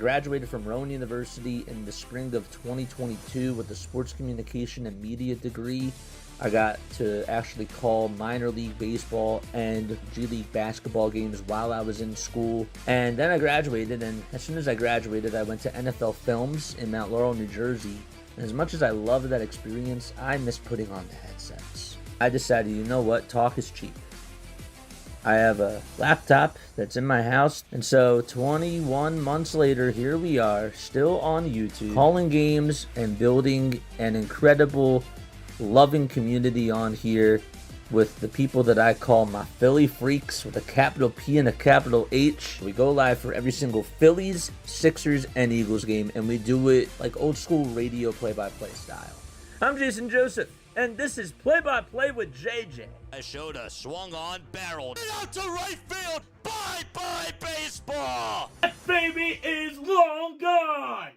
graduated from Rowan University in the spring of 2022 with a sports communication and media degree. I got to actually call minor league baseball and G League basketball games while I was in school. And then I graduated, and as soon as I graduated, I went to NFL Films in Mount Laurel, New Jersey. And as much as I loved that experience, I miss putting on the headsets. I decided, you know what, talk is cheap. I have a laptop that's in my house, and so 21 months later, here we are, still on YouTube, calling games and building an incredible, loving community on here with the people that I call my Philly freaks with a capital P and a capital H. We go live for every single Phillies, Sixers, and Eagles game, and we do it like old school radio play-by-play style. I'm Jason Joseph, and this is Play-by-Play with JJ. Showed swung on, barreled out to right field. Bye-bye baseball. That baby is long gone.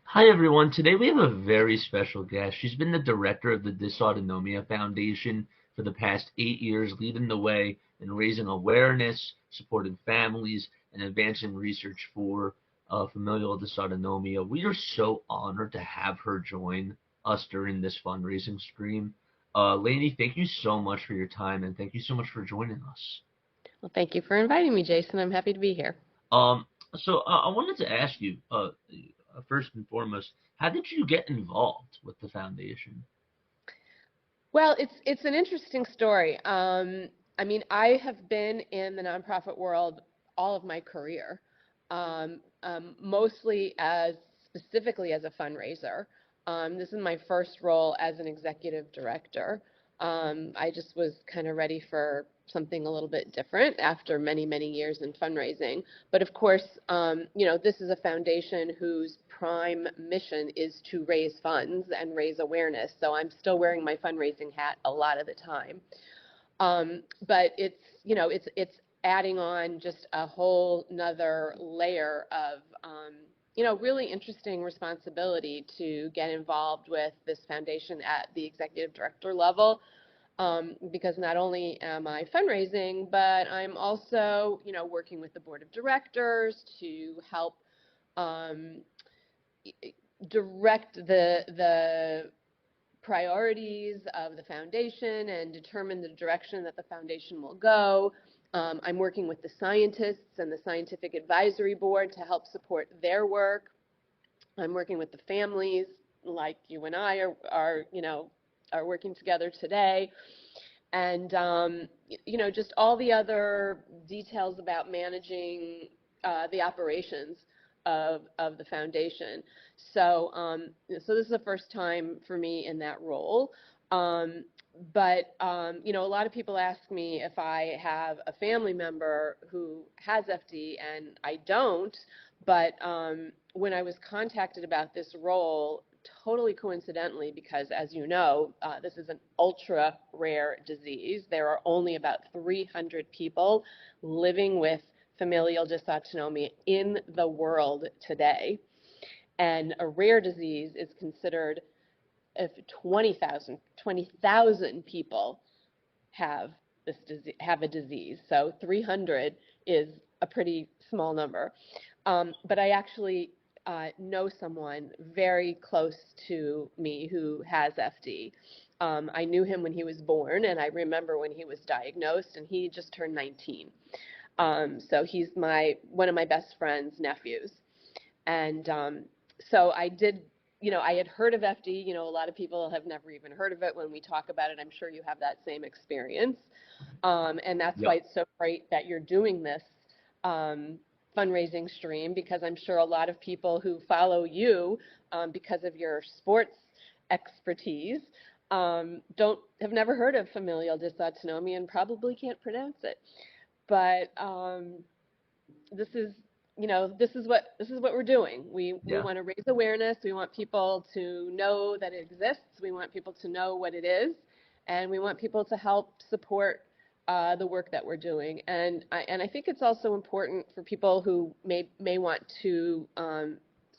Hi everyone, today we have a very special guest. She's been the director of the Dysautonomia Foundation for the past 8 years, leading the way in raising awareness, supporting families, and advancing research for familial dysautonomia. We are so honored to have her join us during this fundraising stream. Lainey, thank you so much for your time, and thank you so much for joining us. Well, thank you for inviting me, Jason. I'm happy to be here. So I wanted to ask you, first and foremost, how did you get involved with the foundation? Well, it's an interesting story. I mean, I have been in the nonprofit world all of my career, mostly specifically as a fundraiser. This is my first role as an executive director. I just was kind of ready for something a little bit different after many, many years in fundraising. But of course, this is a foundation whose prime mission is to raise funds and raise awareness. So I'm still wearing my fundraising hat a lot of the time. But it's adding on just a whole nother layer of really interesting responsibility to get involved with this foundation at the executive director level, because not only am I fundraising, but I'm also, working with the board of directors to help direct the priorities of the foundation and determine the direction that the foundation will go. I'm working with the scientists and the scientific advisory board to help support their work. I'm working with the families, like you and I are working together today, and just all the other details about managing the operations of the foundation. So this is the first time for me in that role. But a lot of people ask me if I have a family member who has FD, and I don't. But when I was contacted about this role, totally coincidentally, because as you know, this is an ultra rare disease. There are only about 300 people living with familial dysautonomia in the world today. And a rare disease is considered if 20,000 people have a disease. So 300 is a pretty small number. But I actually know someone very close to me who has FD. I knew him when he was born, and I remember when he was diagnosed, and he just turned 19. So he's one of my best friend's nephews. And so I did, I had heard of FD. A lot of people have never even heard of it. When we talk about it, I'm sure you have that same experience. And that's why it's so great that you're doing this fundraising stream, because I'm sure a lot of people who follow you because of your sports expertise have never heard of familial dysautonomia and probably can't pronounce it. But this is this is what we're doing. We Yeah. want to raise awareness. We want people to know that it exists. We want people to know what it is, and we want people to help support the work that we're doing. And I think it's also important for people who may want to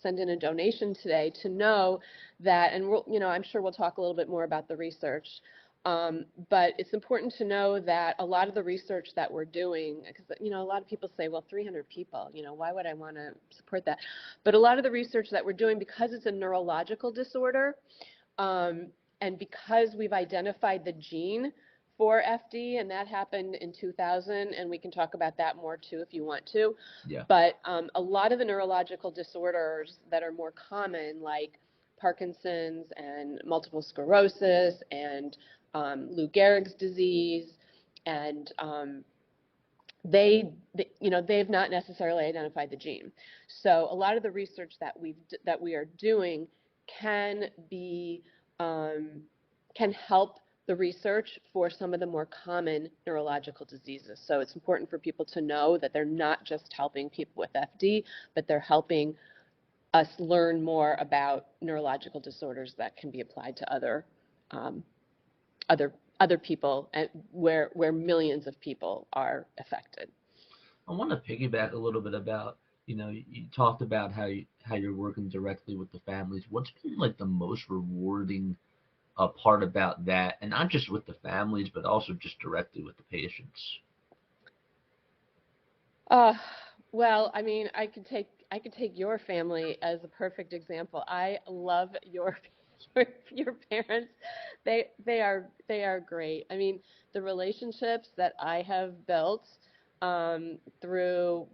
send in a donation today to know that, and I'm sure we'll talk a little bit more about the research. But it's important to know that a lot of the research that we're doing, because a lot of people say, well, 300 people, why would I want to support that? But a lot of the research that we're doing, because it's a neurological disorder, and because we've identified the gene for FD, and that happened in 2000, and we can talk about that more too if you want to. Yeah. But a lot of the neurological disorders that are more common, like Parkinson's and multiple sclerosis and Lou Gehrig's disease, and they've not necessarily identified the gene. So a lot of the research that we are doing can help the research for some of the more common neurological diseases. So it's important for people to know that they're not just helping people with FD, but they're helping us learn more about neurological disorders that can be applied to other people, and where millions of people are affected. I want to piggyback a little bit about, you talked about how you're working directly with the families. What's been like the most rewarding part about that, and not just with the families, but also just directly with the patients? Well, I mean, I could take your family as a perfect example. I love your your parents. They are great. I mean, the relationships that I have built through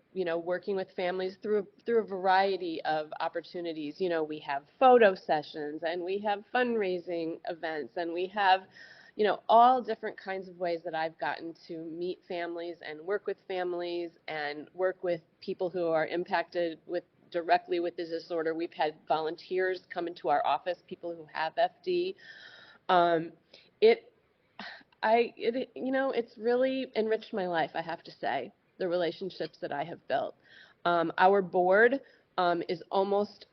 working with families through a variety of opportunities. We have photo sessions, and we have fundraising events, and we have all different kinds of ways that I've gotten to meet families and work with families and work with people who are impacted directly with the disorder. We've had volunteers come into our office, people who have FD. It's really enriched my life, I have to say, the relationships that I have built. Our board is almost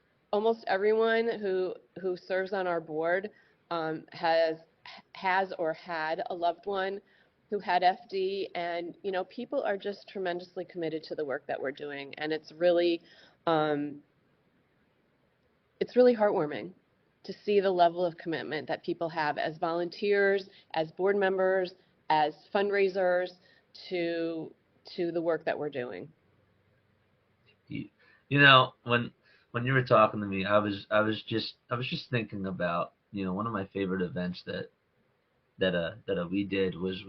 everyone who serves on our board has or had a loved one who had FD, and people are just tremendously committed to the work that we're doing, and it's really heartwarming to see the level of commitment that people have as volunteers, as board members, as fundraisers to the work that we're doing. When you were talking to me, I was just thinking about one of my favorite events that we did was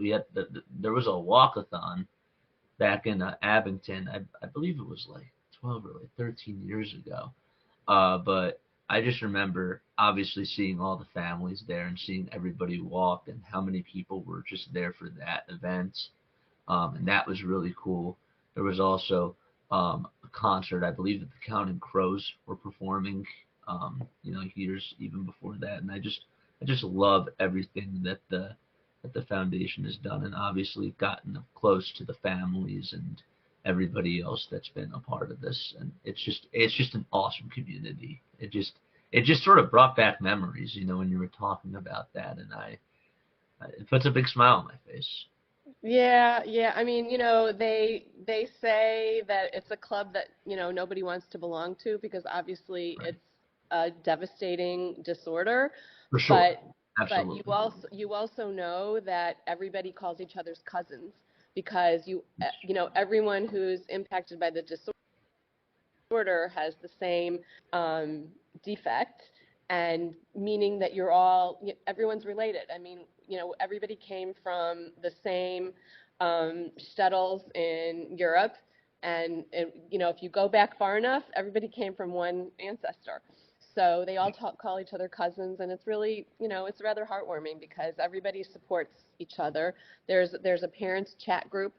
there was a walkathon back in Abington. I believe it was like 12 or like 13 years ago. But I just remember obviously seeing all the families there and seeing everybody walk and how many people were just there for that event. And that was really cool. There was also a concert. I believe that the Counting Crows were performing, years even before that. And I just love everything that the foundation has done, and obviously gotten up close to the families and everybody else that's been a part of this. And it's just an awesome community. It just sort of brought back memories, when you were talking about that, and it puts a big smile on my face. Yeah. I mean, they say that it's a club that nobody wants to belong to, because obviously Right. it's a devastating disorder. For sure. But Absolutely. you also know that everybody calls each other's cousins, because everyone who's impacted by the disorder has the same defect, and meaning that everyone's related. I mean, everybody came from the same shtetls in Europe, and if you go back far enough, everybody came from one ancestor. So they all call each other cousins, and it's really, it's rather heartwarming because everybody supports each other. There's a parents chat group,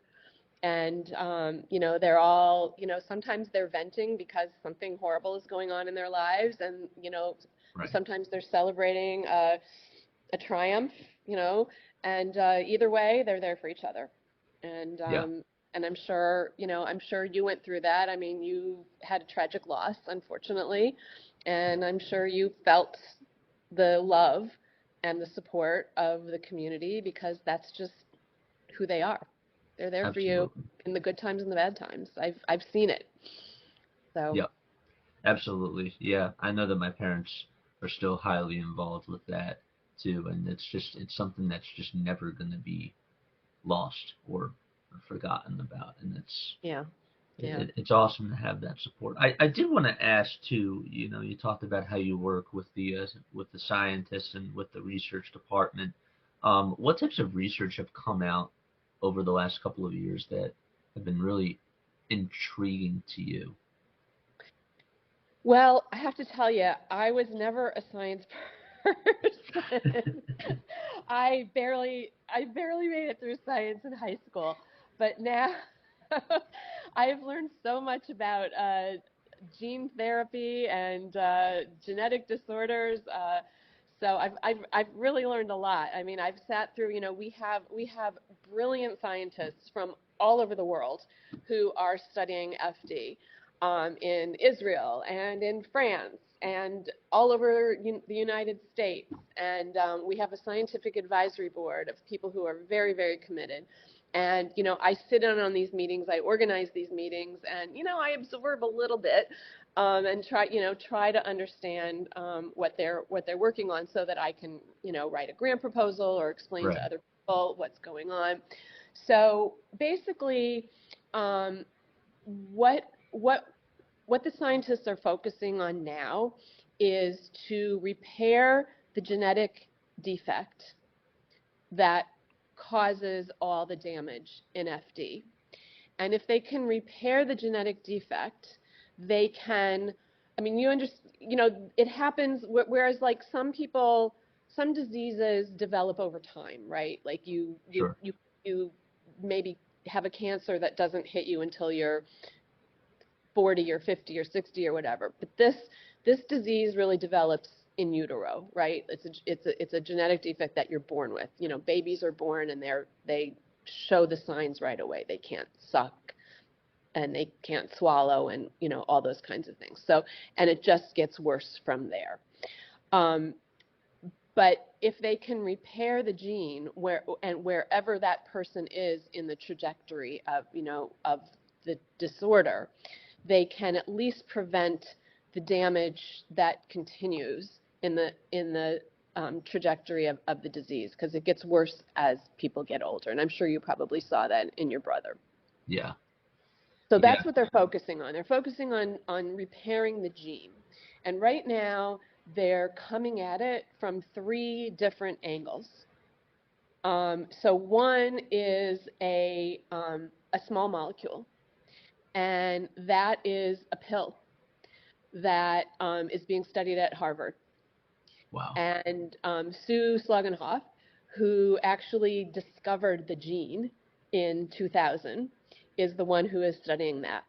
and they're all, sometimes they're venting because something horrible is going on in their lives, and Right. sometimes they're celebrating a triumph, and either way, they're there for each other. And Yeah. And I'm sure, I'm sure you went through that. I mean, you had a tragic loss, unfortunately, and I'm sure you felt the love and the support of the community because that's just who they are. They're there for you Absolutely. in the good times and the bad times. I've seen it. So, Yep. Absolutely. Yeah. I know that my parents are still highly involved with that too, and it's something that's just never going to be lost or forgotten about, and yeah, yeah. it's awesome to have that support. I did want to ask too. You talked about how you work with the scientists and with the research department. What types of research have come out over the last couple of years that have been really intriguing to you? Well, I have to tell you, I was never a science person. I barely made it through science in high school, but now I've learned so much about gene therapy and genetic disorders. So I've really learned a lot. I mean, I've sat through, we have brilliant scientists from all over the world who are studying FD in Israel and in France and all over the United States. And we have a scientific advisory board of people who are very, very committed. And, I sit in on these meetings, I organize these meetings, and, I absorb a little bit and try to understand what they're working on so that I can, write a grant proposal or explain to Right. other people what's going on. So basically, what what what the scientists are focusing on now is to repair the genetic defect that causes all the damage in FD. And if they can repair the genetic defect, they can, I mean, it happens, whereas like some people, some diseases develop over time, right? Like Sure. you maybe have a cancer that doesn't hit you until you're 40 or 50 or 60 or whatever. But this disease really develops in utero, right? It's a genetic defect that you're born with. Babies are born and they show the signs right away. They can't suck and they can't swallow and all those kinds of things. So, and it just gets worse from there. But if they can repair the gene wherever that person is in the trajectory of the disorder, they can at least prevent the damage that continues in the trajectory of the disease, because it gets worse as people get older. And I'm sure you probably saw that in your brother. Yeah. So Yeah. that's what they're focusing on. They're focusing on repairing the gene. And right now, they're coming at it from 3 different angles. So one is a small molecule, and that is a pill that is being studied at Harvard. Wow. And Sue Sloganhoff, who actually discovered the gene in 2000, is the one who is studying that.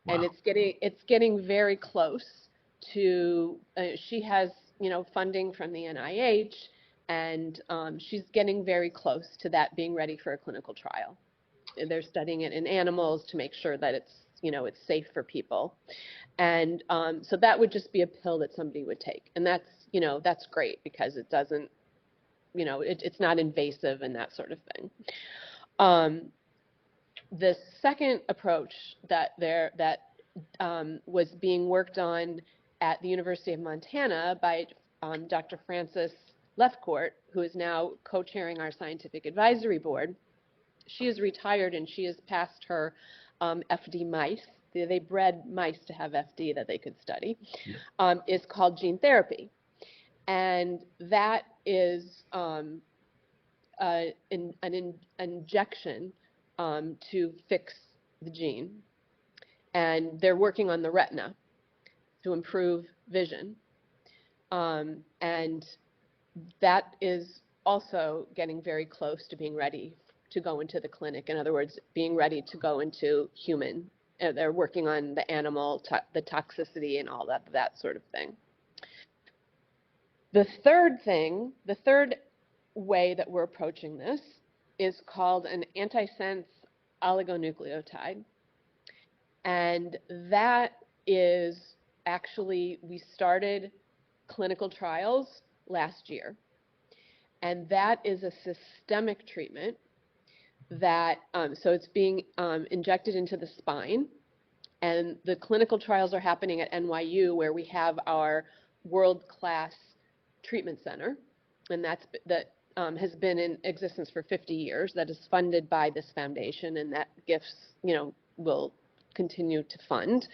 And Wow. it's getting very close to. She has funding from the NIH, and she's getting very close to that being ready for a clinical trial. They're studying it in animals to make sure that it's safe for people. And so that would just be a pill that somebody would take, and that's great because it doesn't, it's not invasive and that sort of thing. The second approach that was being worked on at the University of Montana by Dr. Frances Lefcourt, who is now co-chairing our scientific advisory board. She is retired and she has passed her FD mice. They bred mice to have FD that they could study. Yeah. Is called gene therapy. And that is an injection to fix the gene. And they're working on the retina to improve vision. And that is also getting very close to being ready to go into the clinic. In other words, being ready to go into human. They're working on the animal, the toxicity and all that sort of thing. The third way that we're approaching this is called an antisense oligonucleotide. And that is actually, we started clinical trials last year. And that is a systemic treatment that, so it's being injected into the spine. And the clinical trials are happening at NYU, where we have our world-class treatment center. And that has been in existence for 50 years. That is funded by this foundation, and that GIFts, will continue to fund.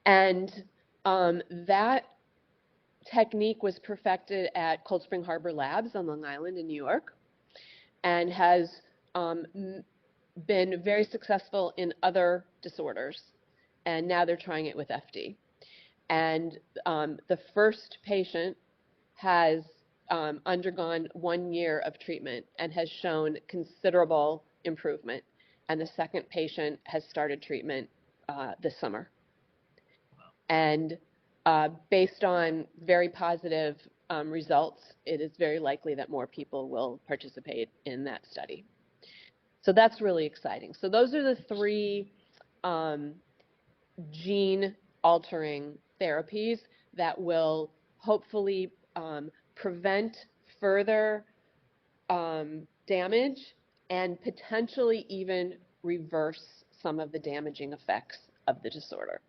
That technique was perfected at Cold Spring Harbor Labs on Long Island in New York, and has been very successful in other disorders. And now they're trying it with FD. And the first patient has undergone 1 year of treatment and has shown considerable improvement. And the second patient has started treatment this summer. And based on very positive results, it is very likely that more people will participate in that study. So that's really exciting. So those are the 3 gene-altering therapies that will hopefully prevent further damage and potentially even reverse some of the damaging effects of the disorder.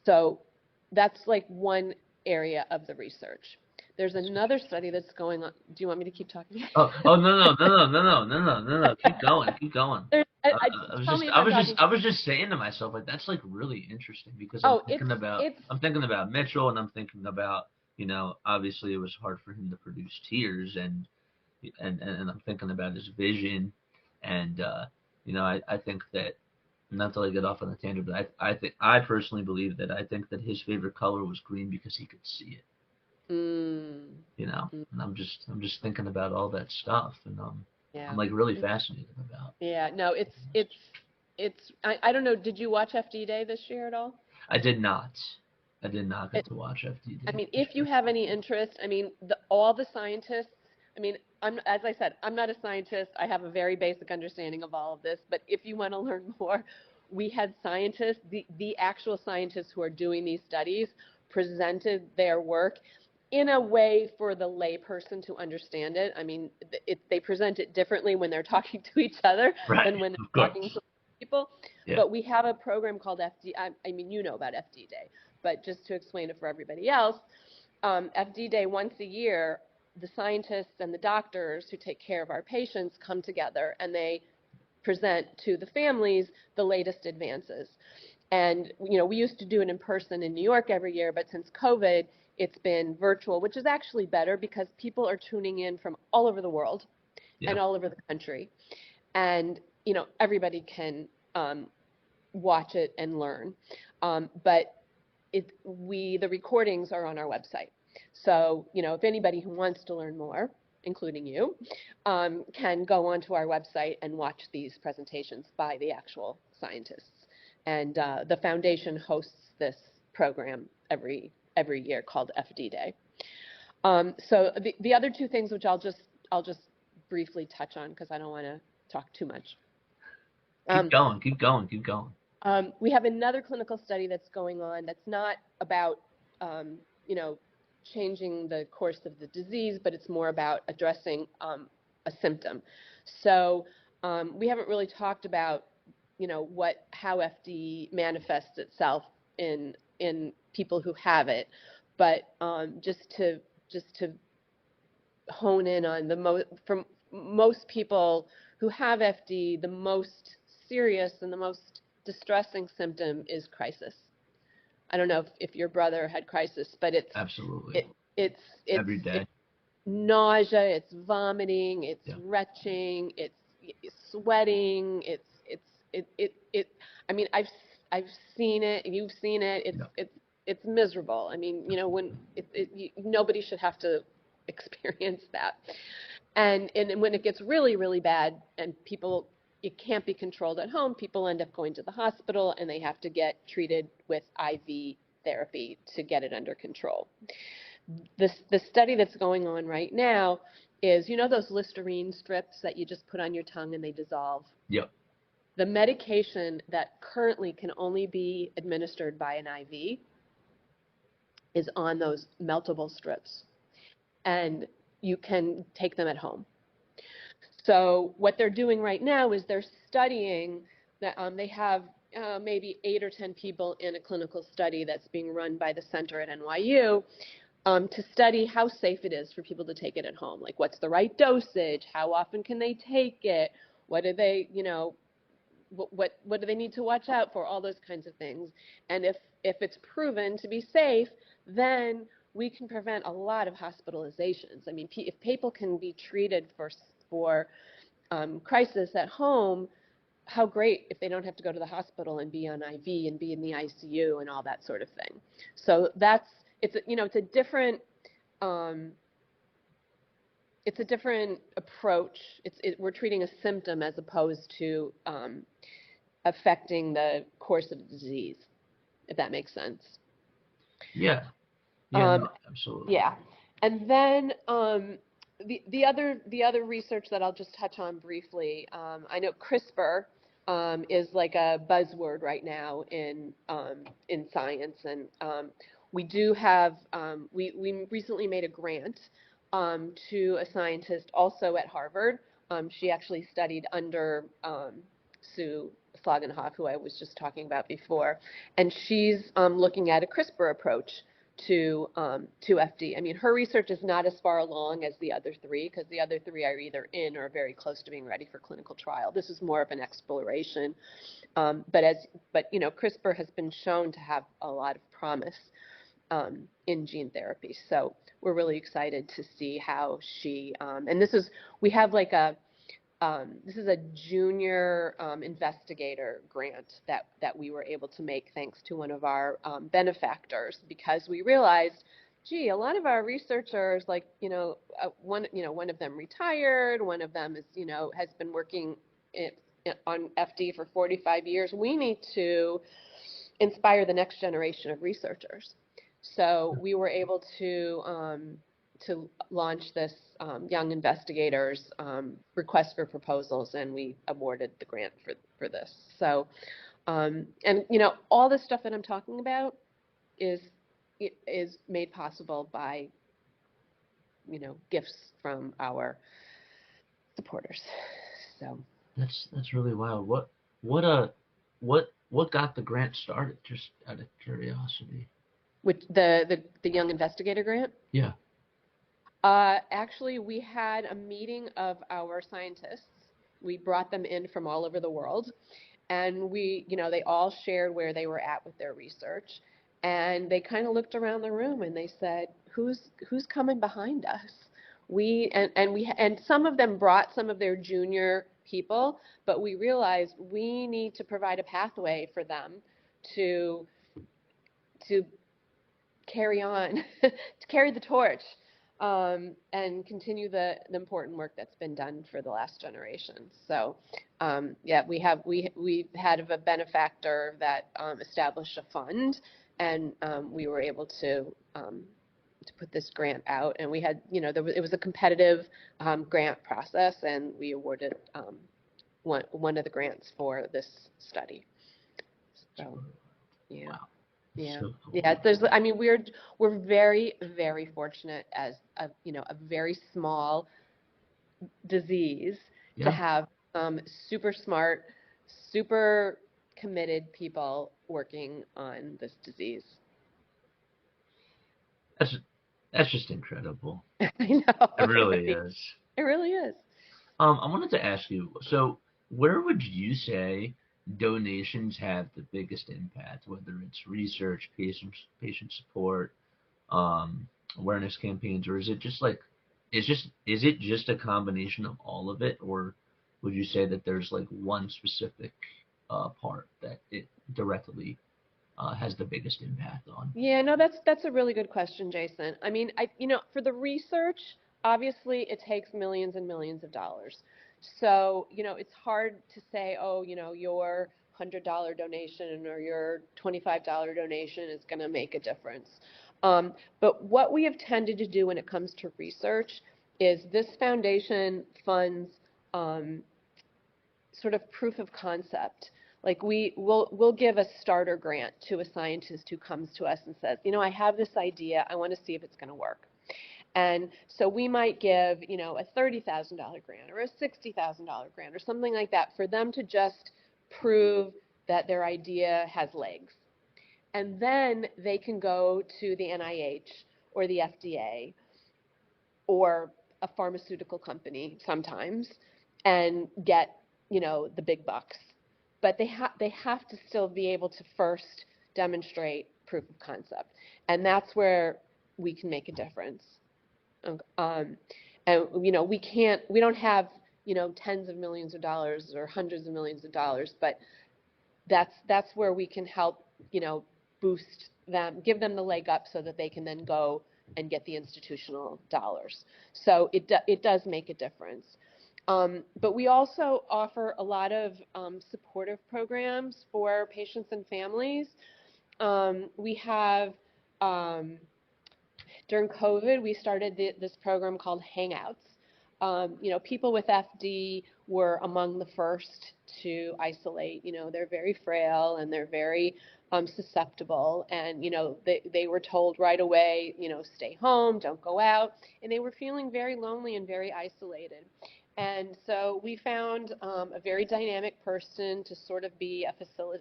So that's like one area of the research. There's another study that's going on. Do you want me to keep talking? No. Keep going. I was just saying to myself, like, that's like really interesting, because I'm thinking about Mitchell, and I'm thinking about, obviously it was hard for him to produce tears, and I'm thinking about his vision, and I think that, not to get off on a tangent, but I personally believe that his favorite color was green because he could see it. And I'm just thinking about all that stuff, and I'm like really fascinated about. Yeah, no, I don't know, did you watch FD Day this year at all? I did not get to watch FD Day. I mean, if you have any interest, I mean, all the scientists, I mean, as I said, I'm not a scientist. I have a very basic understanding of all of this, but if you want to learn more, we had scientists, the actual scientists who are doing these studies, presented their work in a way for the layperson to understand it. I mean, they present it differently when they're talking to each other than when they're talking to people. Yeah. But we have a program called FD. I mean, you know about FD Day, but just to explain it for everybody else, FD Day once a year, the scientists and the doctors who take care of our patients come together, and they present to the families the latest advances. And we used to do it in person in New York every year, but since COVID, it's been virtual, which is actually better because people are tuning in from all over the world and all over the country. And, everybody can watch it and learn. But the recordings are on our website. So, if anybody who wants to learn more, including you, can go onto our website and watch these presentations by the actual scientists. And the foundation hosts this program every year called FD Day. So the other 2 things, which I'll just briefly touch on because I don't want to talk too much. Keep going. We have another clinical study that's going on that's not about changing the course of the disease, but it's more about addressing a symptom. So we haven't really talked about how FD manifests itself in people who have it, but just to hone in on from most people who have FD, the most serious and the most distressing symptom is crisis. I don't know if your brother had crisis, but it's absolutely it's every day. It's nausea, it's vomiting, it's retching, it's sweating, I mean, I've seen it, you've seen it. It's miserable. I mean, when nobody should have to experience that. And when it gets really, really bad, and it can't be controlled at home, people end up going to the hospital, and they have to get treated with IV therapy to get it under control. The study that's going on right now is, you know those Listerine strips that you just put on your tongue and they dissolve? Yep. The medication that currently can only be administered by an IV is on those meltable strips, and you can take them at home. So what they're doing right now is they're studying that they have maybe 8 or 10 people in a clinical study that's being run by the center at NYU to study how safe it is for people to take it at home. Like, what's the right dosage? How often can they take it? What do they, what do they need to watch out for? All those kinds of things. And if it's proven to be safe, then we can prevent a lot of hospitalizations. I mean, if people can be treated for crisis at home, how great if they don't have to go to the hospital and be on IV and be in the ICU and all that sort of thing. So it's a different approach. We're treating a symptom as opposed to affecting the course of the disease, if that makes sense. Yeah. Yeah. No, absolutely. Yeah. And then the other research that I'll just touch on briefly, I know CRISPR is like a buzzword right now in science, and we do have we recently made a grant to a scientist also at Harvard. She actually studied under Sue Slagenhoff, who I was just talking about before, and she's looking at a CRISPR approach to FD. I mean, her research is not as far along as the other three, because the other three are either in or very close to being ready for clinical trial. This is more of an exploration, but CRISPR has been shown to have a lot of promise in gene therapy. So we're really excited to see how she and we have like this is a junior investigator grant that we were able to make thanks to one of our benefactors, because we realized, gee, a lot of our researchers, like, one of them retired, one of them is, has been working on FD for 45 years. We need to inspire the next generation of researchers. So we were able to launch this young investigators request for proposals, and we awarded the grant for this. So, and all this stuff that I'm talking about is made possible by gifts from our supporters. So That's really wild. What got the grant started? Just out of curiosity. With the young investigator grant? Yeah. Actually, we had a meeting of our scientists. We brought them in from all over the world, and they all shared where they were at with their research, and they kind of looked around the room and they said, "Who's coming behind us?" And some of them brought some of their junior people, but we realized we need to provide a pathway for them to carry on, to carry the torch. And continue the important work that's been done for the last generation. So, we had a benefactor that established a fund, and we were able to put this grant out. And we had, it was a competitive grant process, and we awarded one of the grants for this study. So, yeah. Wow. Yeah, So cool. yeah. We're very, very fortunate as a very small disease to have super smart, super committed people working on this disease. That's just incredible. I know. It really is. It really is. I wanted to ask you, so where would you say donations have the biggest impact, whether it's research, patient support, awareness campaigns, or is it just a combination of all of it, or would you say that there's like one specific part that it directly has the biggest impact on? Yeah, no, that's a really good question, Jason. I mean, for the research, obviously it takes millions and millions of dollars. So, it's hard to say, oh, your $100 donation or your $25 donation is going to make a difference. But what we have tended to do when it comes to research is this foundation funds sort of proof of concept. Like we'll give a starter grant to a scientist who comes to us and says, I have this idea, I want to see if it's going to work. And so we might give, a $30,000 grant or a $60,000 grant or something like that for them to just prove that their idea has legs. And then they can go to the NIH or the FDA or a pharmaceutical company sometimes and get, the big bucks. But they have to still be able to first demonstrate proof of concept. And that's where we can make a difference. And we don't have tens of millions of dollars or hundreds of millions of dollars, but that's where we can help boost them, give them the leg up so that they can then go and get the institutional dollars. So it does make a difference. But we also offer a lot of supportive programs for patients and families. We have during COVID, we started this program called Hangouts. People with FD were among the first to isolate. They're very frail and they're very susceptible. And, they were told right away, stay home, don't go out. And they were feeling very lonely and very isolated. And so we found a very dynamic person to sort of be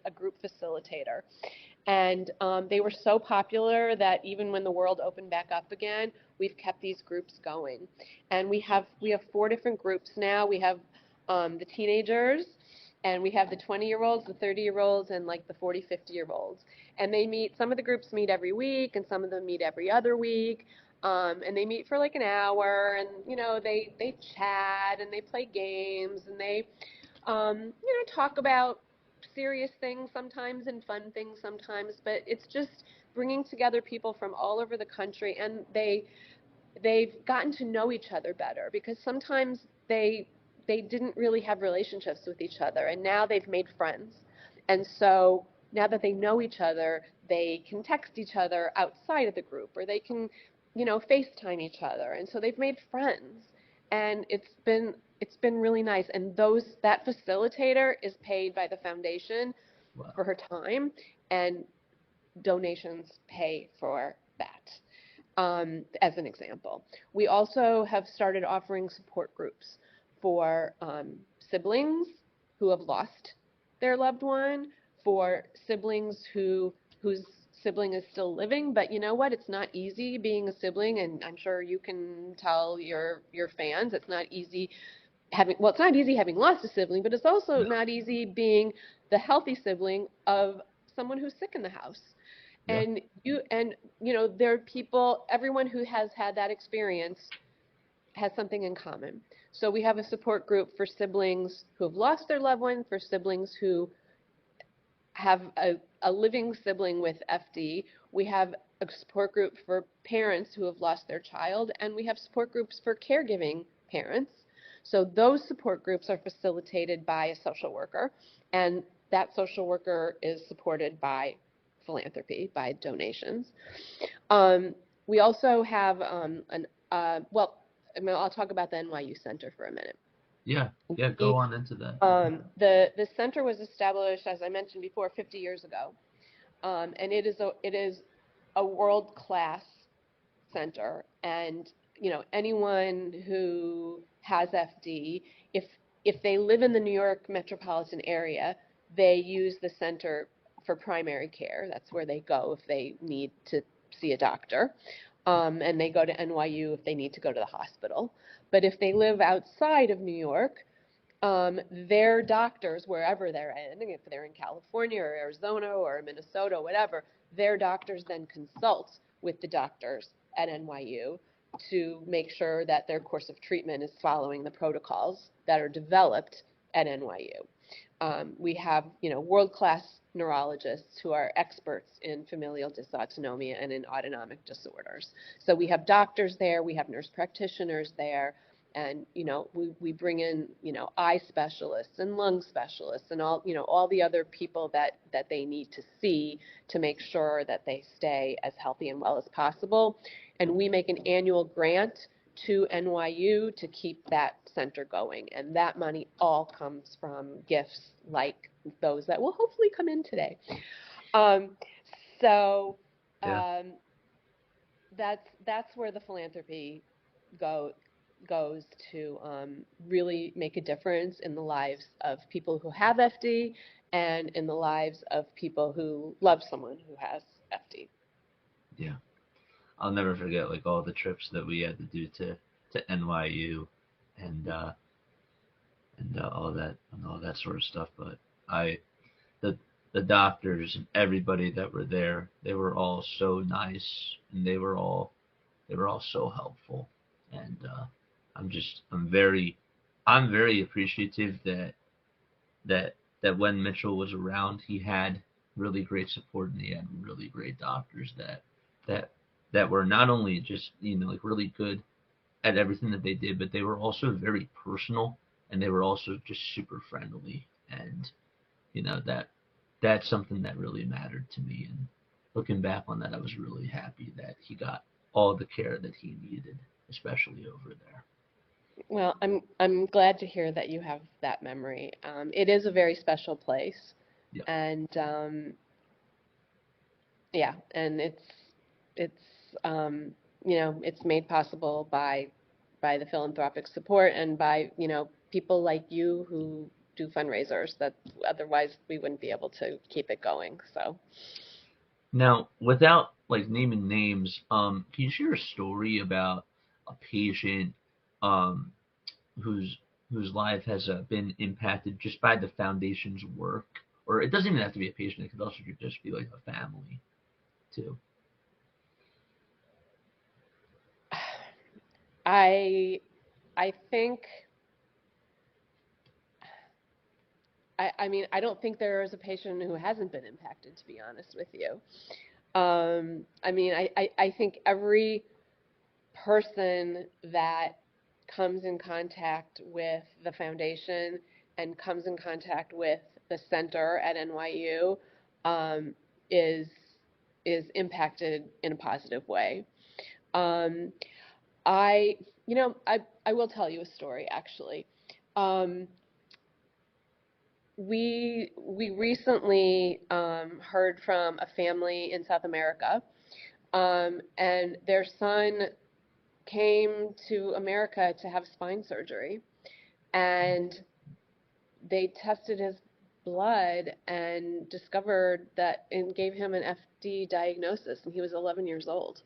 a group facilitator. And they were so popular that even when the world opened back up again, we've kept these groups going. And we have 4 different groups now. We have the teenagers, and we have the 20-year-olds, the 30-year-olds, and like the 40, 50-year-olds. And they meet, some of the groups meet every week, and some of them meet every other week. And they meet for like an hour, and they chat and they play games and they talk about serious things sometimes and fun things sometimes, but it's just bringing together people from all over the country, and they've gotten to know each other better because sometimes they didn't really have relationships with each other, and now they've made friends. And so now that they know each other, they can text each other outside of the group, or they can FaceTime each other, and so they've made friends, and it's been really nice. And that facilitator is paid by the foundation for her time, and donations pay for that. As an example, we also have started offering support groups for siblings who have lost their loved one, for siblings whose sibling is still living, but you know what? It's not easy being a sibling, and I'm sure you can tell your fans it's not easy it's not easy having lost a sibling, but it's also not easy being the healthy sibling of someone who's sick in the house. Yeah. And there are people, everyone who has had that experience has something in common. So we have a support group for siblings who have lost their loved one, for siblings who have a living sibling with FD. We have a support group for parents who have lost their child, and we have support groups for caregiving parents. So those support groups are facilitated by a social worker, and that social worker is supported by philanthropy, by donations. We also have I'll talk about the NYU Center for a minute. Yeah, go on into that. The center was established, as I mentioned before, 50 years ago, and it is a world-class center. And anyone who has FD, if they live in the New York metropolitan area, they use the center for primary care. That's where they go if they need to see a doctor. And they go to NYU if they need to go to the hospital. But if they live outside of New York, their doctors, wherever they're in, if they're in California or Arizona or Minnesota, whatever, their doctors then consult with the doctors at NYU to make sure that their course of treatment is following the protocols that are developed at NYU. We have, world-class neurologists who are experts in familial dysautonomia and in autonomic disorders. So we have doctors there, we have nurse practitioners there, and we bring in eye specialists and lung specialists and all the other people that they need to see to make sure that they stay as healthy and well as possible. And we make an annual grant to NYU to keep that center going. And that money all comes from gifts like those that will hopefully come in today. So that's where the philanthropy goes to really make a difference in the lives of people who have FD and in the lives of people who love someone who has FD. Yeah. I'll never forget like all the trips that we had to do to NYU and all that sort of stuff. But the doctors and everybody that were there, they were all so nice, and they were all so helpful. And I'm very appreciative that when Mitchell was around, he had really great support, and he had really great doctors that were not only just like really good at everything that they did, but they were also very personal, and they were also just super friendly. And that's something that really mattered to me. And looking back on that, I was really happy that he got all the care that he needed, especially over there. Well, I'm glad to hear that you have that memory. It is a very special place, Yep. and yeah, and it's it's made possible by the philanthropic support and by people like you who do fundraisers that otherwise we wouldn't be able to keep it going. So Now, without like naming names, can you share a story about a patient um, whose life has been impacted just by the foundation's work? Or it doesn't even have to be a patient; it could also just be like a family, too. I think I mean I don't think there is a patient who hasn't been impacted, to be honest with you. I mean I think every person that comes in contact with the foundation and comes in contact with the center at NYU um, is impacted in a positive way. Um, I I will tell you a story actually. Um, we recently heard from a family in South America, and their son came to America to have spine surgery, and they tested his blood and discovered that and gave him an FD diagnosis, and he was 11 years old.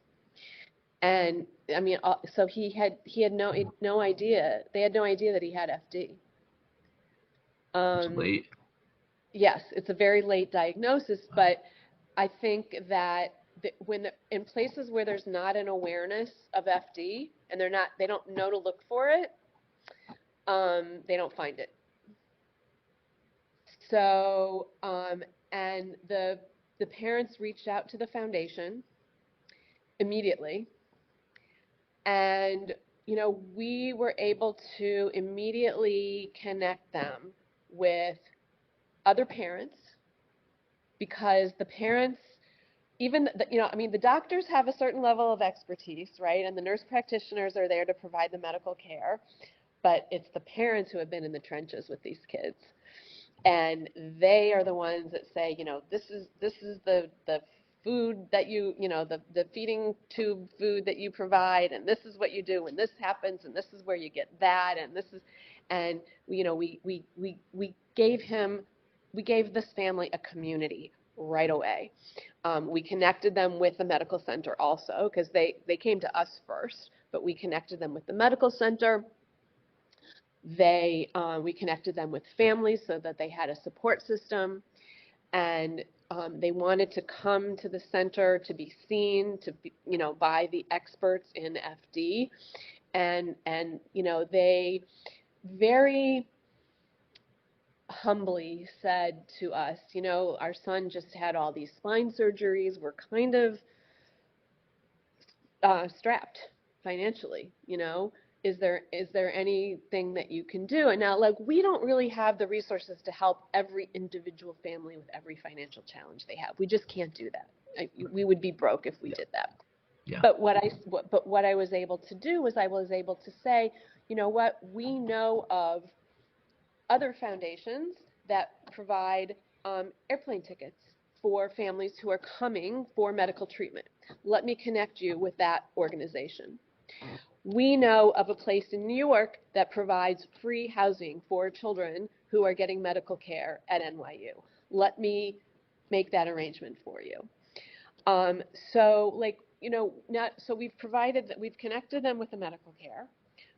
And I mean, so he had no idea. They had no idea that he had FD. It's Um, late. yes, it's a very late diagnosis, but I think that in places where there's not an awareness of FD and they don't know to look for it, they don't find it. So, and the parents reached out to the foundation immediately, and we were able to immediately connect them with other parents because the parents, even I mean, the doctors have a certain level of expertise, right? And the nurse practitioners are there to provide the medical care, but it's the parents who have been in the trenches with these kids. And they are the ones that say, this is the food that the feeding tube food that you provide, and this is what you do when this happens, and this is where you get that, and this is, and we gave this family a community right away. We connected them with the medical center also because they came to us first, but we connected them with the medical center. We connected them with families so that they had a support system, and they wanted to come to the center to be seen, to be, by the experts in FD, and they very humbly said to us, our son just had all these spine surgeries. We're kind of strapped financially, is there anything that you can do? And now, like, we don't really have the resources to help every individual family with every financial challenge they have. We just can't do that. We would be broke if we did that. Yeah. But what I was able to do was I was able to say, you know what, we know of other foundations that provide airplane tickets for families who are coming for medical treatment. Let me connect you with that organization. We know of a place in New York that provides free housing for children who are getting medical care at NYU. Let me make that arrangement for you. So like, you know, so we've connected them with the medical care.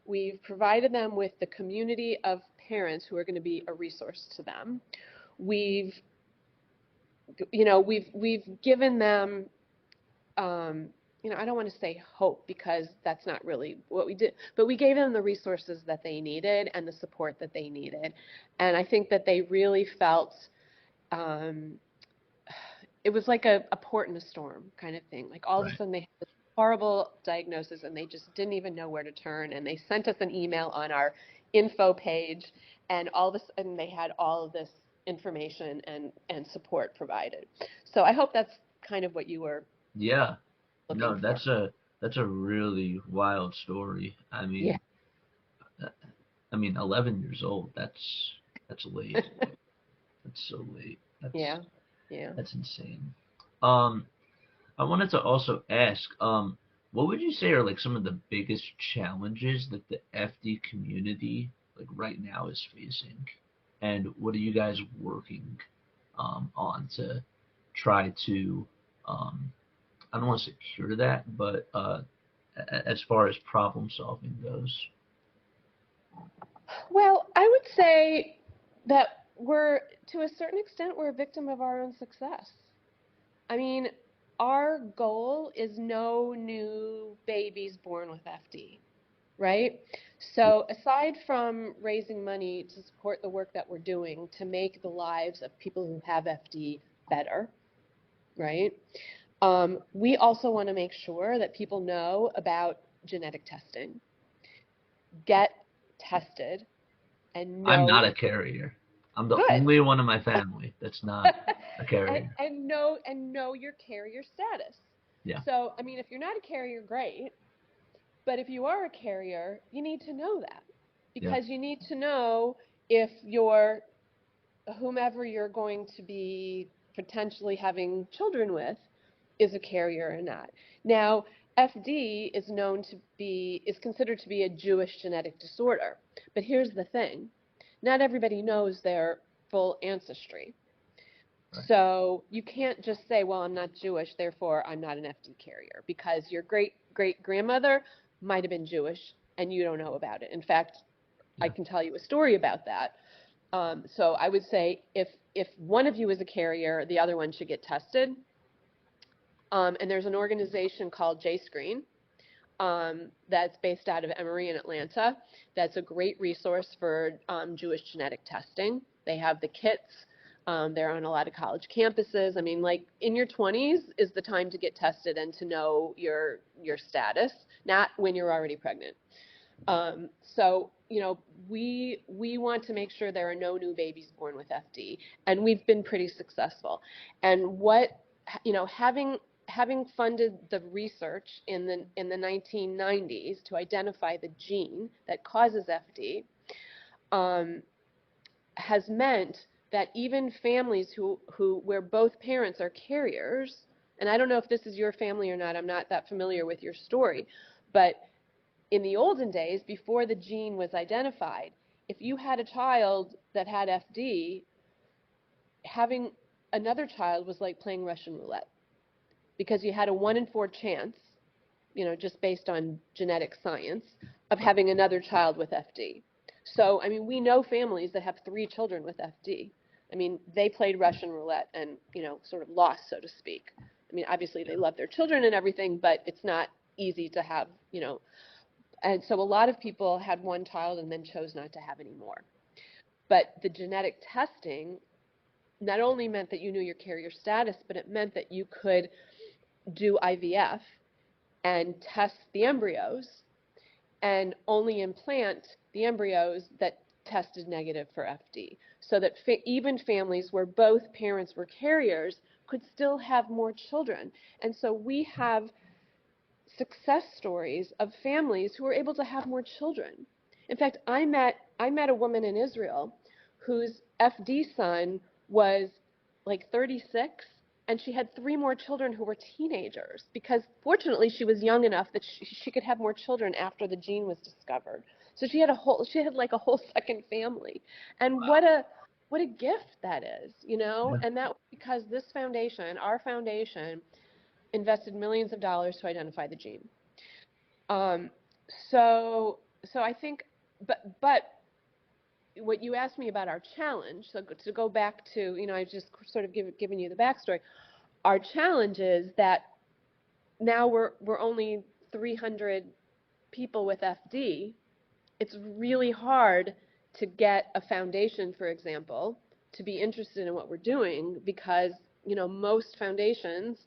We've provided them with the community of parents who are going to be a resource to them. We've given them, I don't want to say hope because that's not really what we did, but we gave them the resources that they needed and the support that they needed. And I think that they really felt, it was like a port in a storm kind of thing. Like all of a Right. sudden they had this horrible diagnosis and they just didn't even know where to turn. And they sent us an email on our info page, and all of a sudden they had all of this information and support provided. So I hope that's kind of what you were Yeah. looking No, for. that's a really wild story. Yeah. I mean, 11 years old. That's late. That's so late. Yeah. Yeah. That's insane. Um, I wanted to also ask, what would you say are like some of the biggest challenges that the FD community like right now is facing, and what are you guys working on to try to I don't want to say cure that, but as far as problem solving goes. Well, I would say that to a certain extent, we're a victim of our own success. I mean, our goal is no new babies born with FD, right? So aside from raising money to support the work that we're doing to make the lives of people who have FD better, right? We also want to make sure that people know about genetic testing, get tested, and I'm know not a if carrier. I'm the good. only one in my family that's not a carrier. And know your carrier status. Yeah, So, I mean, if you're not a carrier, great. But if you are a carrier, you need to know that yeah, because you need to know if your whomever you're going to be potentially having children with is a carrier or not. Now, FD is considered to be a Jewish genetic disorder. But here's the thing. Not everybody knows their full ancestry. right. So you can't just say, well, I'm not Jewish, therefore I'm not an FD carrier, because your great-great-grandmother might have been Jewish and you don't know about it. In fact, I Yeah, can tell you a story about that. So I would say if one of you is a carrier, the other one should get tested. And there's an organization called JScreen that's based out of Emory in Atlanta. That's a great resource for Jewish genetic testing. They have the kits. They're on a lot of college campuses. I mean, like in your 20s is the time to get tested and to know your status, not when you're already pregnant. So, we want to make sure there are no new babies born with FD, and we've been pretty successful. And having funded the research in the 1990s to identify the gene that causes FD, has meant that even families where both parents are carriers, and I don't know if this is your family or not, I'm not that familiar with your story, but in the olden days, before the gene was identified, if you had a child that had FD, having another child was like playing Russian roulette because you had a 1 in 4 chance, just based on genetic science, of having another child with FD. So, I mean, we know families that have 3 children with FD. I mean, they played Russian roulette and, sort of lost, so to speak. I mean, obviously they yeah, love their children and everything, but it's not easy to have, and so a lot of people had one child and then chose not to have any more. But the genetic testing not only meant that you knew your carrier status, but it meant that you could do IVF and test the embryos and only implant the embryos that tested negative for FD, so that even families where both parents were carriers could still have more children. And so we have success stories of families who were able to have more children. In fact, I met a woman in Israel whose FD son was like 36, and she had 3 more children who were teenagers because fortunately she was young enough that she could have more children after the gene was discovered. So she had like a whole second family. And what a gift that is, you know? Yeah. And that was because this foundation, our foundation, invested millions of dollars to identify the gene. Um, so I think, but what you asked me about our challenge, so to go back to, you know, I just sort of given you the backstory. Our challenge is that now we're only 300 people with FD. It's really hard to get a foundation, for example, to be interested in what we're doing because, you know, most foundations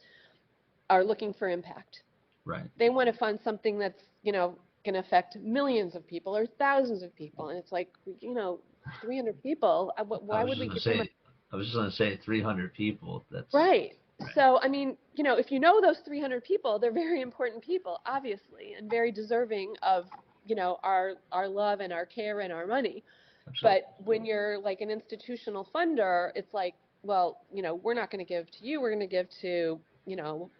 are looking for impact. Right. They want to fund something that's, you know, going to affect millions of people or thousands of people. And it's like, you know, 300 people, why would we give them I was just going to say 300 people. Right. Right. So, I mean, you know, if you know those 300 people, they're very important people, obviously, and very deserving of, you know, our love and our care and our money. Absolutely. But when you're like an institutional funder, it's like, well, you know, we're not going to give to you. We're going to give to, you know,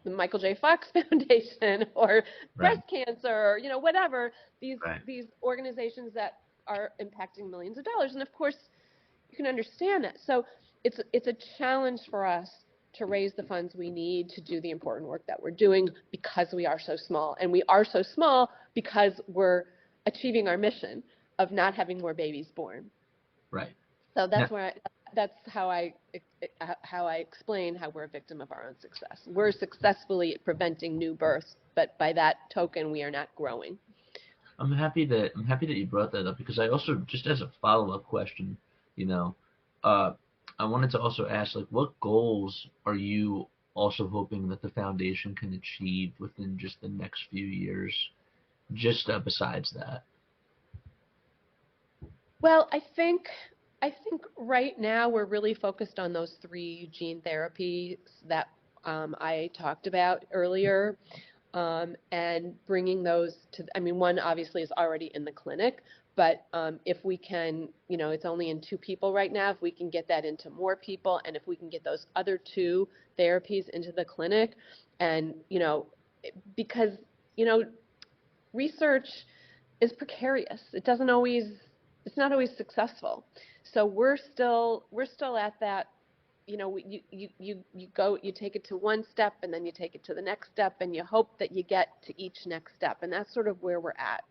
the Michael J. Fox Foundation or Right. breast cancer, or, you know, whatever, these Right. organizations that are impacting millions of dollars. And of course, you can understand that. So it's a challenge for us to raise the funds we need to do the important work that we're doing because we are so small. And we are so small because we're achieving our mission of not having more babies born. Right. So that's Now, that's how I explain how we're a victim of our own success. We're successfully preventing new births, but by that token, we are not growing. I'm happy that you brought that up because I also, just as a follow-up question, you know, I wanted to also ask, like, what goals are you also hoping that the foundation can achieve within just the next few years, just besides that? Well, I think right now we're really focused on those 3 gene therapies that I talked about earlier, and bringing those to. I mean, one obviously is already in the clinic, but if we can, you know, it's only in 2 people right now. If we can get that into more people, and if we can get those other 2 therapies into the clinic, and you know, because you know, research is precarious. It's not always successful. So we're still at that, you know, you take it to one step and then you take it to the next step and you hope that you get to each next step. And that's sort of where we're at.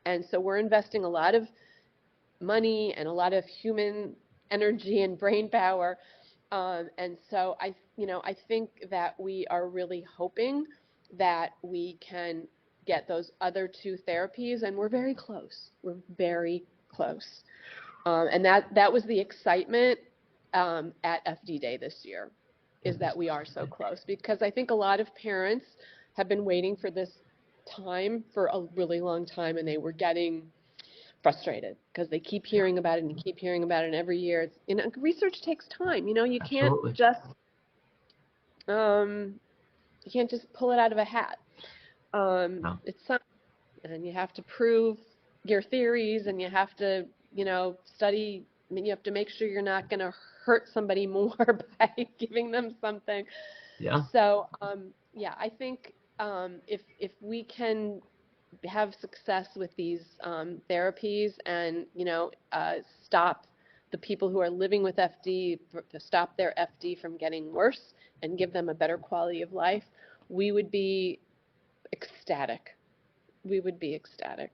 And so we're investing a lot of money and a lot of human energy and brain power. And so I think that we are really hoping that we can get those other 2 therapies, and we're very close. We're very close. And that was the excitement at FD Day this year, is that we are so close, because I think a lot of parents have been waiting for this time for a really long time, and they were getting frustrated because they keep hearing about it and keep hearing about it, and every year it's, you know, research takes time. You know, you can't Absolutely. just pull it out of a hat. No. It's something, and you have to prove your theories, and you have to, you know, study. I mean, you have to make sure you're not going to hurt somebody more by giving them something. Yeah. So, yeah, I think if we can have success with these therapies, and you know, stop the people who are living with FD, to stop their FD from getting worse and give them a better quality of life, we would be ecstatic. We would be ecstatic.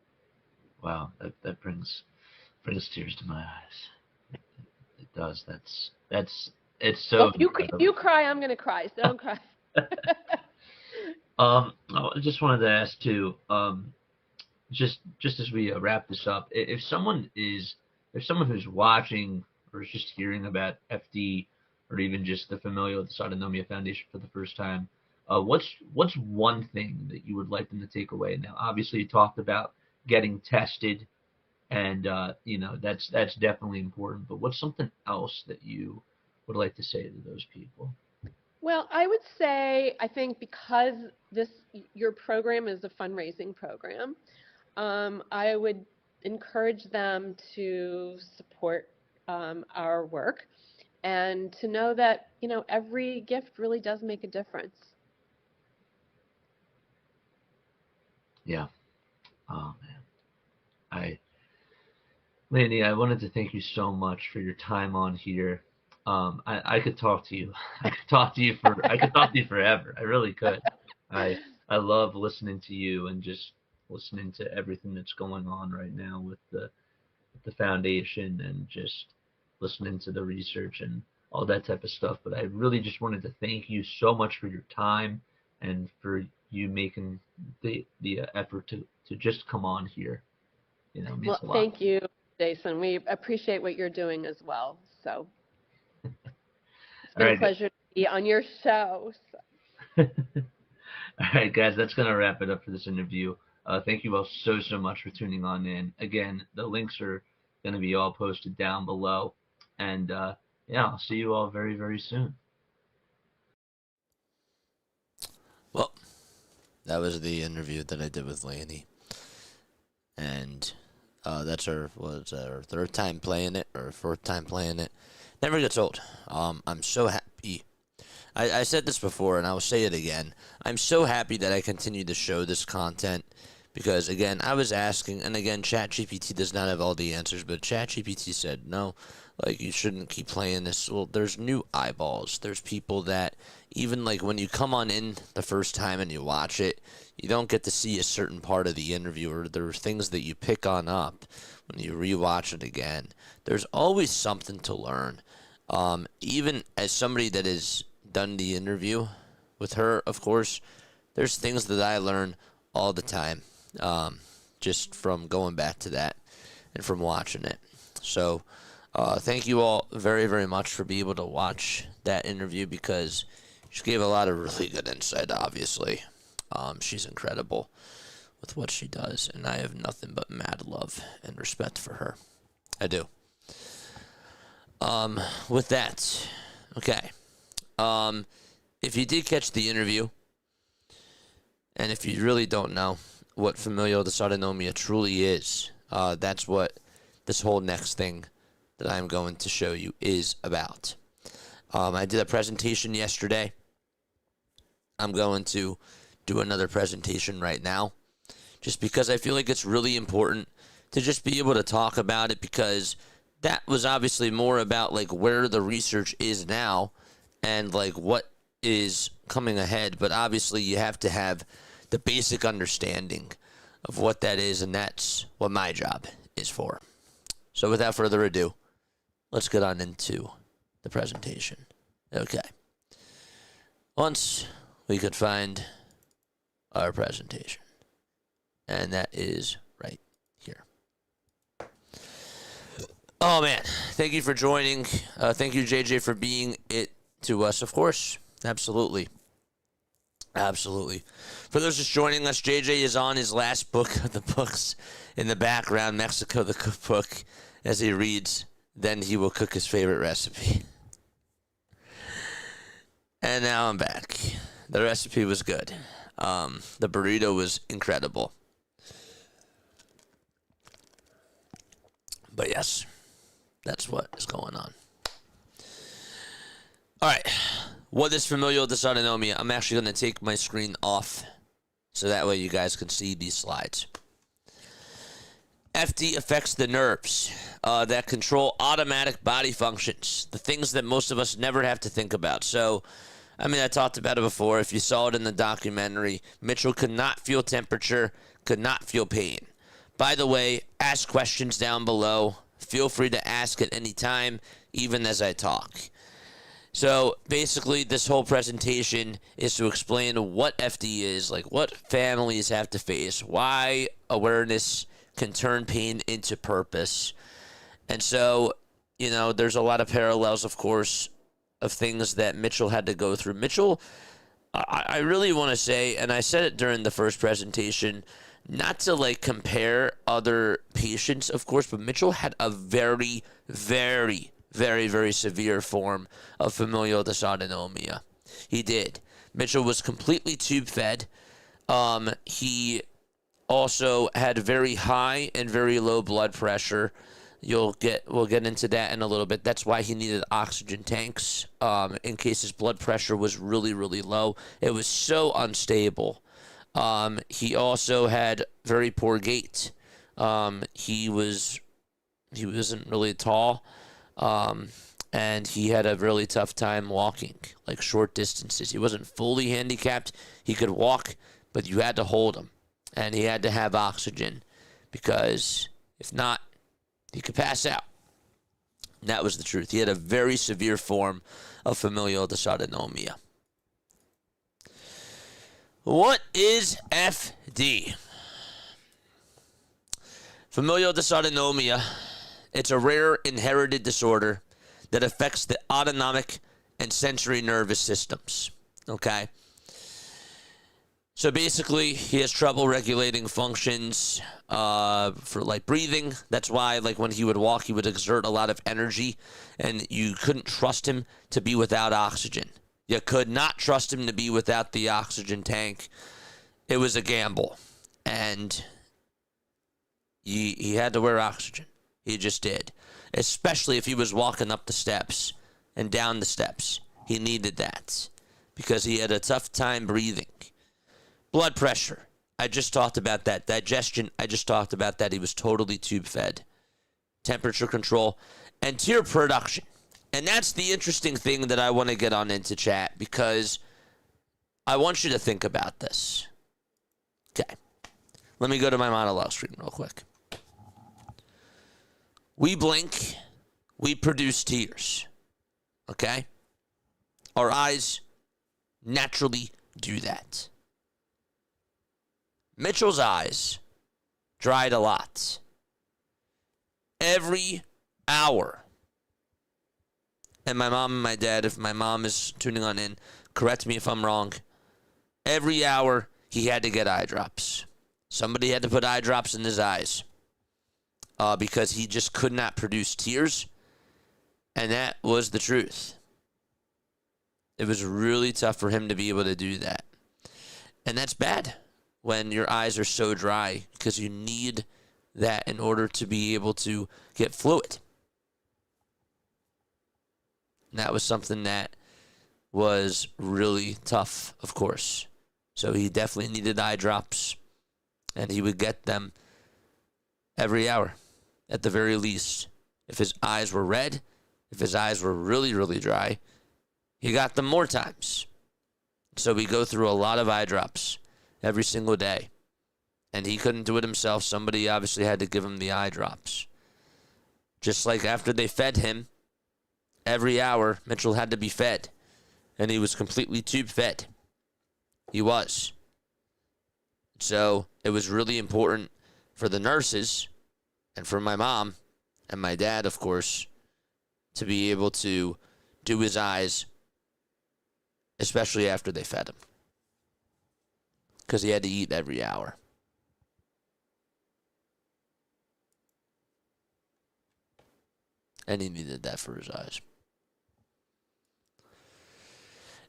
Wow. That brings tears to my eyes. It does. It's so Well, if incredible. you cry, I'm going to cry. So don't cry. I just wanted to ask too, just as we wrap this up, if someone who's watching or is just hearing about FD or even just the Familial Dysautonomia Foundation for the first time, what's one thing that you would like them to take away? Now, obviously, you talked about getting tested, and you know, that's definitely important. But what's something else that you would like to say to those people? Well, I would say, I think because your program is a fundraising program, I would encourage them to support our work and to know that, every gift really does make a difference. Yeah. Oh man. Landy, I wanted to thank you so much for your time on here. I could talk to you. I could talk to you forever. I really could. I love listening to you and just listening to everything that's going on right now with the foundation and just listening to the research and all that type of stuff. But I really just wanted to thank you so much for your time and for you making the effort to just come on here. It means a lot. Thank you, Jason. We appreciate what you're doing as well. So it's been a pleasure to be on your show. So. All right, guys, that's going to wrap it up for this interview. Thank you all so much for tuning on in. Again, the links are going to be all posted down below. And yeah, I'll see you all very, very soon. Well, that was the interview that I did with Laney. And that's our third time playing it, or fourth time playing it. Never gets old. I'm so happy. I said this before, and I will say it again. I'm so happy that I continue to show this content because, again, I was asking, and again, ChatGPT does not have all the answers, but ChatGPT said, no, like, you shouldn't keep playing this. Well, there's new eyeballs. There's people that, even, like, when you come on in the first time and you watch it, you don't get to see a certain part of the interview, or there are things that you pick on up when you rewatch it again. There's always something to learn. Even as somebody that has done the interview with her, of course, there's things that I learn all the time, just from going back to that and from watching it. So thank you all very, very much for being able to watch that interview, because she gave a lot of really good insight, obviously. She's incredible with what she does, and I have nothing but mad love and respect for her. I do. With that, okay. If you did catch the interview, and if you really don't know what familial dysautonomia truly is, that's what this whole next thing that I'm going to show you is about. I did a presentation yesterday. I'm going to do another presentation right now, just because I feel like it's really important to just be able to talk about it, because that was obviously more about like where the research is now and like what is coming ahead. But obviously you have to have the basic understanding of what that is, and that's what my job is for. So without further ado, let's get on into the presentation. Okay. Once we could find our presentation, and that is right here. Oh man, thank you for joining. Thank you, JJ, for being it to us, of course. Absolutely. For those just joining us, JJ is on his last book of the books in the background, Mexico the Cookbook, as he reads. Then he will cook his favorite recipe. And now I'm back. The recipe was good. The burrito was incredible. But yes, that's what is going on. All right. What is familial dysautonomia? I'm actually going to take my screen off so that way you guys can see these slides. FD affects the nerves that control automatic body functions, the things that most of us never have to think about. So, I mean, I talked about it before. If you saw it in the documentary, Mitchell could not feel temperature, could not feel pain. By the way, ask questions down below. Feel free to ask at any time, even as I talk. So basically, this whole presentation is to explain what FD is, like what families have to face, why awareness can turn pain into purpose. And so, you know, there's a lot of parallels, of course, of things that Mitchell had to go through. Mitchell, I really want to say, and I said it during the first presentation, not to like compare other patients, of course, but Mitchell had a very, very, very, very severe form of familial dysautonomia. He did. Mitchell was completely tube fed. He also had very high and very low blood pressure. We'll get into that in a little bit. That's why he needed oxygen tanks in case his blood pressure was really, really low. It was so unstable. He also had very poor gait. He wasn't really tall, and he had a really tough time walking, like short distances. He wasn't fully handicapped. He could walk, but you had to hold him, and he had to have oxygen because if not, he could pass out. And that was the truth. He had a very severe form of familial dysautonomia. What is FD? Familial dysautonomia, it's a rare inherited disorder that affects the autonomic and sensory nervous systems. Okay? So basically, he has trouble regulating functions for like breathing. That's why, like when he would walk, he would exert a lot of energy, and you couldn't trust him to be without oxygen. You could not trust him to be without the oxygen tank. It was a gamble, and he had to wear oxygen. He just did, especially if he was walking up the steps and down the steps. He needed that because he had a tough time breathing. Blood pressure, I just talked about that. Digestion, I just talked about that. He was totally tube fed. Temperature control and tear production. And that's the interesting thing that I want to get on into chat because I want you to think about this. Okay. Let me go to my monologue screen real quick. We blink, we produce tears. Okay? Our eyes naturally do that. Mitchell's eyes dried a lot. Every hour. And my mom and my dad, if my mom is tuning on in, correct me if I'm wrong. Every hour, he had to get eye drops. Somebody had to put eye drops in his eyes because he just could not produce tears. And that was the truth. It was really tough for him to be able to do that. And that's bad when your eyes are so dry because you need that in order to be able to get fluid. And that was something that was really tough, of course. So he definitely needed eye drops, and he would get them every hour, at the very least. If his eyes were red, if his eyes were really, really dry, he got them more times. So we go through a lot of eye drops every single day. And he couldn't do it himself. Somebody obviously had to give him the eye drops. Just like after they fed him, every hour, Mitchell had to be fed. And he was completely tube fed. He was. So it was really important for the nurses and for my mom and my dad, of course, to be able to do his eyes, especially after they fed him. Because he had to eat every hour. And he needed that for his eyes.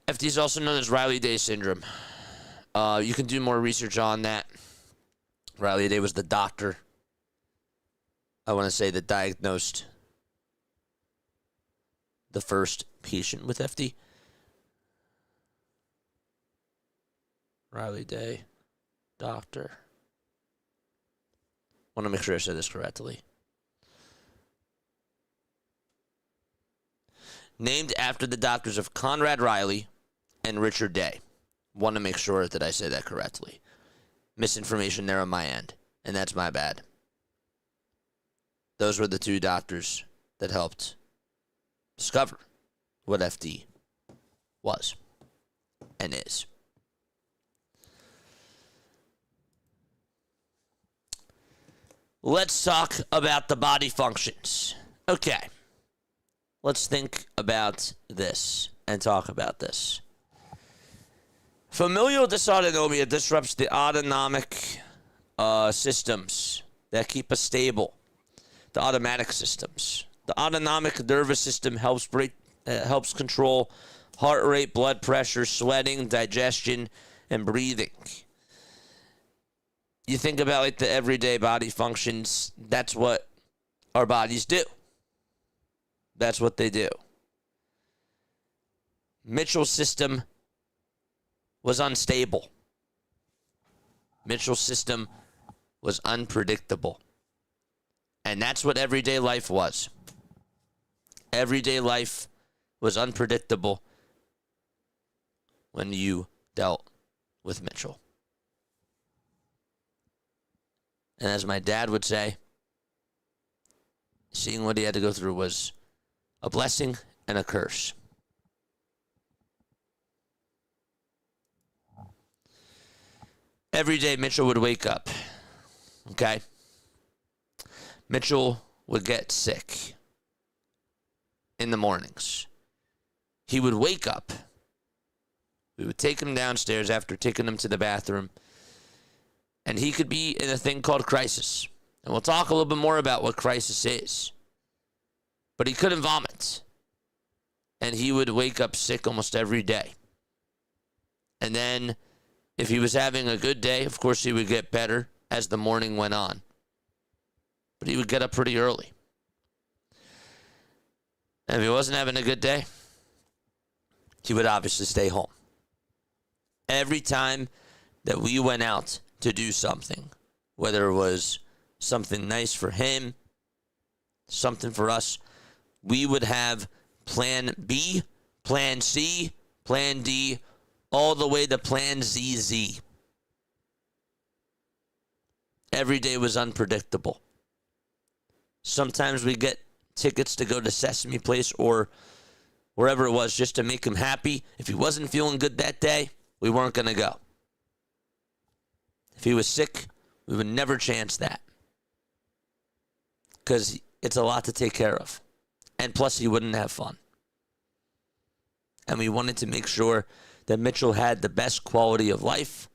FD is also known as Riley-Day syndrome. You can do more research on that. Riley-Day was the doctor, I want to say, that diagnosed the first patient with FD. Riley-Day, doctor. Want to make sure I said this correctly. Named after the doctors of Conrad Riley and Richard Day. Want to make sure that I say that correctly. Misinformation there on my end, and that's my bad. Those were the two doctors that helped discover what FD was and is. Let's talk about the body functions. Okay. Let's think about this and talk about this. Familial dysautonomia disrupts the autonomic systems that keep us stable. The automatic systems. The autonomic nervous system helps control heart rate, blood pressure, sweating, digestion, and breathing. You think about like the everyday body functions, that's what our bodies do. That's what they do. Mitchell's system was unstable. Mitchell's system was unpredictable. And that's what everyday life was. Everyday life was unpredictable when you dealt with Mitchell. And as my dad would say, seeing what he had to go through was a blessing and a curse. Every day Mitchell would wake up, okay? Mitchell would get sick in the mornings. He would wake up. We would take him downstairs after taking him to the bathroom, and he could be in a thing called crisis. And we'll talk a little bit more about what crisis is. But he couldn't vomit. And he would wake up sick almost every day. And then if he was having a good day, of course he would get better as the morning went on. But he would get up pretty early. And if he wasn't having a good day, he would obviously stay home. Every time that we went out to do something, whether it was something nice for him, something for us, we would have plan B, plan C, plan D, all the way to plan ZZ. Every day was unpredictable. Sometimes we get tickets to go to Sesame Place or wherever it was just to make him happy. If he wasn't feeling good that day, we weren't going to go. If he was sick, we would never chance that. Because it's a lot to take care of. And plus, he wouldn't have fun. And we wanted to make sure that Mitchell had the best quality of life.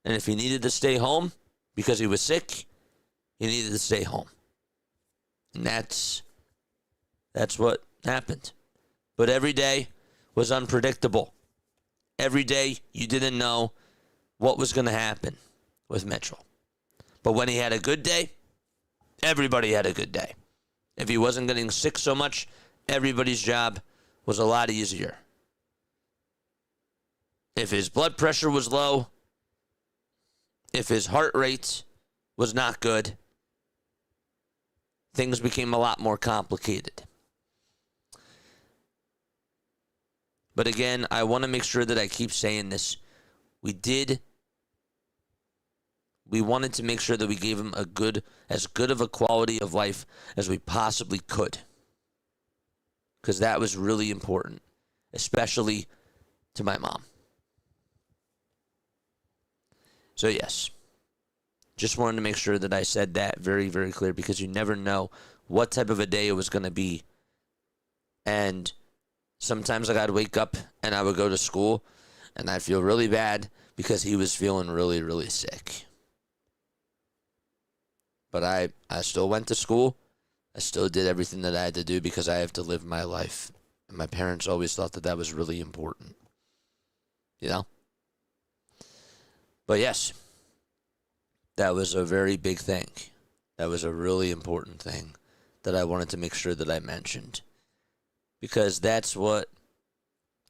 And if he needed to stay home because he was sick, he needed to stay home. And that's what happened. But every day was unpredictable. Every day you didn't know what was going to happen with Mitchell. But when he had a good day, everybody had a good day. If he wasn't getting sick so much, everybody's job was a lot easier. If his blood pressure was low, if his heart rate was not good, things became a lot more complicated. But again, I want to make sure that I keep saying this. We wanted to make sure that we gave him as good of a quality of life as we possibly could. Because that was really important, especially to my mom. So yes, just wanted to make sure that I said that very, very clear, because you never know what type of a day it was going to be. And sometimes I'd wake up and I would go to school and I'd feel really bad because he was feeling really, really sick. But I still went to school. I still did everything that I had to do because I have to live my life. And my parents always thought that was really important. You know? But yes, that was a very big thing. That was a really important thing that I wanted to make sure that I mentioned. Because that's what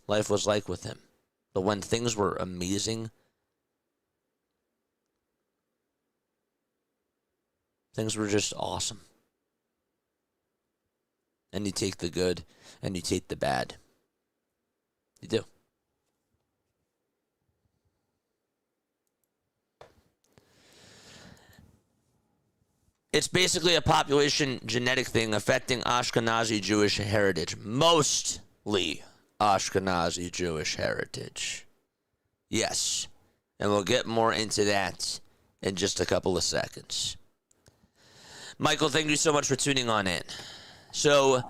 life was like with him. But when things were amazing, things were just awesome. And you take the good and you take the bad. You do. It's basically a population genetic thing affecting Ashkenazi Jewish heritage. Mostly Ashkenazi Jewish heritage. Yes. And we'll get more into that in just a couple of seconds. Michael, thank you so much for tuning on in. So,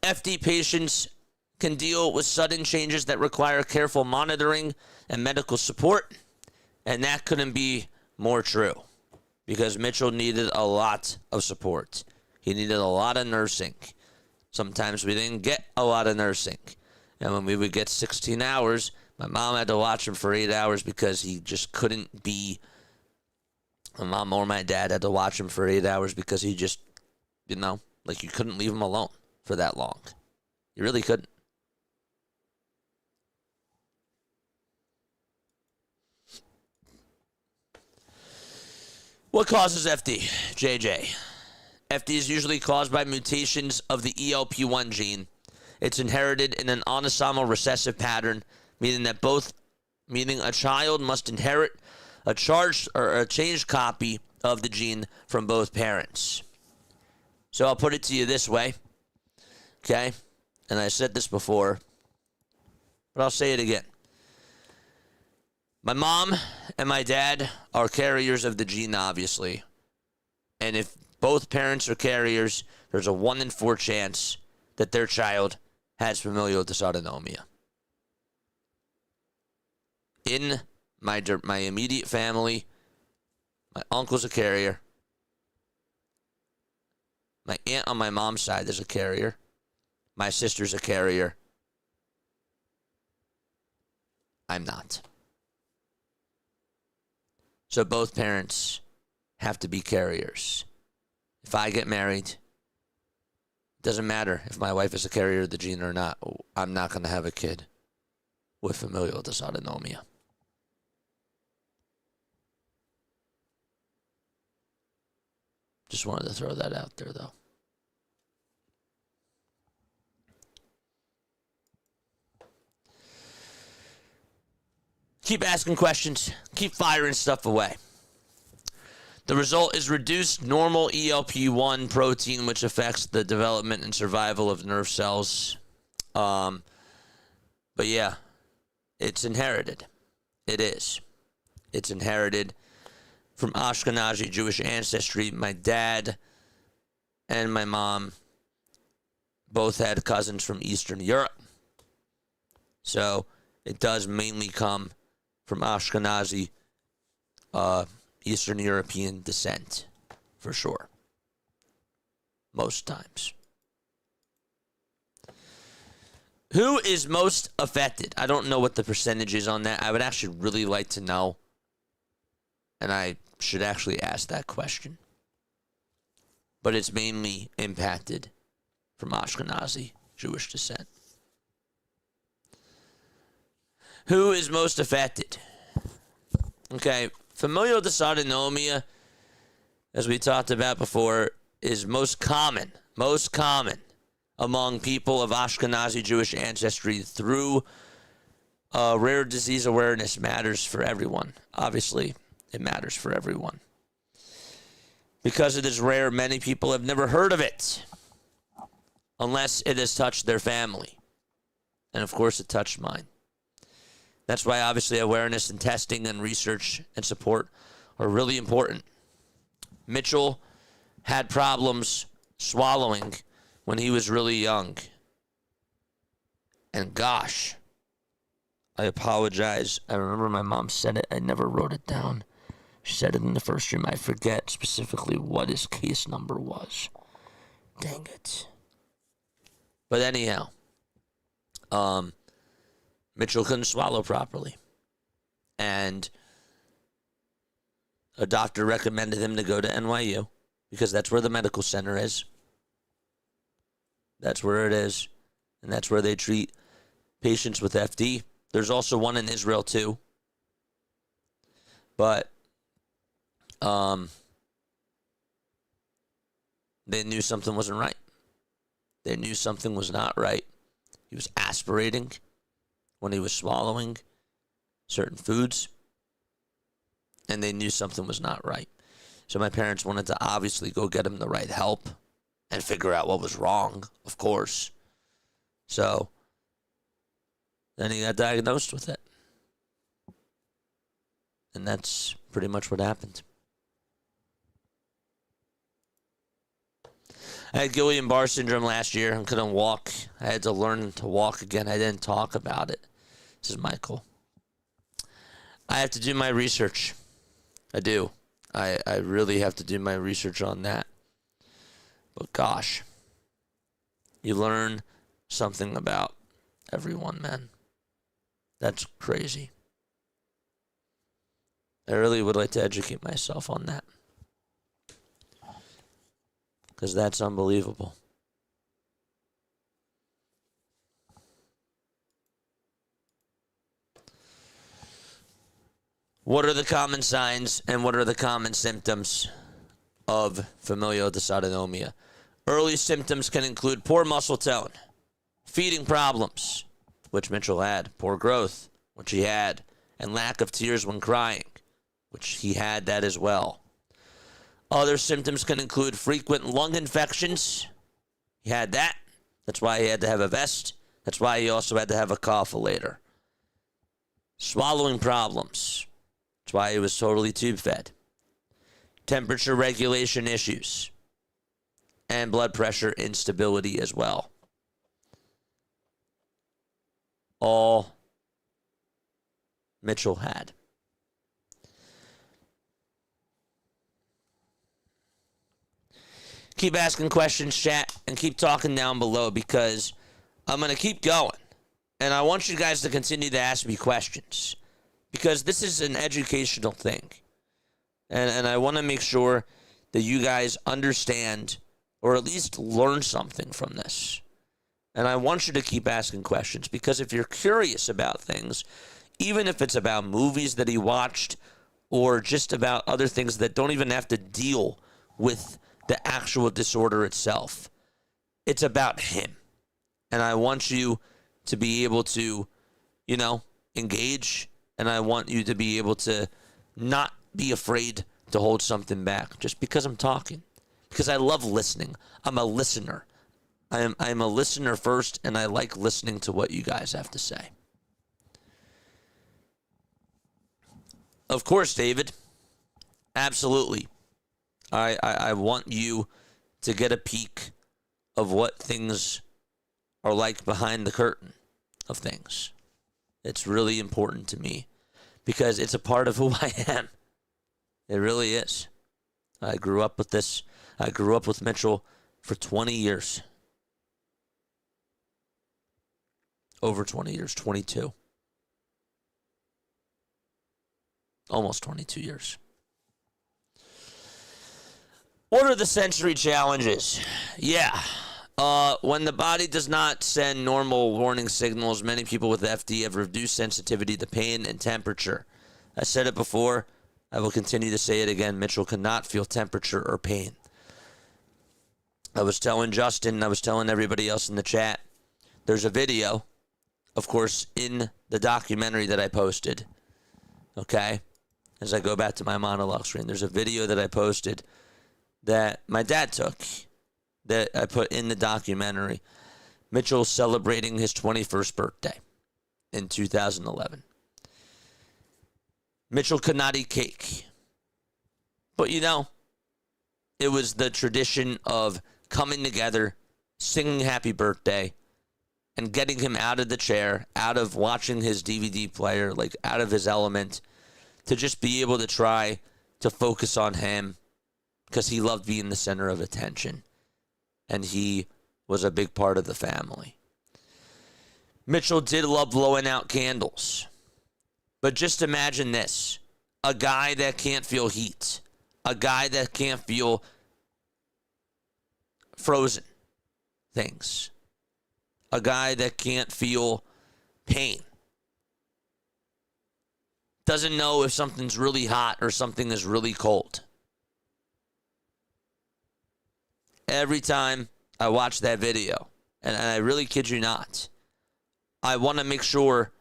FD patients can deal with sudden changes that require careful monitoring and medical support. And that couldn't be more true. Because Mitchell needed a lot of support. He needed a lot of nursing. Sometimes we didn't get a lot of nursing. And when we would get 16 hours, my mom had to watch him for 8 hours because he just couldn't be. My mom or my dad had to watch him for 8 hours because he just, like you couldn't leave him alone for that long. You really couldn't. What causes FD? JJ. FD is usually caused by mutations of the ELP1 gene. It's inherited in an autosomal recessive pattern, meaning a child must inherit a changed copy of the gene from both parents. So I'll put it to you this way, okay? And I said this before, but I'll say it again. My mom and my dad are carriers of the gene, obviously. And if both parents are carriers, there's a 1 in 4 chance that their child has familial dysautonomia. In my immediate family, my uncle's a carrier. My aunt on my mom's side is a carrier. My sister's a carrier. I'm not. So both parents have to be carriers. If I get married, it doesn't matter if my wife is a carrier of the gene or not. I'm not going to have a kid with familial dysautonomia. Just wanted to throw that out there, though. Keep asking questions. Keep firing stuff away. The result is reduced normal ELP1 protein, which affects the development and survival of nerve cells. But yeah, it's inherited. It is. It's inherited from Ashkenazi Jewish ancestry. My dad and my mom both had cousins from Eastern Europe. So it does mainly come from Ashkenazi, Eastern European descent, for sure. Most times. Who is most affected? I don't know what the percentage is on that. I would actually really like to know. And I should actually ask that question. But it's mainly impacted from Ashkenazi Jewish descent. Who is most affected? Okay, familial dysautonomia, as we talked about before, is most common among people of Ashkenazi Jewish ancestry through rare disease awareness matters for everyone. Obviously, it matters for everyone. Because it is rare, many people have never heard of it unless it has touched their family. And of course, it touched mine. That's why, obviously, awareness and testing and research and support are really important. Mitchell had problems swallowing when he was really young. And gosh, I apologize. I remember my mom said it. I never wrote it down. She said it in the first stream. I forget specifically what his case number was. Dang it. But anyhow, Mitchell couldn't swallow properly. And a doctor recommended him to go to NYU because that's where the medical center is. That's where it is. And that's where they treat patients with FD. There's also one in Israel too. But they knew something wasn't right. They knew something was not right. He was aspirating when he was swallowing certain foods, and they knew something was not right. So my parents wanted to obviously go get him the right help and figure out what was wrong, of course. So then he got diagnosed with it. And that's pretty much what happened. I had Guillain-Barré syndrome last year and couldn't walk. I had to learn to walk again. I didn't talk about it. This is Michael. I have to do my research. I do. I really have to do my research on that. But gosh, you learn something about everyone, man. That's crazy. I really would like to educate myself on that. Because that's unbelievable. What are the common signs and what are the common symptoms of familial dysautonomia? Early symptoms can include poor muscle tone, feeding problems, which Mitchell had, poor growth, which he had, and lack of tears when crying, which he had that as well. Other symptoms can include frequent lung infections. He had that. That's why he had to have a vest. That's why he also had to have a cough-a-lator. Swallowing problems. That's why he was totally tube-fed. Temperature regulation issues. And blood pressure instability as well. All Mitchell had. Keep asking questions, chat, and keep talking down below because I'm going to keep going. And I want you guys to continue to ask me questions because this is an educational thing. And I want to make sure that you guys understand or at least learn something from this. And I want you to keep asking questions because if you're curious about things, even if it's about movies that he watched or just about other things that don't even have to deal with the actual disorder itself, it's about him. And I want you to be able to, engage. And I want you to be able to not be afraid to hold something back just because I'm talking. Because I love listening. I'm a listener. I'm a listener first, and I like listening to what you guys have to say. Of course, David. Absolutely. I want you to get a peek of what things are like behind the curtain of things. It's really important to me because it's a part of who I am. It really is. I grew up with this. I grew up with Mitchell for 20 years. Over 20 years, 22. Almost 22 years. What are the sensory challenges? Yeah. When the body does not send normal warning signals, many people with FD have reduced sensitivity to pain and temperature. I said it before. I will continue to say it again. Mitchell cannot feel temperature or pain. I was telling Justin, I was telling everybody else in the chat, there's a video, of course, in the documentary that I posted. Okay? As I go back to my monologue screen, there's a video that I posted that my dad took that I put in the documentary. Mitchell celebrating his 21st birthday in 2011. Mitchell could not eat cake. But it was the tradition of coming together, singing happy birthday, and getting him out of the chair, out of watching his DVD player, like out of his element, to just be able to try to focus on him because he loved being the center of attention. And he was a big part of the family. Mitchell did love blowing out candles. But just imagine this. A guy that can't feel heat. A guy that can't feel frozen things. A guy that can't feel pain. Doesn't know if something's really hot or something is really cold. Every time I watch that video, and I really kid you not, I want to make sure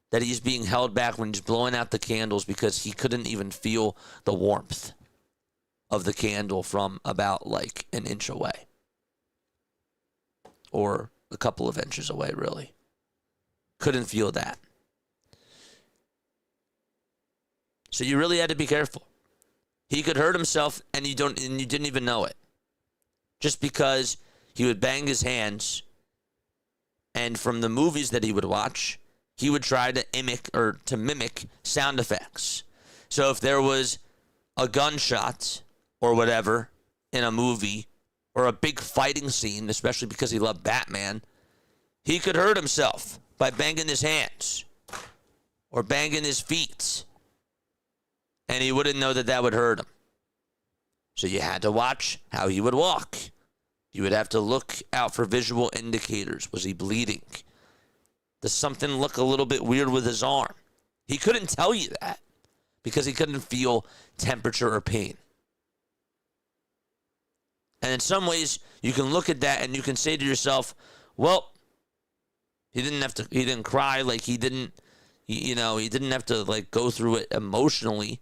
that he's being held back when he's blowing out the candles because he couldn't even feel the warmth of the candle from about like an inch away. Or a couple of inches away, really. Couldn't feel that. So you really had to be careful. He could hurt himself and you didn't even know it. Just because he would bang his hands, and from the movies that he would watch, he would try to mimic sound effects. So if there was a gunshot or whatever in a movie or a big fighting scene, especially because he loved Batman, he could hurt himself by banging his hands or banging his feet. And he wouldn't know that that would hurt him. So you had to watch how he would walk. You would have to look out for visual indicators. Was he bleeding? Does something look a little bit weird with his arm? He couldn't tell you that because he couldn't feel temperature or pain. And in some ways, you can look at that and you can say to yourself, well, he didn't cry, like he didn't have to like go through it emotionally.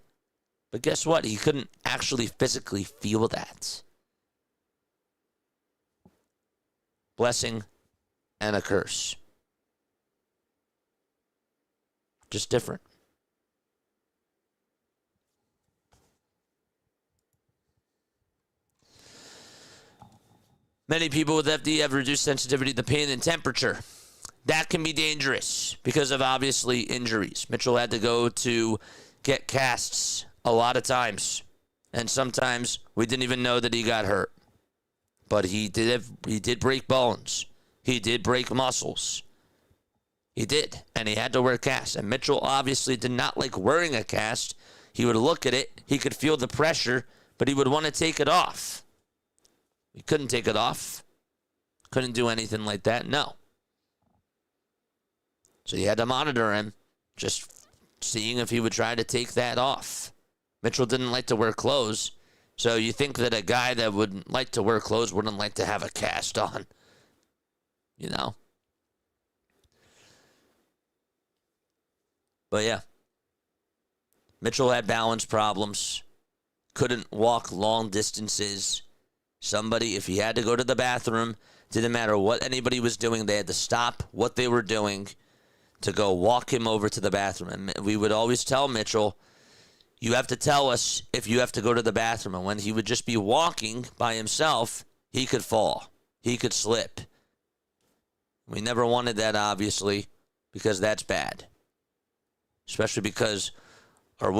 But guess what? He couldn't actually physically feel that. Blessing and a curse. Just different. Many people with FD have reduced sensitivity to pain and temperature. That can be dangerous because of obviously injuries. Mitchell had to go to get casts a lot of times. And sometimes we didn't even know that he got hurt. But he did break bones. He did break muscles. He did. And he had to wear casts. And Mitchell obviously did not like wearing a cast. He would look at it. He could feel the pressure, but he would want to take it off. He couldn't take it off. Couldn't do anything like that. No. So you had to monitor him, just seeing if he would try to take that off. Mitchell didn't like to wear clothes. So you think that a guy that wouldn't like to wear clothes wouldn't like to have a cast on. You know? But yeah. Mitchell had balance problems. Couldn't walk long distances. Somebody, if he had to go to the bathroom, didn't matter what anybody was doing, they had to stop what they were doing to go walk him over to the bathroom. And we would always tell Mitchell, you have to tell us if you have to go to the bathroom. And when he would just be walking by himself, he could fall. He could slip. We never wanted that, obviously, because that's bad. Especially because our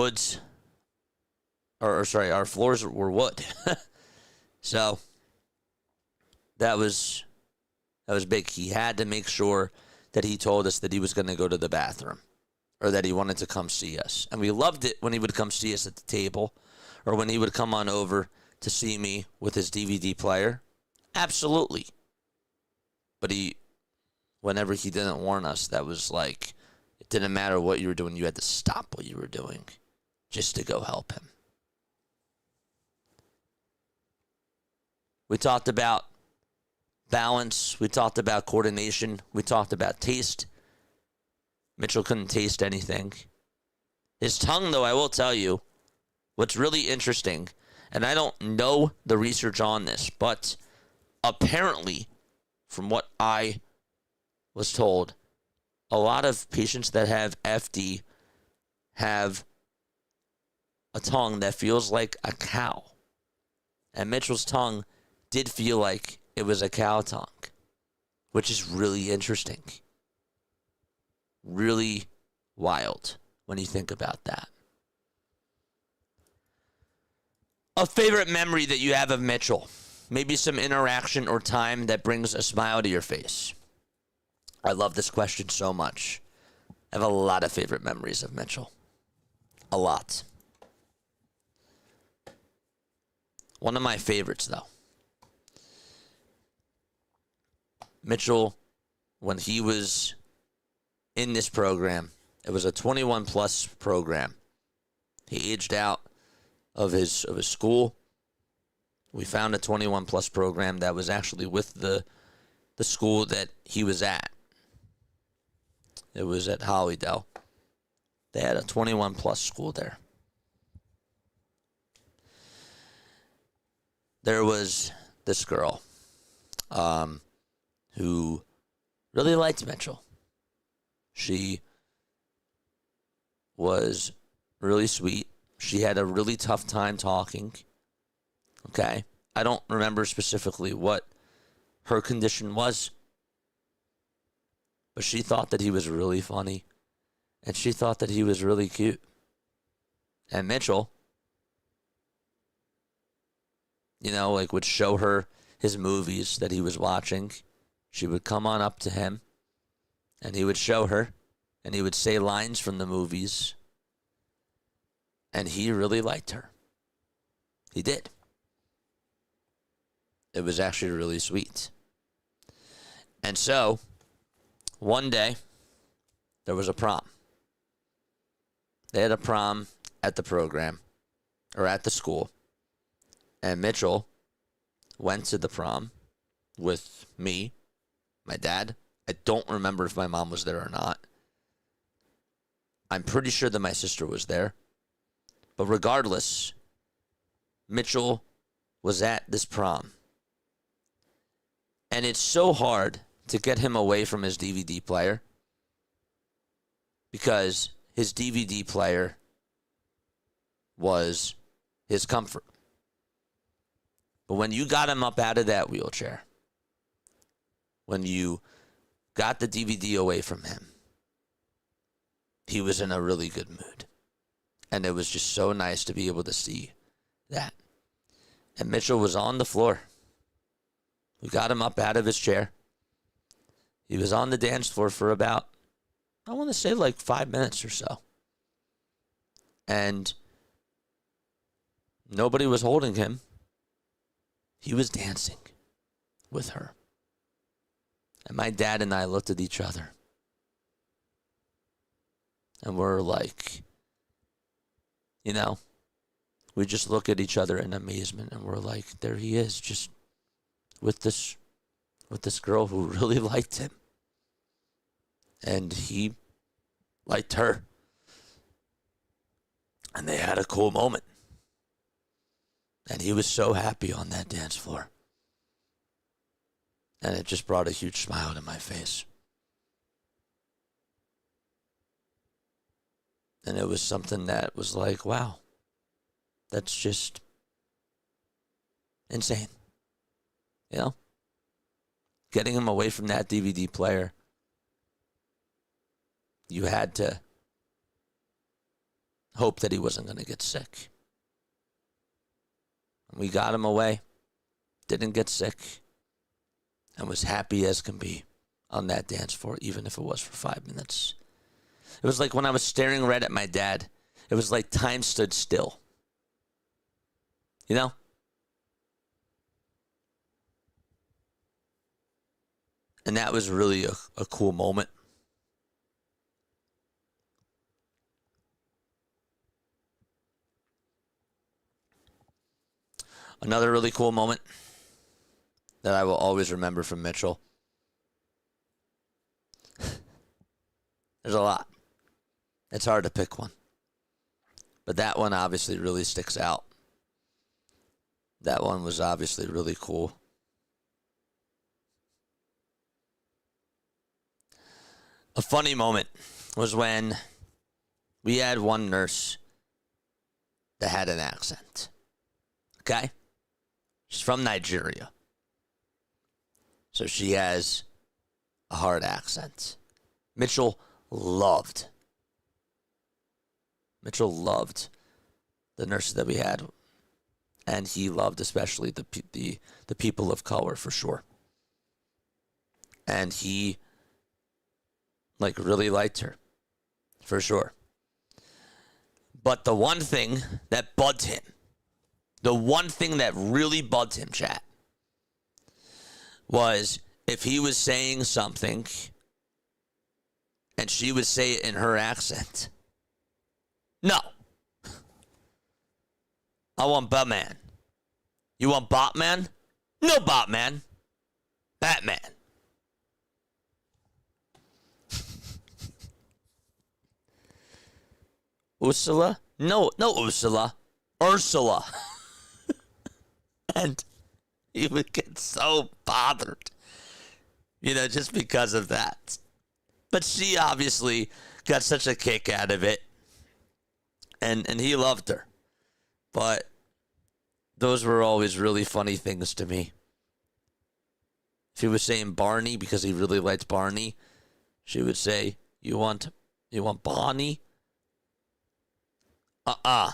floors were wood. So that was big. He had to make sure that he told us that he was going to go to the bathroom or that he wanted to come see us. And we loved it when he would come see us at the table or when he would come on over to see me with his DVD player. Absolutely. But whenever he didn't warn us, that was like, it didn't matter what you were doing. You had to stop what you were doing just to go help him. We talked about balance. We talked about coordination. We talked about taste. Mitchell couldn't taste anything. His tongue, though, I will tell you, what's really interesting, and I don't know the research on this, but apparently, from what I was told, a lot of patients that have FD have a tongue that feels like a cow. And Mitchell's tongue did feel like it was a cow tongue, which is really interesting. Really wild when you think about that. A favorite memory that you have of Mitchell? Maybe some interaction or time that brings a smile to your face. I love this question so much. I have a lot of favorite memories of Mitchell. A lot. One of my favorites, though. Mitchell, when he was in this program, it was a 21-plus program. He aged out of his school. We found a 21-plus program that was actually with the school that he was at. It was at Hollydale. They had a 21-plus school there. There was this girl who really liked Mitchell. She was really sweet. She had a really tough time talking. Okay? I don't remember specifically what her condition was. But she thought that he was really funny. And she thought that he was really cute. And Mitchell, would show her his movies that he was watching. She would come on up to him And he would show her, and he would say lines from the movies, and he really liked her. He did. It was actually really sweet. And so, one day, there was a prom. They had a prom at the program, or at the school, and Mitchell went to the prom with me, my dad. I don't remember if my mom was there or not. I'm pretty sure that my sister was there. But regardless, Mitchell was at this prom. And it's so hard to get him away from his DVD player because his DVD player was his comfort. But when you got him up out of that wheelchair, when you got the DVD away from him, he was in a really good mood. And it was just so nice to be able to see that. And Mitchell was on the floor. We got him up out of his chair. He was on the dance floor for about, I want to say like 5 minutes or so. And nobody was holding him. He was dancing with her. And my dad and I looked at each other. And we're like, you know, we just look at each other in amazement and we're like, there he is, just with this girl who really liked him. And he liked her. And they had a cool moment. And he was so happy on that dance floor. And it just brought a huge smile to my face. And it was something that was like, wow, that's just insane. You know? Getting him away from that DVD player, you had to hope that he wasn't going to get sick. We got him away, didn't get sick, and was happy as can be on that dance floor, even if it was for 5 minutes. It was like when I was staring right at my dad, it was like time stood still. You know? And that was really a cool moment. Another really cool moment that I will always remember from Mitchell. There's a lot. It's hard to pick one. But that one obviously really sticks out. That one was obviously really cool. A funny moment was when we had one nurse that had an accent. Okay? She's from Nigeria. So she has a hard accent. Mitchell loved the nurses that we had. And he loved especially the people of color for sure. And he really liked her for sure. But the one thing that bugged him, the one thing that really bugged him, chat, was if he was saying something and she would say it in her accent. No. I want Batman. You want Batman? No Batman. Batman. Ursula? No Ursula. Ursula. And he would get so bothered, just because of that. But she obviously got such a kick out of it, and he loved her. But those were always really funny things to me. If he was saying Barney because he really liked Barney, she would say, You want Barney? Uh-uh.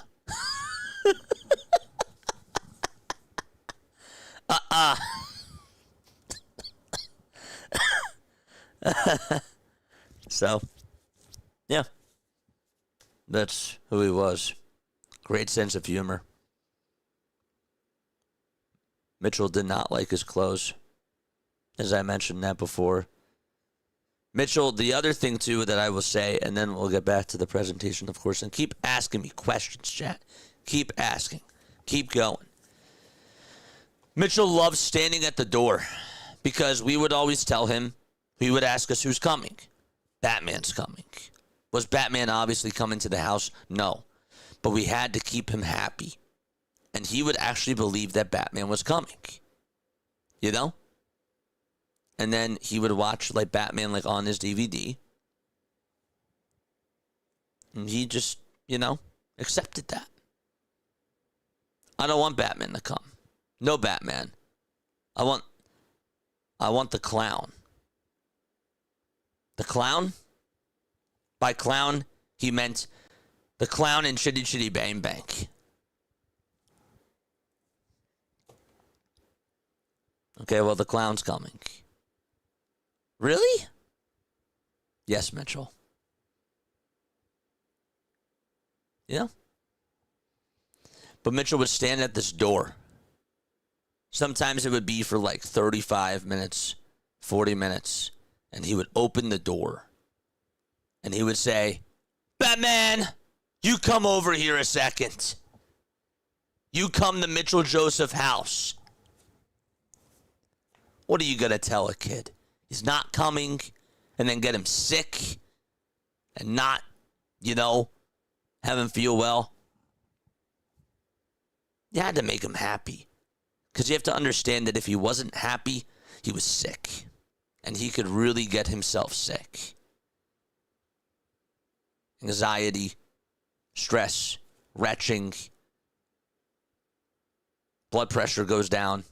So, yeah. That's who he was. Great sense of humor. Mitchell did not like his clothes, as I mentioned that before. Mitchell, the other thing, too, that I will say, and then we'll get back to the presentation, of course, and keep asking me questions, chat. Keep asking. Keep going. Mitchell loves standing at the door because we would always tell him, he would ask us who's coming. Batman's coming. Was Batman obviously coming to the house? No. But we had to keep him happy. And he would actually believe that Batman was coming. You know? And then he would watch like Batman like on his DVD. And he just, accepted that. I don't want Batman to come. No Batman. I want the clown. The clown? By clown, he meant the clown in Chitty Chitty Bang Bang. Okay, well, the clown's coming. Really? Yes, Mitchell. Yeah. But Mitchell would stand at this door. Sometimes it would be for like 35 minutes, 40 minutes, and he would open the door. And he would say, Batman, you come over here a second. You come to Mitchell Joseph house. What are you going to tell a kid? He's not coming, and then get him sick and not, have him feel well. You had to make him happy. Because you have to understand that if he wasn't happy, he was sick. And he could really get himself sick. Anxiety, stress, retching, blood pressure goes down.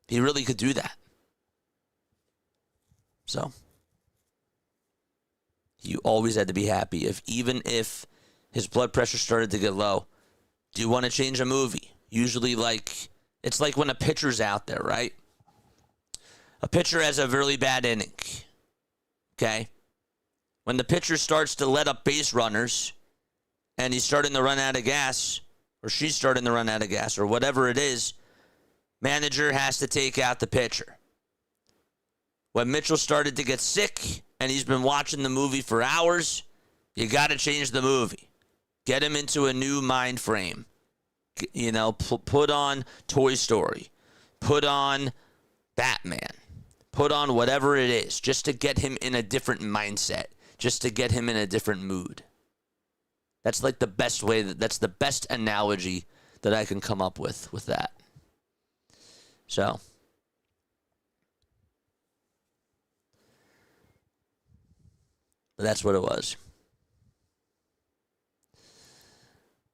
He really could do that. So, you always had to be happy. Even if his blood pressure started to get low, do you want to change a movie? Usually, it's like when a pitcher's out there, right? A pitcher has a really bad inning, okay? When the pitcher starts to let up base runners and he's starting to run out of gas, or she's starting to run out of gas, or whatever it is, manager has to take out the pitcher. When Mitchell started to get sick and he's been watching the movie for hours, you got to change the movie. Get him into a new mind frame. Put on Toy Story. Put on Batman. Put on whatever it is, just to get him in a different mindset. Just to get him in a different mood. That's like the best way, that's the best analogy that I can come up with that. So, but that's what it was.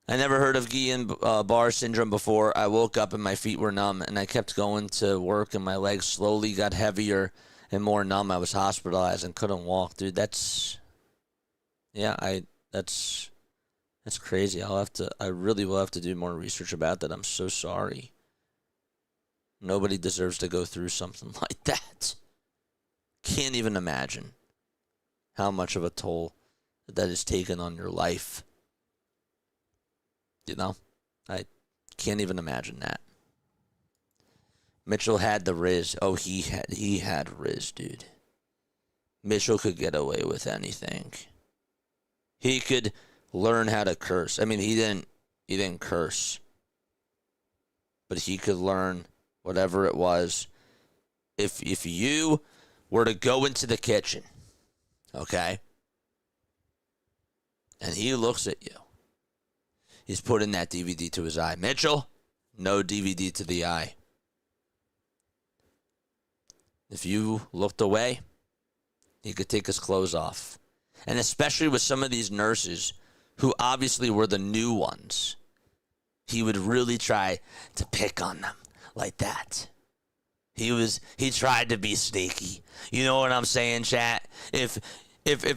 I never heard of Guillain-Barré syndrome before. I woke up and my feet were numb, and I kept going to work, and my legs slowly got heavier and more numb. I was hospitalized and couldn't walk, dude. That's crazy. I really will have to do more research about that. I'm so sorry. Nobody deserves to go through something like that. Can't even imagine how much of a toll that is taken on your life. I can't even imagine that. Mitchell had the Riz. Oh, he had Riz, dude. Mitchell could get away with anything. He could learn how to curse. I mean, he didn't curse. But he could learn whatever it was. If you were to go into the kitchen, okay? And he looks at you. He's putting that DVD to his eye. Mitchell, no DVD to the eye. If you looked away, he could take his clothes off. And especially with some of these nurses who obviously were the new ones, he would really try to pick on them like that. He tried to be sneaky. You know what I'm saying, chat? If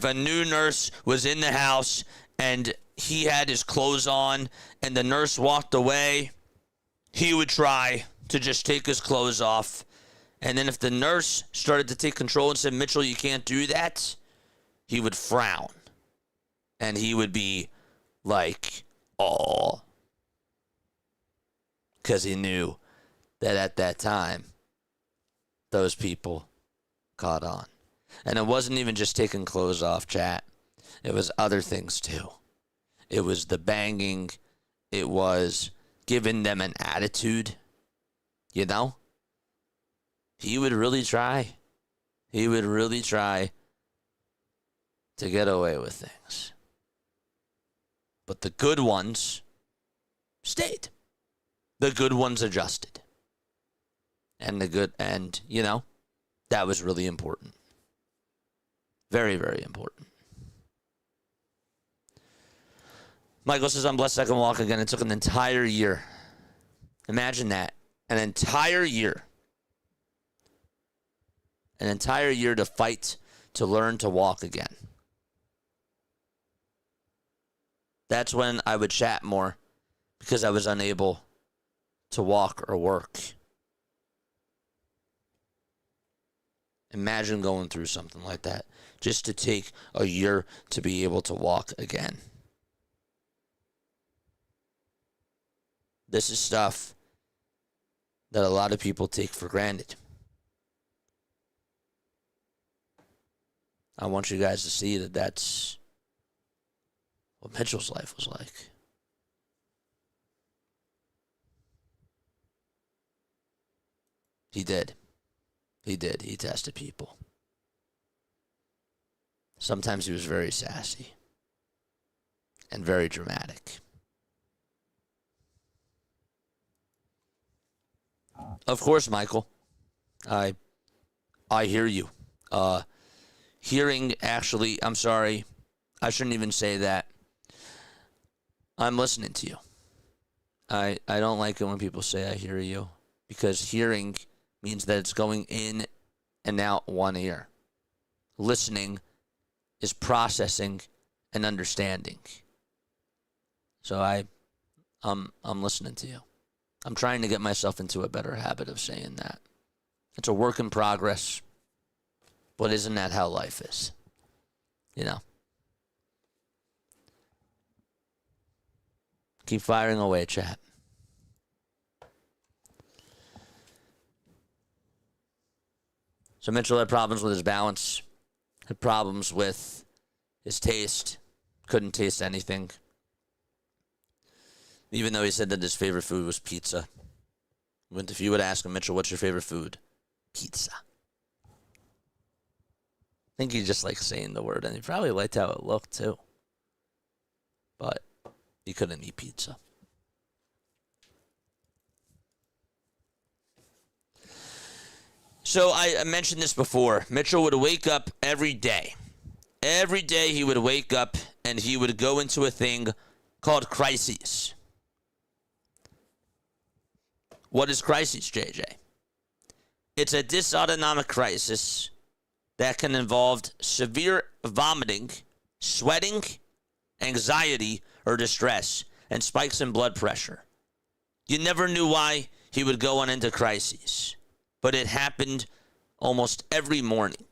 a new nurse was in the house and he had his clothes on and the nurse walked away, he would try to just take his clothes off And then if the nurse started to take control and said, Mitchell, you can't do that, he would frown. And he would be like, oh. Because he knew that at that time, those people caught on. And it wasn't even just taking clothes off, chat. It was other things too. It was the banging. It was giving them an attitude. You know? He would really try. He would really try to get away with things. But the good ones stayed. The good ones adjusted. And that was really important. Very, very important. Michael says, I'm blessed I can walk again. It took an entire year. Imagine that. An entire year. An entire year to fight to learn to walk again. That's when I would chat more because I was unable to walk or work. Imagine going through something like that just to take a year to be able to walk again. This is stuff that a lot of people take for granted. I want you guys to see that that's what Mitchell's life was like. He did. He did. He tested people. Sometimes he was very sassy and very dramatic. Of course, Michael. I hear you. Hearing, actually, I'm sorry. I shouldn't even say that. I'm listening to you. I don't like it when people say I hear you, because hearing means that it's going in and out one ear. Listening is processing and understanding. So I'm listening to you. I'm trying to get myself into a better habit of saying that. It's a work in progress, but isn't that how life is? You know? Keep firing away, chat. So Mitchell had problems with his balance, had problems with his taste, couldn't taste anything. Even though he said that his favorite food was pizza. If you would ask him, Mitchell, what's your favorite food? Pizza. I think he just likes saying the word, and he probably liked how it looked too. But he couldn't eat pizza. So I mentioned this before. Mitchell would wake up every day. Every day he would wake up and he would go into a thing called crises. What is crises, JJ? It's a dysautonomic crisis that can involve severe vomiting, sweating, anxiety, or distress, and spikes in blood pressure. You never knew why he would go on into crises, but it happened almost every morning.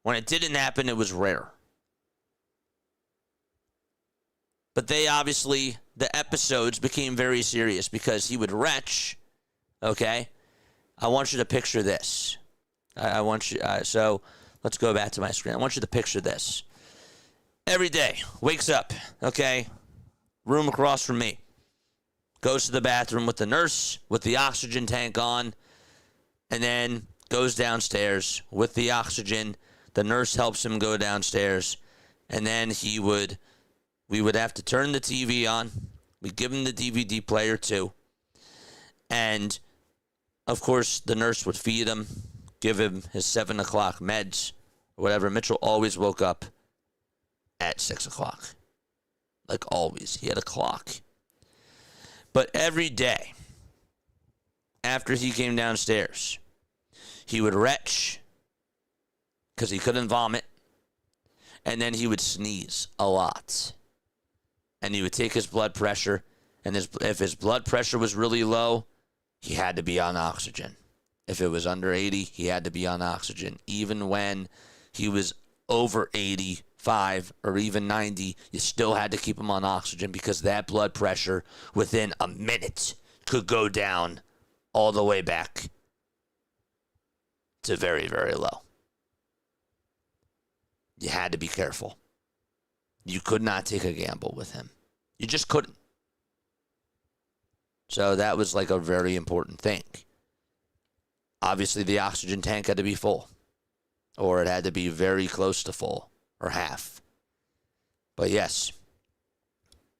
When it didn't happen, it was rare. But the episodes became very serious because he would retch, okay? I want you to picture this. So let's go back to my screen. I want you to picture this. Every day, wakes up, okay? Room across from me. Goes to the bathroom with the nurse, with the oxygen tank on, and then goes downstairs with the oxygen. The nurse helps him go downstairs, and then we would have to turn the TV on. We'd give him the DVD player too. And, of course, the nurse would feed him, give him his 7 o'clock meds, or whatever. Mitchell always woke up at 6 o'clock. Like always. He had a clock. But every day, after he came downstairs, he would retch because he couldn't vomit. And then he would sneeze a lot. And he would take his blood pressure. And if his blood pressure was really low, he had to be on oxygen. If it was under 80, he had to be on oxygen. Even when he was over 85 or even 90, you still had to keep him on oxygen because that blood pressure within a minute could go down all the way back to very, very low. You had to be careful. You could not take a gamble with him. You just couldn't. So that was like a very important thing. Obviously, the oxygen tank had to be full, or it had to be very close to full, or half. But yes,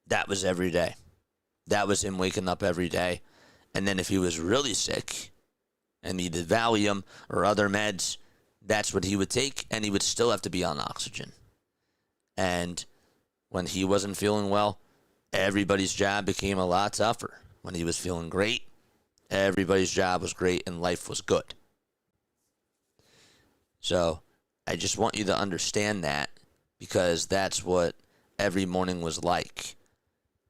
that was every day. That was him waking up every day. And then if he was really sick and needed Valium or other meds, that's what he would take, and he would still have to be on oxygen. And when he wasn't feeling well, everybody's job became a lot tougher. When he was feeling great, everybody's job was great and life was good. So I just want you to understand that, because that's what every morning was like.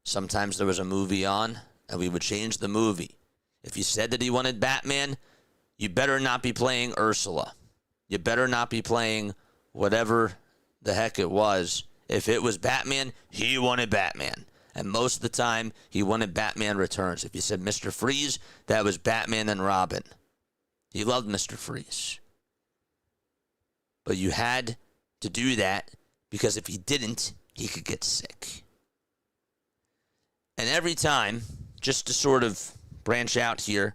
Sometimes there was a movie on and we would change the movie. If you said that he wanted Batman, you better not be playing Ursula. You better not be playing whatever the heck it was. If it was Batman, he wanted Batman. And most of the time, he wanted Batman Returns. If you said Mr. Freeze, that was Batman and Robin. He loved Mr. Freeze. But you had to do that, because if he didn't, he could get sick. And every time, just to sort of branch out here,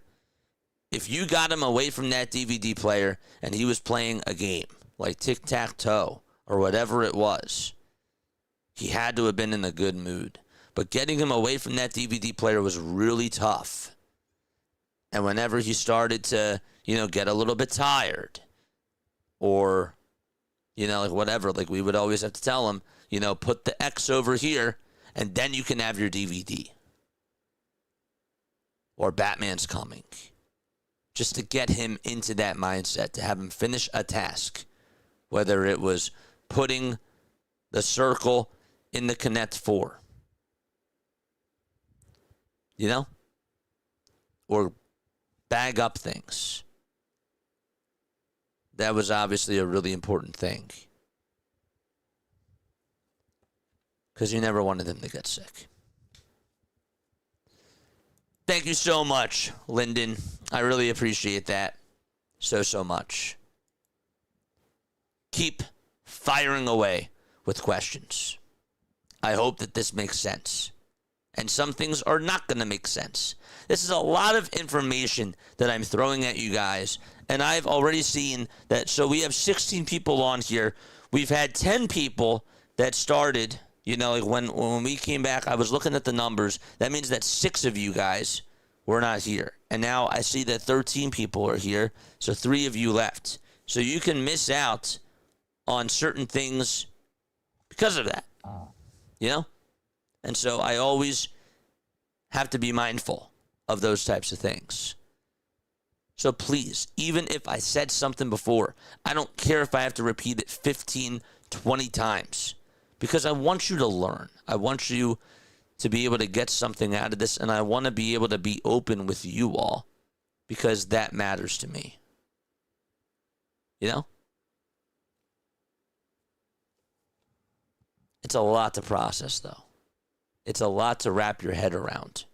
if you got him away from that DVD player and he was playing a game, like tic-tac-toe or whatever it was, he had to have been in a good mood. But getting him away from that DVD player was really tough. And whenever he started to, get a little bit tired, or, like whatever, like we would always have to tell him, put the X over here, and then you can have your DVD. Or Batman's coming. Just to get him into that mindset, to have him finish a task. Whether it was putting the circle in the Connect 4. Or bag up things. That was obviously a really important thing. Because you never wanted him to get sick. Thank you so much, Lyndon. I really appreciate that so much. Keep firing away with questions. I hope that this makes sense. And some things are not going to make sense. This is a lot of information that I'm throwing at you guys. And I've already seen that. So we have 16 people on here. We've had 10 people that started. Like when we came back, I was looking at the numbers. That means that 6 of you guys were not here. And now I see that 13 people are here. So 3 of you left. So you can miss out on certain things because of that. And so I always have to be mindful of those types of things. So please, even if I said something before, I don't care if I have to repeat it 15, 20 times, because I want you to learn. I want you to be able to get something out of this, and I want to be able to be open with you all, because that matters to me. It's a lot to process, though. It's a lot to wrap your head around.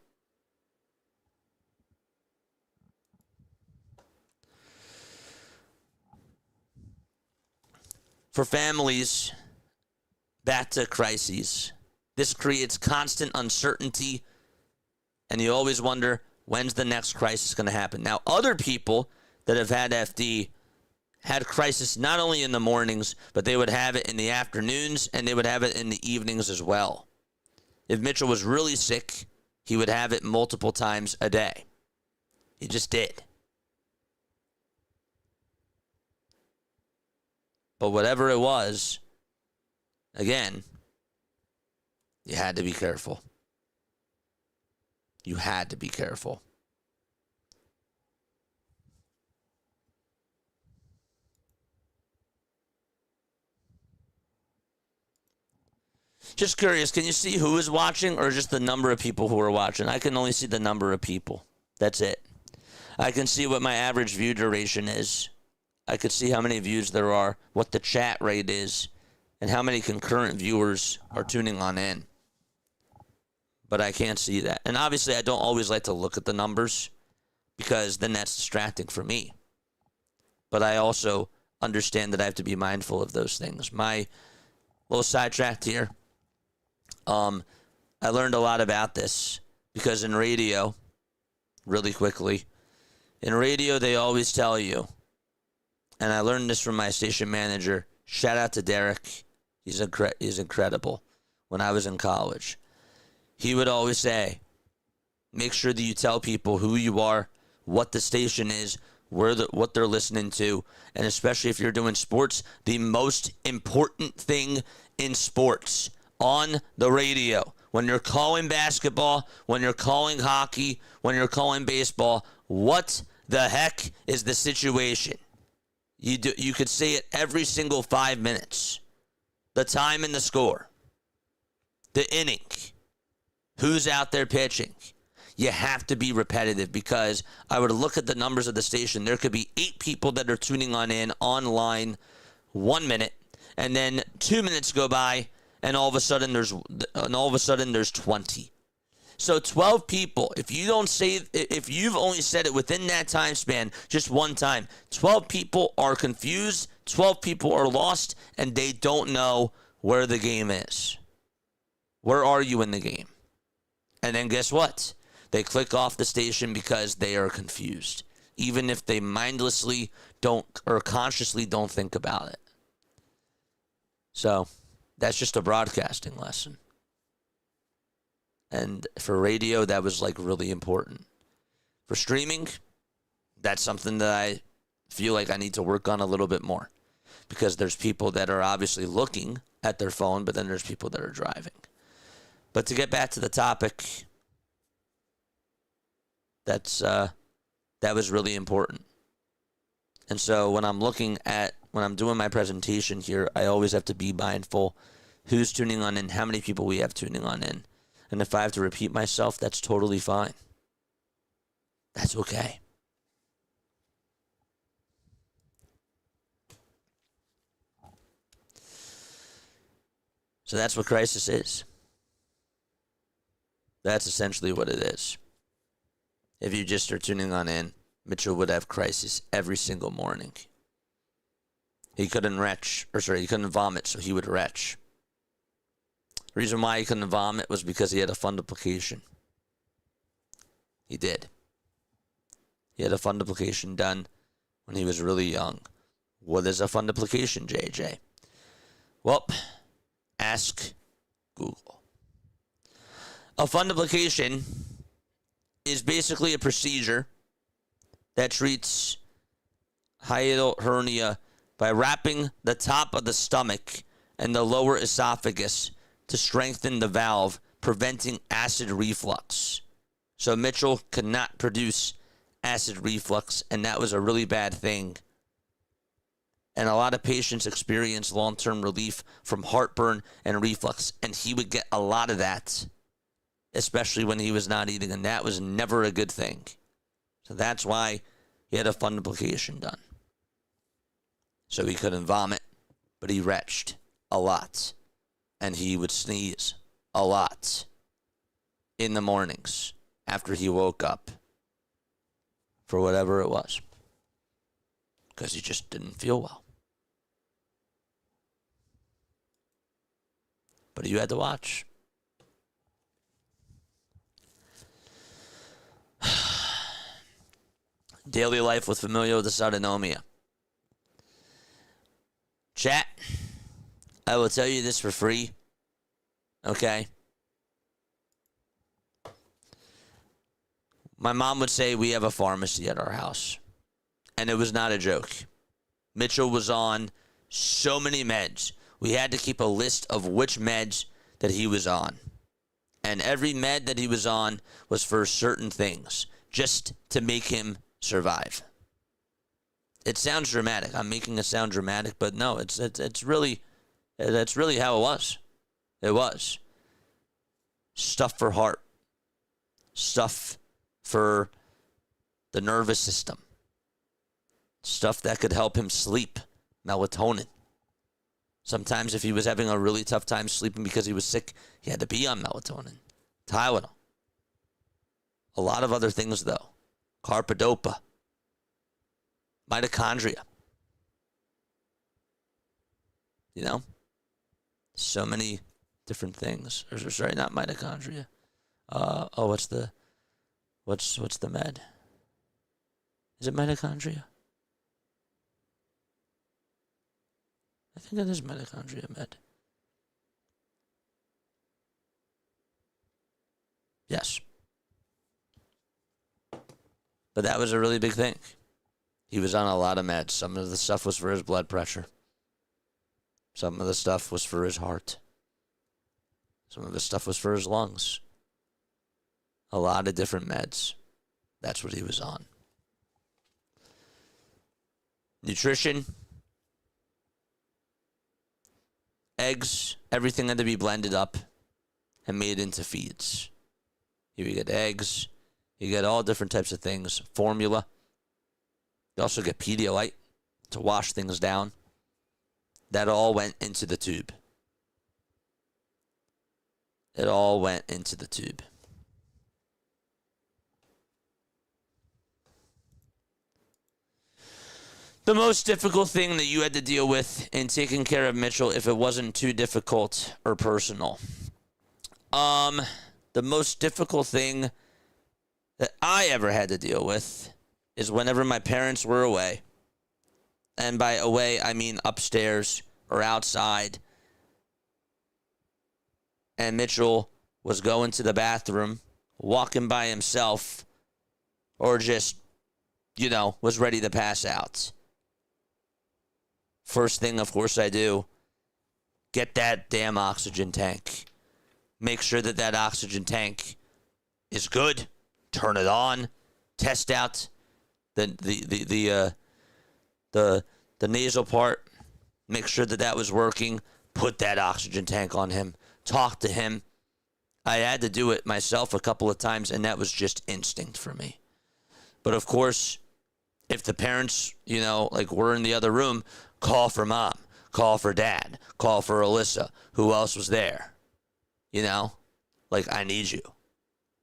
For families, back to crises, this creates constant uncertainty, and you always wonder, when's the next crisis going to happen? Now, other people that have had FD had crisis not only in the mornings, but they would have it in the afternoons, and they would have it in the evenings as well. If Mitchell was really sick, he would have it multiple times a day. He just did. But whatever it was, again, you had to be careful. You had to be careful. Just curious, can you see who is watching or just the number of people who are watching? I can only see the number of people. That's it. I can see what my average view duration is. I could see how many views there are, what the chat rate is, and how many concurrent viewers are tuning on in. But I can't see that. And obviously, I don't always like to look at the numbers because then that's distracting for me. But I also understand that I have to be mindful of those things. My little sidetracked here. I learned a lot about this because in radio, really quickly, in radio, they always tell you, and I learned this from my station manager. Shout out to Derek. He's incredible. When I was in college, he would always say, make sure that you tell people who you are, what the station is, what they're listening to, and especially if you're doing sports, the most important thing in sports on the radio. When you're calling basketball, when you're calling hockey, when you're calling baseball, what the heck is the situation? You could say it every single 5 minutes. The time and the score. The inning. Who's out there pitching? You have to be repetitive because I would look at the numbers of the station. There could be 8 people that are tuning on in online 1 minute, and then 2 minutes go by, and all of a sudden there's 20. So 12 people, if you've only said it within that time span, just one time, 12 people are confused, 12 people are lost, and they don't know where the game is. Where are you in the game? And then guess what? They click off the station because they are confused, even if they mindlessly don't or consciously don't think about it. So that's just a broadcasting lesson. And for radio, that was like really important. For streaming, that's something that I feel like I need to work on a little bit more. Because there's people that are obviously looking at their phone, but then there's people that are driving. But to get back to the topic, that was really important. And so when I'm doing my presentation here, I always have to be mindful who's tuning on in, how many people we have tuning on in. And if I have to repeat myself, that's totally fine. That's okay. So that's what crisis is. That's essentially what it is. If you just are tuning on in, Mitchell would have crisis every single morning. He couldn't vomit, so he would retch. The reason why he couldn't vomit was because he had a funduplication. He did. He had a funduplication done when he was really young. What is a funduplication, JJ? Well, ask Google. A funduplication is basically a procedure that treats hiatal hernia by wrapping the top of the stomach and the lower esophagus to strengthen the valve, preventing acid reflux. So Mitchell could not produce acid reflux, and that was a really bad thing. And a lot of patients experience long-term relief from heartburn and reflux, and he would get a lot of that, especially when he was not eating, and that was never a good thing. So that's why he had a funduplication done. So he couldn't vomit, but he retched a lot. And he would sneeze a lot in the mornings after he woke up for whatever it was. Because he just didn't feel well. But you had to watch. Daily life with familial dysautonomia. Chat, I will tell you this for free. Okay? My mom would say we have a pharmacy at our house. And it was not a joke. Mitchell was on so many meds. We had to keep a list of which meds that he was on. And every med that he was on was for certain things, just to make him survive. It sounds dramatic. I'm making it sound dramatic, but no, that's really how it was. It was. Stuff for heart. Stuff for the nervous system, stuff that could help him sleep, melatonin. Sometimes if he was having a really tough time sleeping because he was sick, he had to be on melatonin, Tylenol. A lot of other things, though. Carbidopa, mitochondria. You know? So many different things. Or, sorry, not mitochondria. What's the med? Is it mitochondria? I think it is mitochondria med. Yes. But that was a really big thing. He was on a lot of meds. Some of the stuff was for his blood pressure. Some of the stuff was for his heart. Some of the stuff was for his lungs. A lot of different meds. That's what he was on. Nutrition. Eggs. Everything had to be blended up and made into feeds. You would get eggs. You get all different types of things. Formula. You also get Pedialyte to wash things down. That all went into the tube. It all went into the tube. The most difficult thing that you had to deal with in taking care of Mitchell, if it wasn't too difficult or personal. The most difficult thing that I ever had to deal with is whenever my parents were away. And by away, I mean upstairs or outside. And Mitchell was going to the bathroom, walking by himself, or just, was ready to pass out. First thing, of course, I do, get that damn oxygen tank. Make sure that that oxygen tank is good. Turn it on. Test out the nasal part. Make sure that that was working. Put that oxygen tank on him. Talk to him. I had to do it myself a couple of times, and that was just instinct for me. But of course, if the parents, were in the other room, call for mom, call for dad, call for Alyssa. Who else was there? I need you.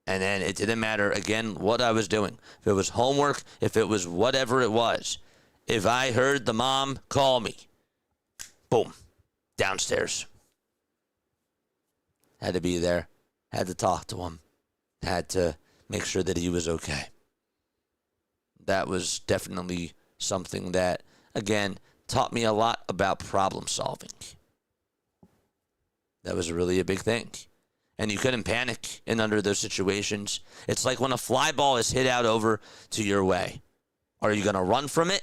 And then it didn't matter, again, what I was doing. If it was homework, if it was whatever it was. If I heard the mom call me, boom, downstairs. Had to be there. Had to talk to him. Had to make sure that he was okay. That was definitely something that, again, taught me a lot about problem solving. That was really a big thing. And you couldn't panic in under those situations. It's like when a fly ball is hit out over to your way. Are you going to run from it?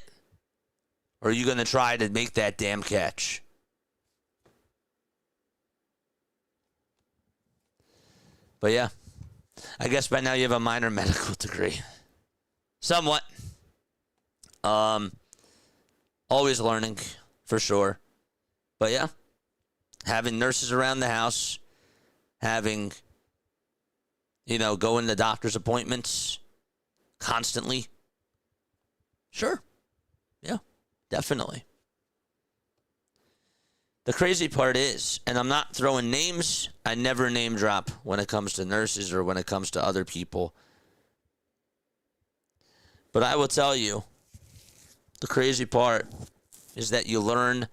Or are you going to try to make that damn catch? But yeah, I guess by now you have a minor medical degree. Somewhat. Always learning, for sure. But yeah, having nurses around the house, having, going to doctor's appointments constantly. Sure. Yeah, definitely. The crazy part is, and I'm not throwing names, I never name drop when it comes to nurses or when it comes to other people. But I will tell you, the crazy part is that you learn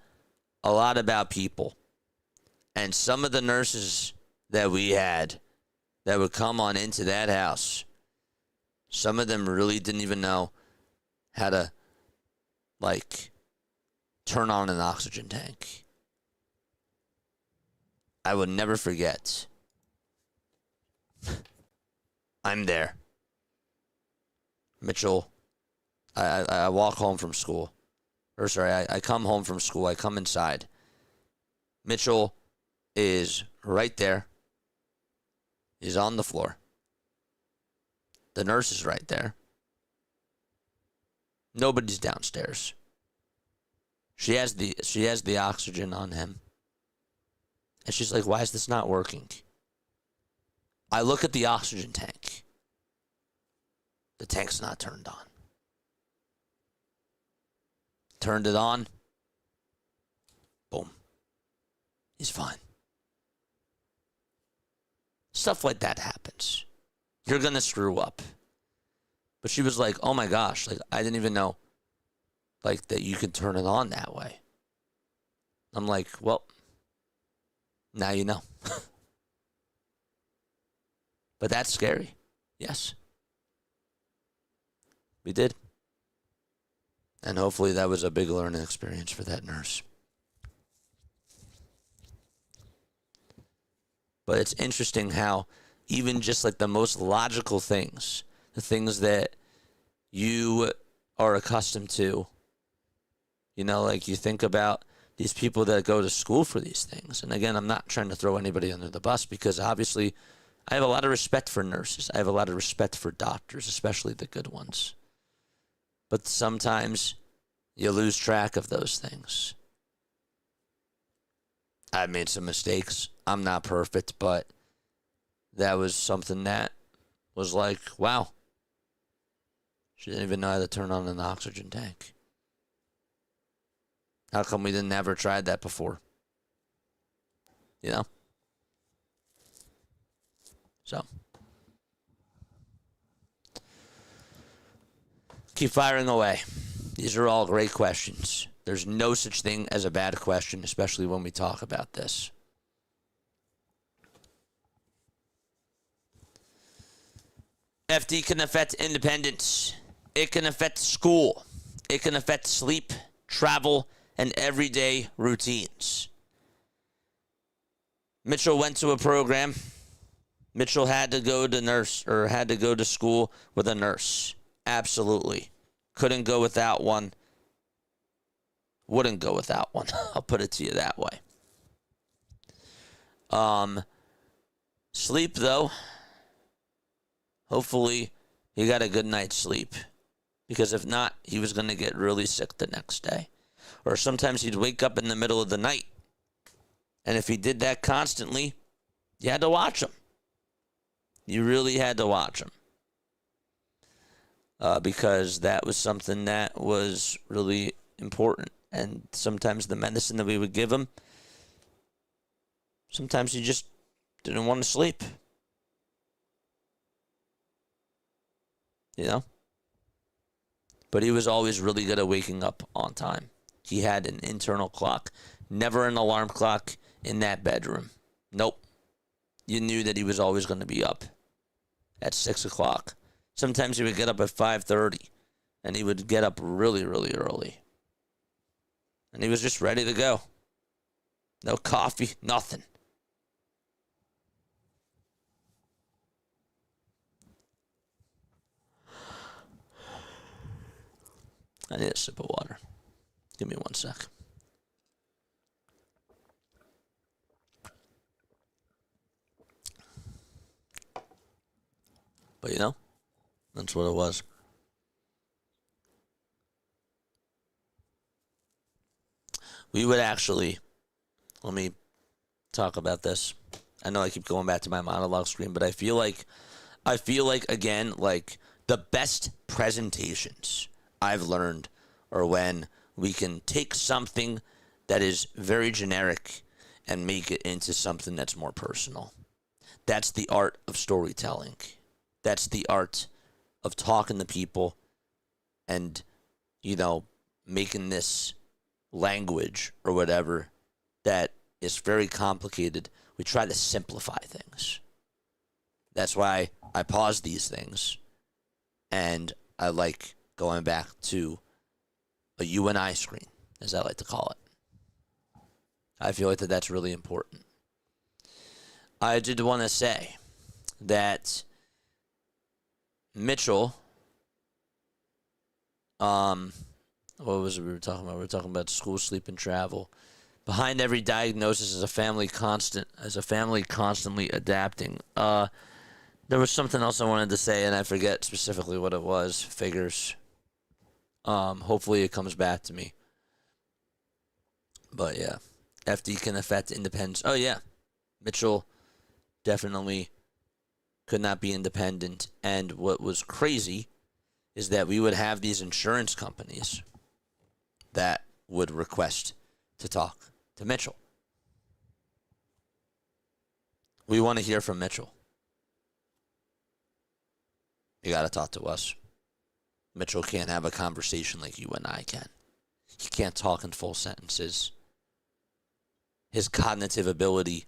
a lot about people. And some of the nurses that we had that would come on into that house, some of them really didn't even know how to, turn on an oxygen tank. I would never forget. I'm there. Mitchell, I walk home from school. I come home from school. I come inside. Mitchell is right there. He's on the floor. The nurse is right there. Nobody's downstairs. She has the oxygen on him. And she's like, why is this not working? I look at the oxygen tank. The tank's not turned on. Turned it on. Boom. He's fine. Stuff like that happens. You're going to screw up. But she was like, oh my gosh, like I didn't even know like that you can turn it on that way. I'm like, well, now you know. But that's scary. Yes. We did. And hopefully that was a big learning experience for that nurse. But it's interesting how even just like the most logical things, the things that you are accustomed to, you know, like you think about these people that go to school for these things. And again, I'm not trying to throw anybody under the bus because obviously I have a lot of respect for nurses. I have a lot of respect for doctors, especially the good ones. But sometimes you lose track of those things. I've made some mistakes. I'm not perfect, but that was something that was like, wow. She didn't even know how to turn on an oxygen tank. How come we didn't ever tried that before? You know? So. Keep firing away. These are all great questions. There's no such thing as a bad question, especially when we talk about this. FD can affect independence. It can affect school. It can affect sleep, travel, and everyday routines. Mitchell went to a program. Mitchell had to go to school with a nurse. Absolutely. Couldn't go without one. Wouldn't go without one. I'll put it to you that way. Sleep, though. Hopefully, he got a good night's sleep. Because if not, he was going to get really sick the next day. Or sometimes he'd wake up in the middle of the night. And if he did that constantly, you had to watch him. You really had to watch him. Because that was something that was really important. And sometimes the medicine that we would give him, sometimes he just didn't want to sleep. You know? But he was always really good at waking up on time. He had an internal clock, never an alarm clock in that bedroom. Nope. You knew that he was always going to be up at 6 o'clock. Sometimes he would get up at 5:30, and he would get up really, really early. And he was just ready to go. No coffee, nothing. I need a sip of water. Give me 1 sec. But you know, that's what it was. We would actually, let me talk about this. I know I keep going back to my monologue screen, but I feel like again, like the best presentations I've learned are when we can take something that is very generic and make it into something that's more personal. That's the art of storytelling. That's the art of talking to people and, you know, making this language or whatever that is very complicated. We try to simplify things. That's why I pause these things and I like going back to a you and I screen, as I like to call it. I feel like that's really important. I did want to say that Mitchell, what was it we were talking about? We were talking about school, sleep, and travel. Behind every diagnosis is a family constantly adapting. There was something else I wanted to say, and I forget specifically what it was. Figures. Hopefully it comes back to me. But yeah, FD can affect independence. Oh yeah, Mitchell definitely could not be independent. And what was crazy is that we would have these insurance companies that would request to talk to Mitchell. We want to hear from Mitchell. You got to talk to us. Mitchell can't have a conversation like you and I can. He can't talk in full sentences. His cognitive ability,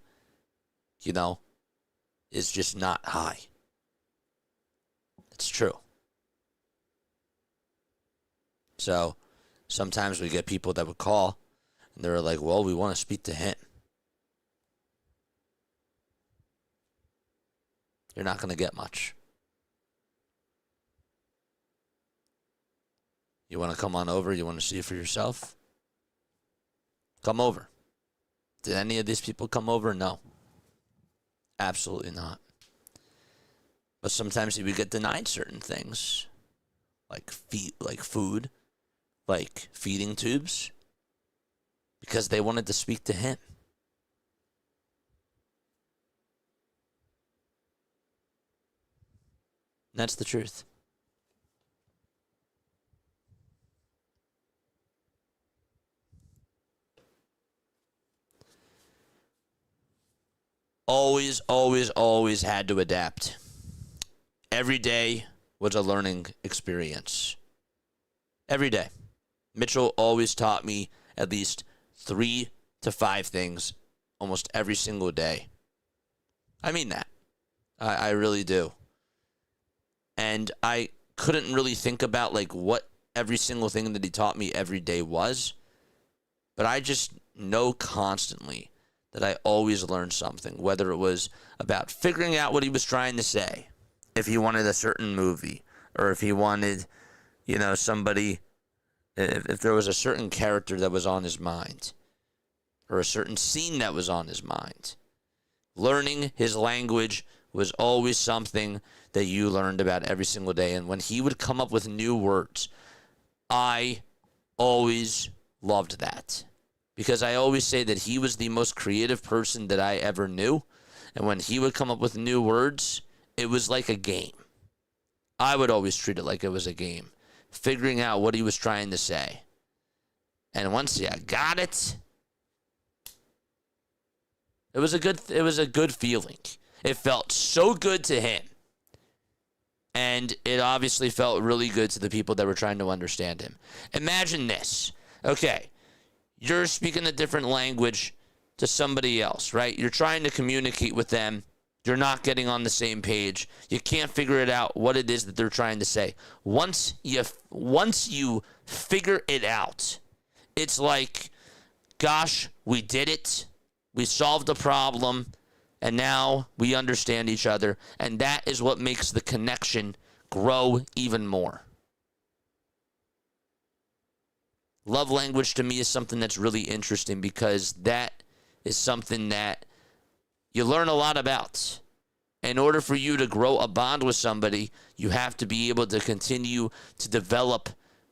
is just not high. It's true. So sometimes we get people that would call and they're like, well, we want to speak to him. You're not going to get much. You want to come on over? You want to see it for yourself? Come over. Did any of these people come over? No. Absolutely not. But sometimes we get denied certain things, like food, like feeding tubes, because they wanted to speak to him. That's the truth. Always had to adapt. Every day was a learning experience. Every day. Mitchell always taught me at least 3 to 5 things almost every single day. I mean that. I really do. And I couldn't really think about what every single thing that he taught me every day was. But I just know constantly that I always learned something, whether it was about figuring out what he was trying to say, if he wanted a certain movie, or if he wanted, somebody, if there was a certain character that was on his mind, or a certain scene that was on his mind. Learning his language was always something that you learned about every single day. And when he would come up with new words, I always loved that. Because I always say that he was the most creative person that I ever knew. And when he would come up with new words, it was like a game. I would always treat it like it was a game, figuring out what he was trying to say. And once I got it, it was a good feeling. It felt so good to him. And it obviously felt really good to the people that were trying to understand him. Imagine this. Okay. You're speaking a different language to somebody else, right? You're trying to communicate with them. You're not getting on the same page. You can't figure it out what it is that they're trying to say. Once you figure it out, it's like, gosh, we did it. We solved the problem, and now we understand each other. And that is what makes the connection grow even more. Love language to me is something that's really interesting because that is something that you learn a lot about. In order for you to grow a bond with somebody, you have to be able to continue to develop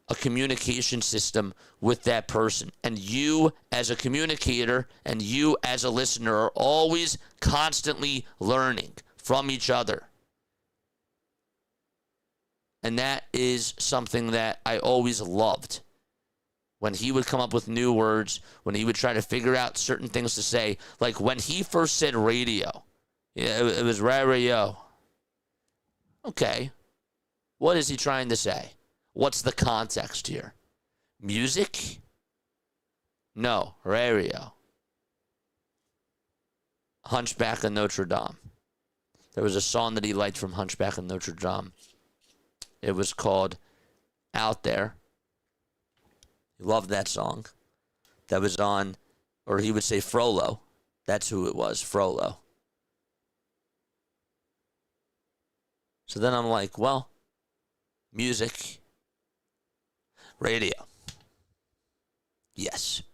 a communication system with that person. And you as a communicator and you as a listener are always constantly learning from each other. And that is something that I always loved. When he would come up with new words, when he would try to figure out certain things to say, like when he first said radio, it was radio. Okay, what is he trying to say? What's the context here? Music? No, radio. Hunchback of Notre Dame. There was a song that he liked from Hunchback of Notre Dame. It was called Out There. He loved that song. That was on, or he would say Frollo. That's who it was, Frollo. So then I'm like, well, music, radio. Yes.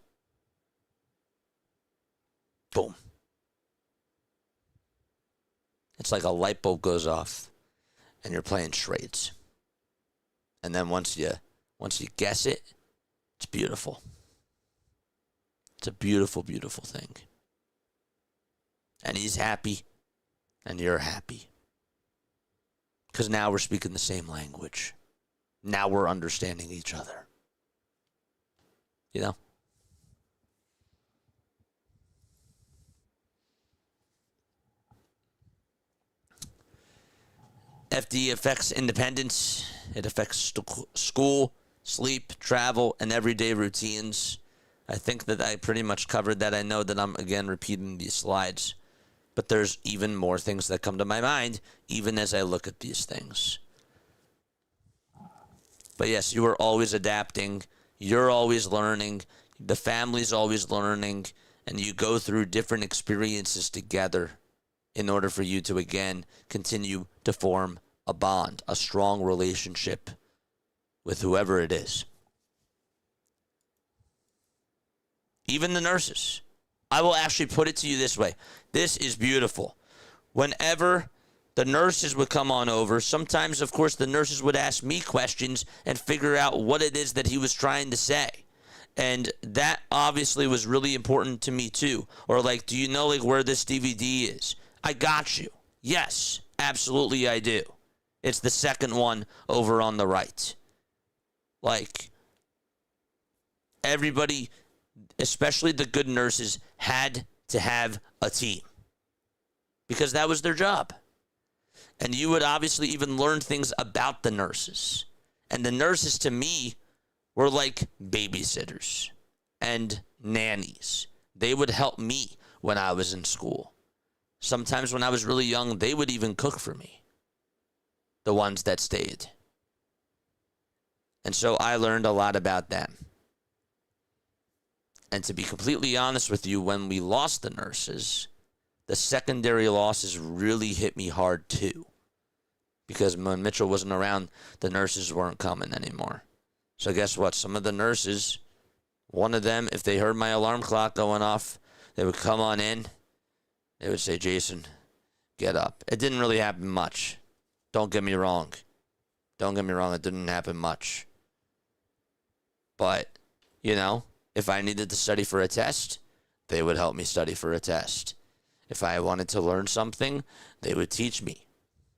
Boom. It's like a light bulb goes off and you're playing charades. And then once you guess it, it's beautiful. It's a beautiful, beautiful thing. And he's happy, and you're happy. Because now we're speaking the same language. Now we're understanding each other. You know? FD affects independence. It affects school, sleep, travel, and everyday routines. I think that I pretty much covered that. I know that I'm, again, repeating these slides. But there's even more things that come to my mind, even as I look at these things. But yes, you are always adapting. You're always learning. The family's always learning. And you go through different experiences together in order for you to, again, continue to form a bond, a strong relationship with whoever it is. Even the nurses. I will actually put it to you this way. This is beautiful. Whenever the nurses would come on over, sometimes, of course, the nurses would ask me questions and figure out what it is that he was trying to say. And that obviously was really important to me too. Or like, do you know like where this DVD is? I got you. Yes, absolutely I do. It's the second one over on the right. Like, everybody, especially the good nurses, had to have a team. Because that was their job. And you would obviously even learn things about the nurses. And the nurses, to me, were like babysitters and nannies. They would help me when I was in school. Sometimes when I was really young, they would even cook for me. The ones that stayed. And so I learned a lot about them. And to be completely honest with you, when we lost the nurses, the secondary losses really hit me hard too. Because when Mitchell wasn't around, the nurses weren't coming anymore. So guess what? Some of the nurses, one of them, if they heard my alarm clock going off, they would come on in. They would say, Jason, get up. It didn't really happen much. Don't get me wrong. It didn't happen much. But, you know, if I needed to study for a test, they would help me study for a test. If I wanted to learn something, they would teach me.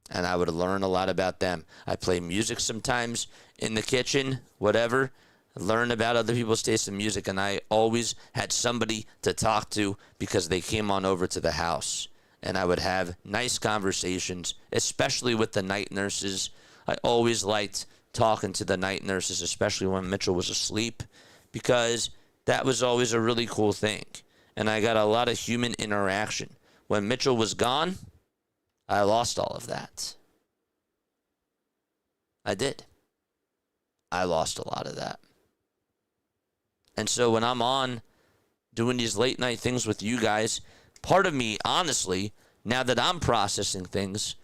And I would learn a lot about them. I play music sometimes in the kitchen, whatever. Learn about other people's taste in music. And I always had somebody to talk to because they came on over to the house. And I would have nice conversations, especially with the night nurses. I always liked talking to the night nurses, especially when Mitchell was asleep, because that was always a really cool thing. And I got a lot of human interaction. When Mitchell was gone, I lost all of that. I did. I lost a lot of that. And so when I'm on doing these late night things with you guys, part of me, honestly, now that I'm processing things,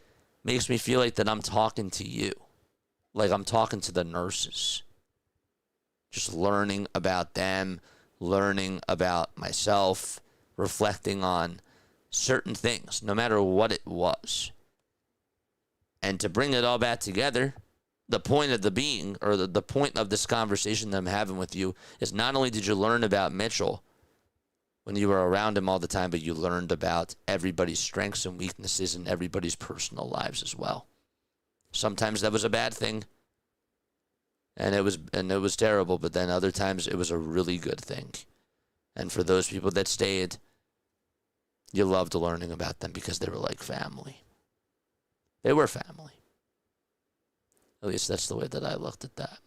makes me feel like that I'm talking to you. Like I'm talking to the nurses. Just learning about them, learning about myself, reflecting on certain things, no matter what it was. And to bring it all back together, the point of the being, or the point of this conversation that I'm having with you, is not only did you learn about Mitchell when you were around him all the time, but you learned about everybody's strengths and weaknesses in everybody's personal lives as well. Sometimes that was a bad thing, and it was terrible, but then other times it was a really good thing. And for those people that stayed, you loved learning about them because they were like family. They were family. At least that's the way that I looked at that.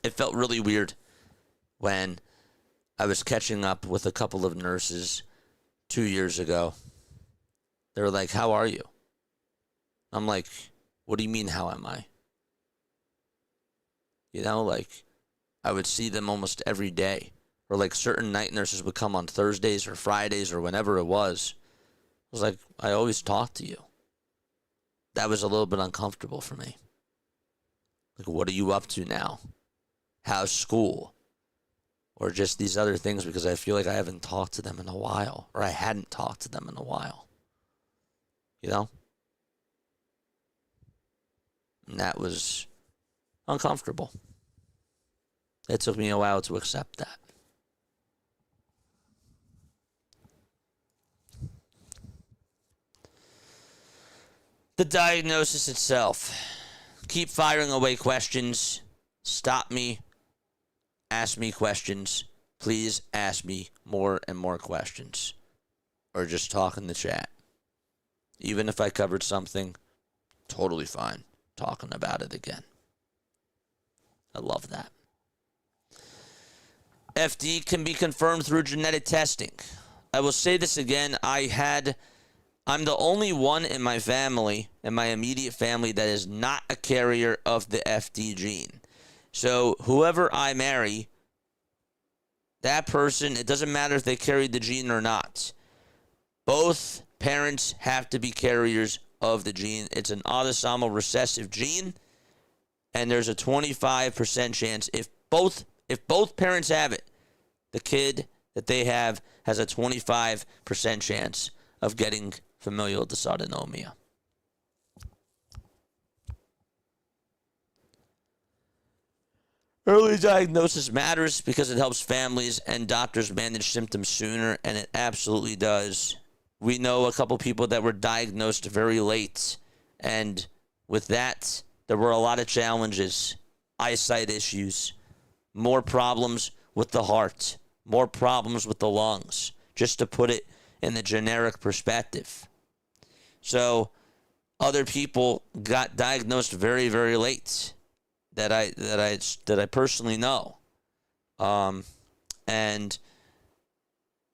It felt really weird when I was catching up with a couple of nurses 2 years ago. They were like, how are you? I'm like, what do you mean, how am I? You know, like, I would see them almost every day. Or like certain night nurses would come on Thursdays or Fridays or whenever it was. I was like, I always talk to you. That was a little bit uncomfortable for me. Like, what are you up to now? How's school? Or just these other things, because I feel like I haven't talked to them in a while. Or I hadn't talked to them in a while. You know? And that was uncomfortable. It took me a while to accept that. The diagnosis itself. Keep firing away questions. Stop me. Ask me questions. Please ask me more and more questions. Or just talk in the chat. Even if I covered something, totally fine talking about it again. I love that. FD can be confirmed through genetic testing. I will say this again. I'm the only one in my family, in my immediate family, that is not a carrier of the FD gene. So whoever I marry, that person, it doesn't matter if they carried the gene or not. Both parents have to be carriers of the gene. It's an autosomal recessive gene, and there's a 25% chance if both parents have it, the kid that they have has a 25% chance of getting familial dysautonomia. Early diagnosis matters because it helps families and doctors manage symptoms sooner, and it absolutely does. We know a couple people that were diagnosed very late, and with that, there were a lot of challenges, eyesight issues, more problems with the heart, more problems with the lungs, just to put it in the generic perspective. So other people got diagnosed very, very late that I personally know. And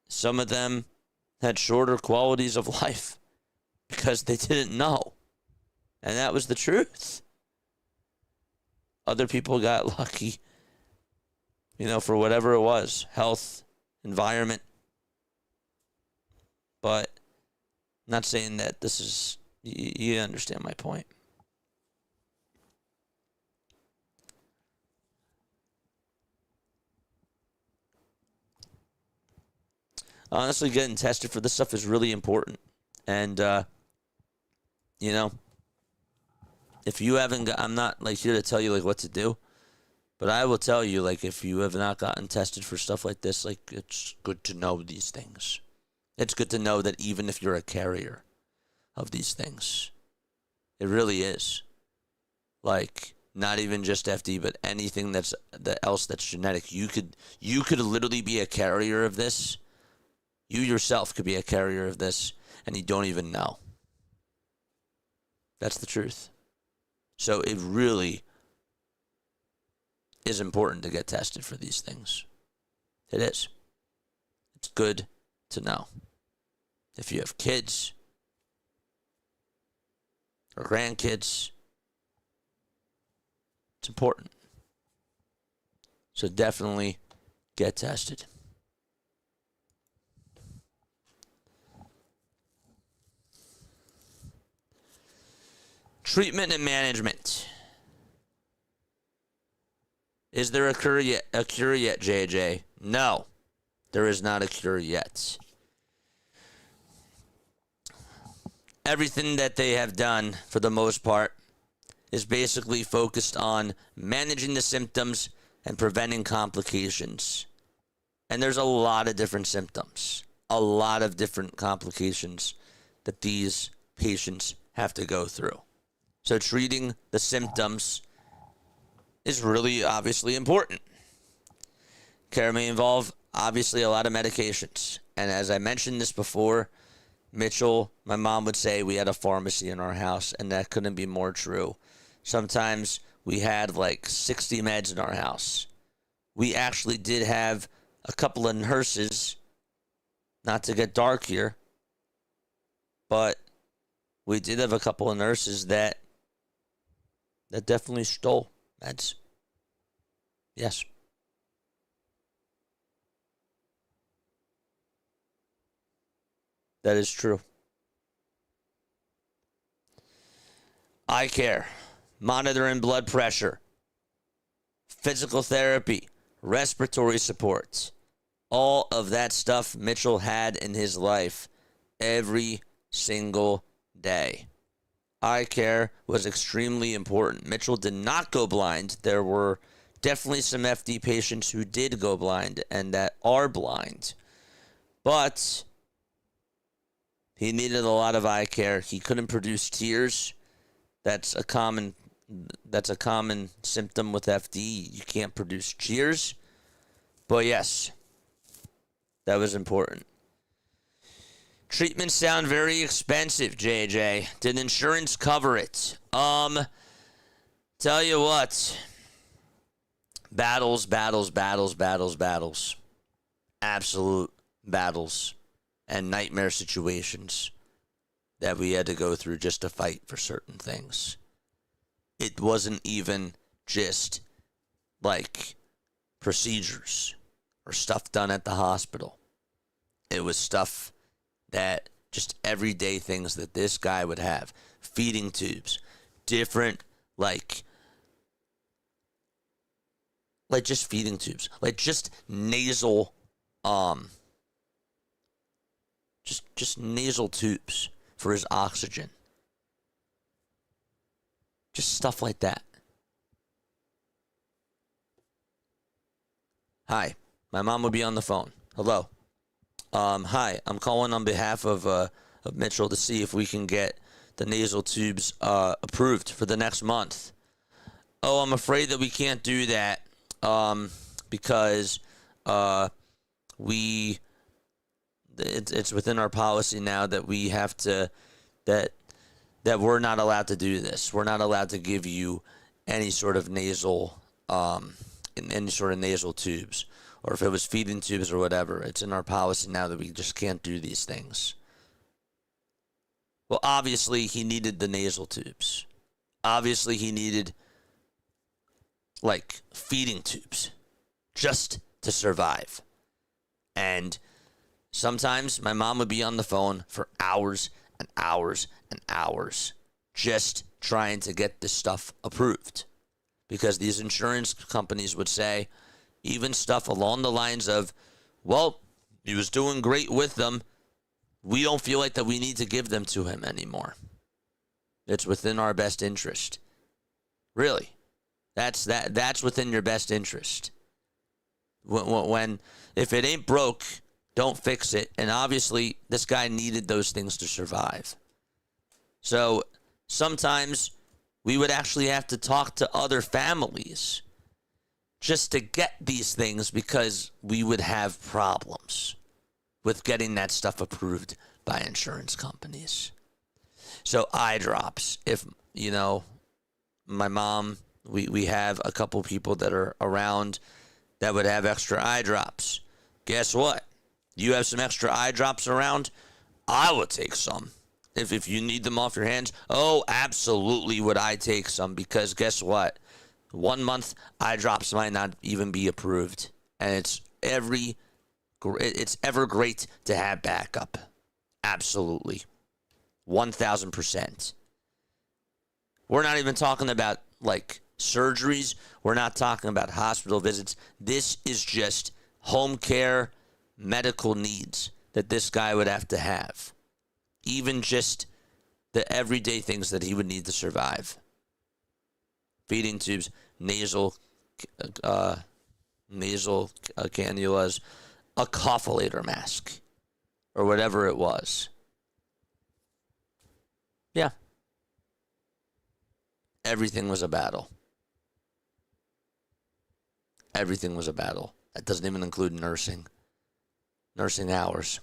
some of them had shorter qualities of life because they didn't know. And that was the truth. Other people got lucky, for whatever it was, health, environment. But I'm not saying that this is, you understand my point. Honestly, getting tested for this stuff is really important. And, if you haven't got, I'm not here to tell you what to do, but I will tell you if you have not gotten tested for stuff like this, it's good to know these things. It's good to know that even if you're a carrier of these things, it really is. Not even just FD, but anything else that's genetic. You could literally be a carrier of this. You yourself could be a carrier of this, and you don't even know. That's the truth. So it really is important to get tested for these things. It is. It's good to know. If you have kids or grandkids, it's important. So definitely get tested. Treatment and management. Is there a cure yet, JJ? No, there is not a cure yet. Everything that they have done, for the most part, is basically focused on managing the symptoms and preventing complications. And there's a lot of different symptoms, a lot of different complications that these patients have to go through. So treating the symptoms is really obviously important. Care may involve obviously a lot of medications. And as I mentioned this before, Mitchell, my mom would say we had a pharmacy in our house, and that couldn't be more true. Sometimes we had 60 meds in our house. We actually did have a couple of nurses, not to get dark here, but we did have a couple of nurses that definitely stole meds. Yes. That is true. Eye care, monitoring blood pressure, physical therapy, respiratory supports. All of that stuff Mitchell had in his life every single day. Eye care was extremely important. Mitchell did not go blind. There were definitely some FD patients who did go blind and that are blind. But he needed a lot of eye care. He couldn't produce tears That's a common symptom with FD. You can't produce cheers. But yes, that was important. Treatments sound very expensive, JJ. Did insurance cover it? Tell you what. Battles. Absolute battles and nightmare situations that we had to go through just to fight for certain things. It wasn't even just like procedures or stuff done at the hospital. It was stuff that just everyday things that this guy would have. Feeding tubes, different like just feeding tubes, like just nasal, just nasal tubes for his oxygen. Just stuff like that. Hi, my mom will be on the phone. Hello. Hi, I'm calling on behalf of Mitchell to see if we can get the nasal tubes approved for the next month. Oh, I'm afraid that we can't do that because it's within our policy now that we have to that we're not allowed to do this. We're not allowed to give you any sort of nasal tubes, or if it was feeding tubes or whatever. It's in our policy now that we just can't do these things. Well, obviously he needed the nasal tubes. Obviously he needed like feeding tubes just to survive. And sometimes my mom would be on the phone for hours and hours and hours just trying to get this stuff approved, because these insurance companies would say even stuff along the lines of, well, he was doing great with them. We don't feel like that we need to give them to him anymore. It's within our best interest. Really. That's within your best interest. When if it ain't broke, don't fix it. And obviously, this guy needed those things to survive. So sometimes we would actually have to talk to other families just to get these things, because we would have problems with getting that stuff approved by insurance companies. So eye drops. If, my mom, we have a couple people that are around that would have extra eye drops. Guess what? You have some extra eye drops around? I will take some. If you need them off your hands, oh, absolutely would I take some, because guess what? 1 month, eye drops might not even be approved. And it's ever great to have backup. Absolutely. 1,000%. We're not even talking about like surgeries. We're not talking about hospital visits. This is just home care, medical needs that this guy would have to have. Even just the everyday things that he would need to survive. Feeding tubes, nasal cannulas, a cough-a-lator mask, or whatever it was. Yeah. Everything was a battle. Everything was a battle. That doesn't even include nursing hours.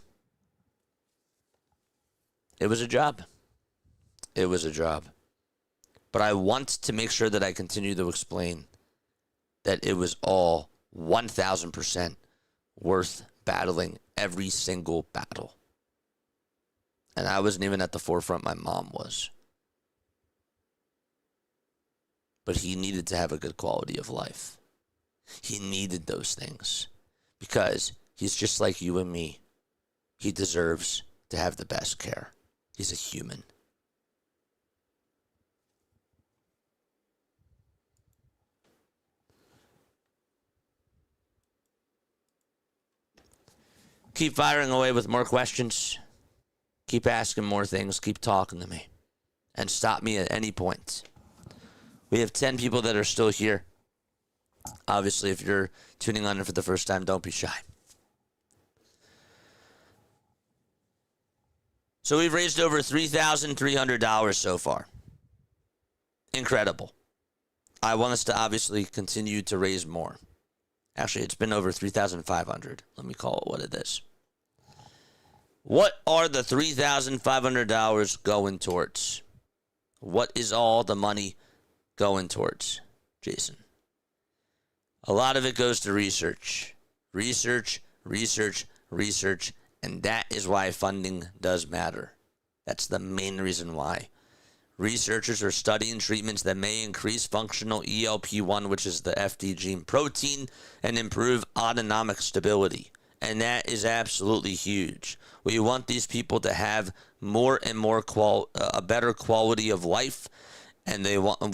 It was a job. It was a job. But I want to make sure that I continue to explain that it was all 1,000% worth battling every single battle. And I wasn't even at the forefront. My mom was. But he needed to have a good quality of life. He needed those things because he's just like you and me. He deserves to have the best care. He's a human. Keep firing away with more questions. Keep asking more things. Keep talking to me. And stop me at any point. We have 10 people that are still here. Obviously, if you're tuning on in for the first time, don't be shy. So we've raised over $3,300 so far. incredible. I want us to obviously continue to raise more. Actually, it's been over 3,500. Let me call it what it is. What are the $3,500 going towards? What is all the money going towards, Jason? A lot of it goes to research. Research, and that is why funding does matter. That's the main reason why. Researchers are studying treatments that may increase functional ELP1, which is the FD gene protein, and improve autonomic stability. And that is absolutely huge. We want these people to have more and more a better quality of life, and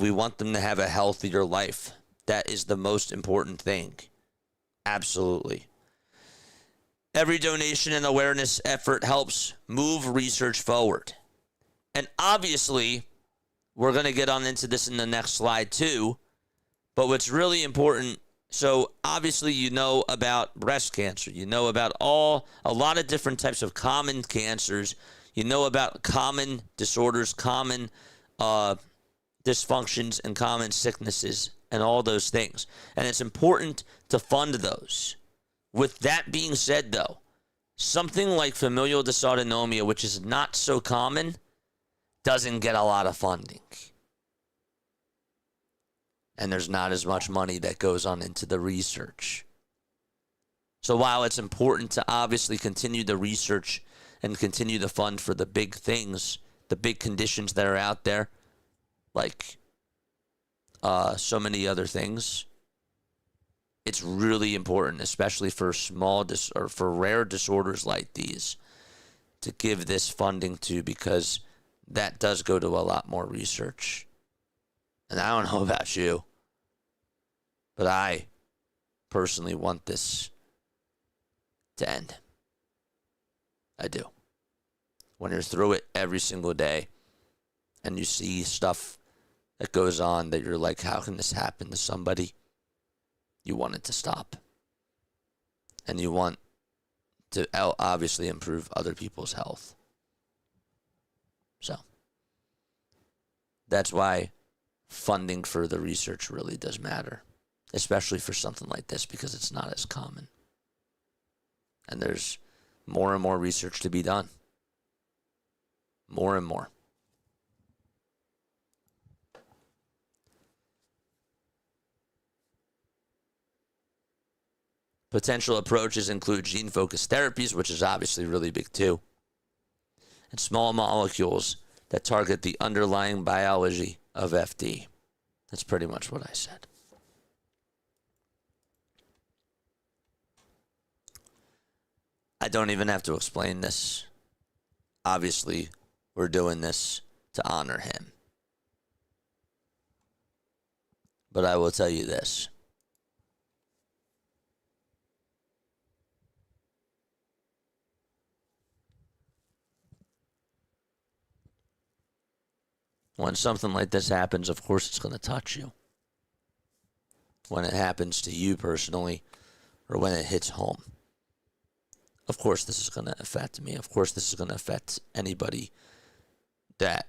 we want them to have a healthier life. That is the most important thing. Absolutely. Every donation and awareness effort helps move research forward. And obviously, we're going to get on into this in the next slide too. But what's really important, so obviously you know about breast cancer. You know about a lot of different types of common cancers. You know about common disorders, common dysfunctions, and common sicknesses, and all those things. And it's important to fund those. With that being said, though, something like familial dysautonomia, which is not so common, doesn't get a lot of funding. And there's not as much money that goes on into the research. So while it's important to obviously continue the research and continue the fund for the big things, the big conditions that are out there, like so many other things, it's really important, especially for for rare disorders like these, to give this funding to, because that does go to a lot more research. And I don't know about you, but I personally want this to end. I do. When you're through it every single day and you see stuff that goes on that you're like, how can this happen to somebody? You want it to stop. And you want to obviously improve other people's health. So that's why funding for the research really does matter, especially for something like this, because it's not as common. And there's more and more research to be done. More and more. Potential approaches include gene-focused therapies, which is obviously really big too, and small molecules that target the underlying biology of FD. That's pretty much what I said. I don't even have to explain this. Obviously, we're doing this to honor him. But I will tell you this. When something like this happens, of course it's going to touch you. When it happens to you personally, or when it hits home, of course this is going to affect me. Of course this is going to affect anybody that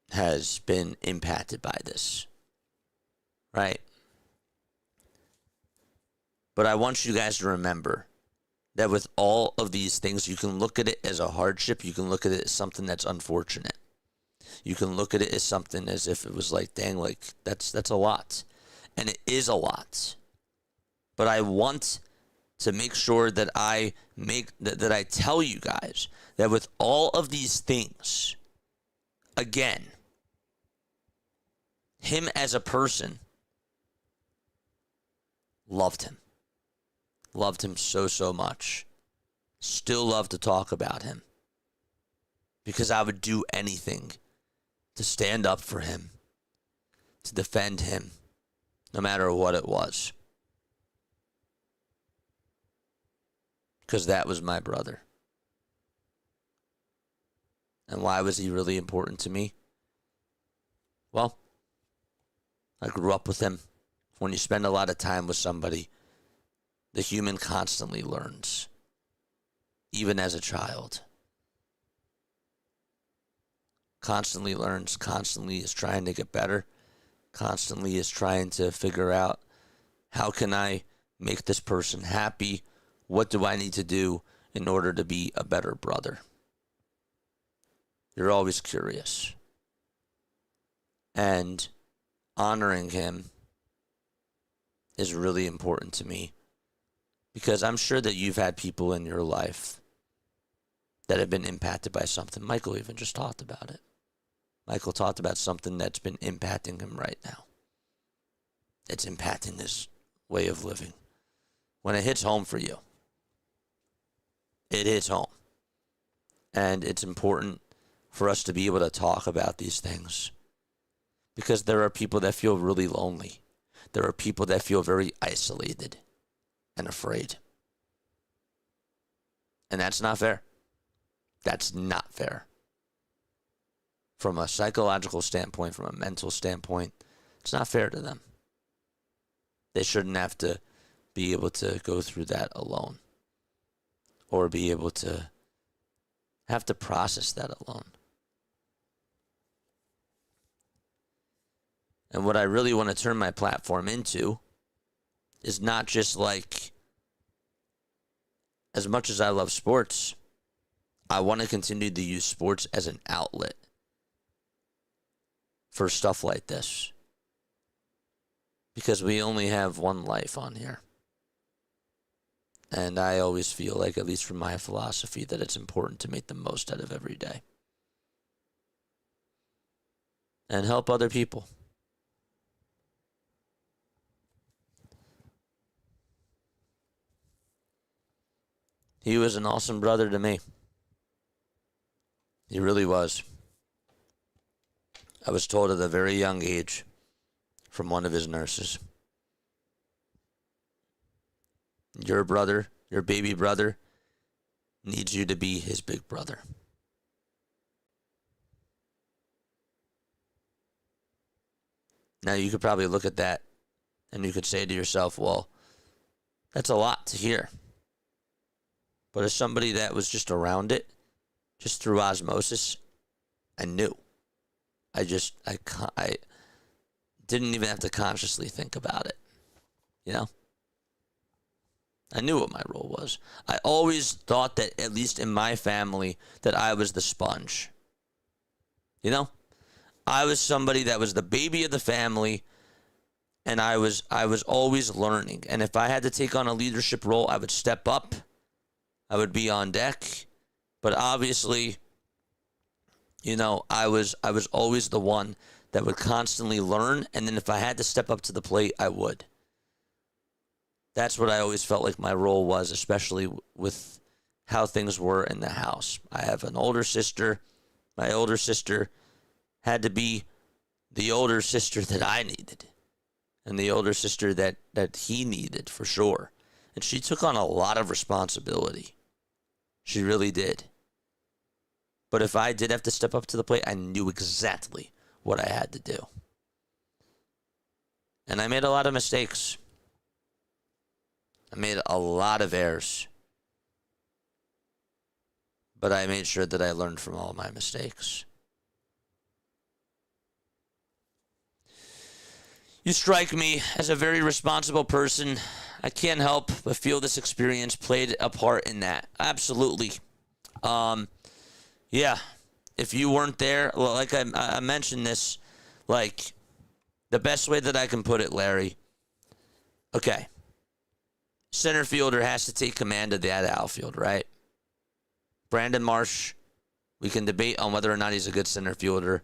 has been impacted by this. Right? But I want you guys to remember that with all of these things, you can look at it as a hardship. You can look at it as something that's unfortunate. You can look at it as something as if it was like, dang, like that's a lot. And it is a lot. But I want to make sure that I tell you guys that with all of these things, again, him as a person, loved him. Loved him so, so much. Still love to talk about him. Because I would do anything to stand up for him, to defend him, no matter what it was. Because that was my brother. And why was he really important to me? Well, I grew up with him. When you spend a lot of time with somebody, the human constantly learns, even as a child. Constantly learns, constantly is trying to get better. constantly is trying to figure out, how can I make this person happy? What do I need to do in order to be a better brother? You're always curious. And honoring him is really important to me, because I'm sure that you've had people in your life that have been impacted by something. Michael even just talked about it. Michael talked about something that's been impacting him right now. It's impacting his way of living. When it hits home for you, it hits home. And it's important for us to be able to talk about these things, because there are people that feel really lonely. There are people that feel very isolated and afraid. And that's not fair. That's not fair. From a psychological standpoint, from a mental standpoint, it's not fair to them. They shouldn't have to be able to go through that alone, or be able to have to process that alone. And what I really want to turn my platform into is not just like, as much as I love sports, I want to continue to use sports as an outlet for stuff like this. Because we only have one life on here. And I always feel like, at least from my philosophy, that it's important to make the most out of every day. And help other people. He was an awesome brother to me. He really was. I was told at a very young age from one of his nurses, your brother, your baby brother, needs you to be his big brother. Now, you could probably look at that and you could say to yourself, well, that's a lot to hear. But as somebody that was just around it, just through osmosis, I knew. I didn't even have to consciously think about it. You know? I knew what my role was. I always thought that, at least in my family, that I was the sponge. You know? I was somebody that was the baby of the family, and I was always learning. And if I had to take on a leadership role, I would step up. I would be on deck. But obviously, you know, I was always the one that would constantly learn, and then if I had to step up to the plate, I would. That's what I always felt like my role was, especially with how things were in the house. I have an older sister. My older sister had to be the older sister that I needed, and the older sister that he needed, for sure. And she took on a lot of responsibility. She really did. But if I did have to step up to the plate, I knew exactly what I had to do. And I made a lot of mistakes. I made a lot of errors. But I made sure that I learned from all my mistakes. You strike me as a very responsible person. I can't help but feel this experience played a part in that. Absolutely. Yeah. If you weren't there, well, like I mentioned this, like, the best way that I can put it, Larry. Okay. Center fielder has to take command of that outfield, right? Brandon Marsh, we can debate on whether or not he's a good center fielder,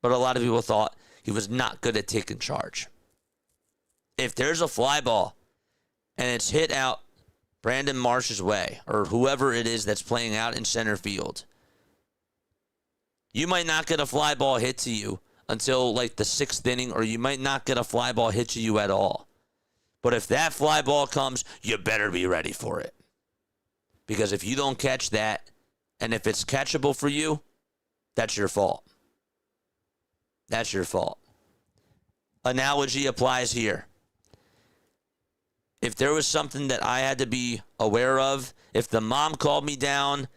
but a lot of people thought he was not good at taking charge. If there's a fly ball and it's hit out Brandon Marsh's way, or whoever it is that's playing out in center field, you might not get a fly ball hit to you until like the 6th inning, or you might not get a fly ball hit to you at all. But if that fly ball comes, you better be ready for it. Because if you don't catch that, and if it's catchable for you, that's your fault. That's your fault. Analogy applies here. If there was something that I had to be aware of, if the mom called me down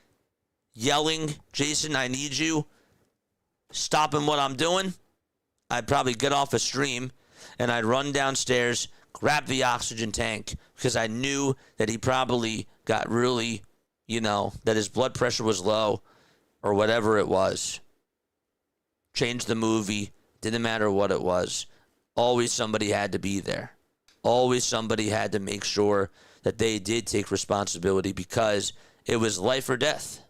yelling, Jason, I need you, stopping what I'm doing, I'd probably get off a stream and I'd run downstairs, grab the oxygen tank, because I knew that he probably got really, that his blood pressure was low or whatever it was. Change the movie, didn't matter what it was. Always somebody had to be there. Always somebody had to make sure that they did take responsibility, because it was life or death.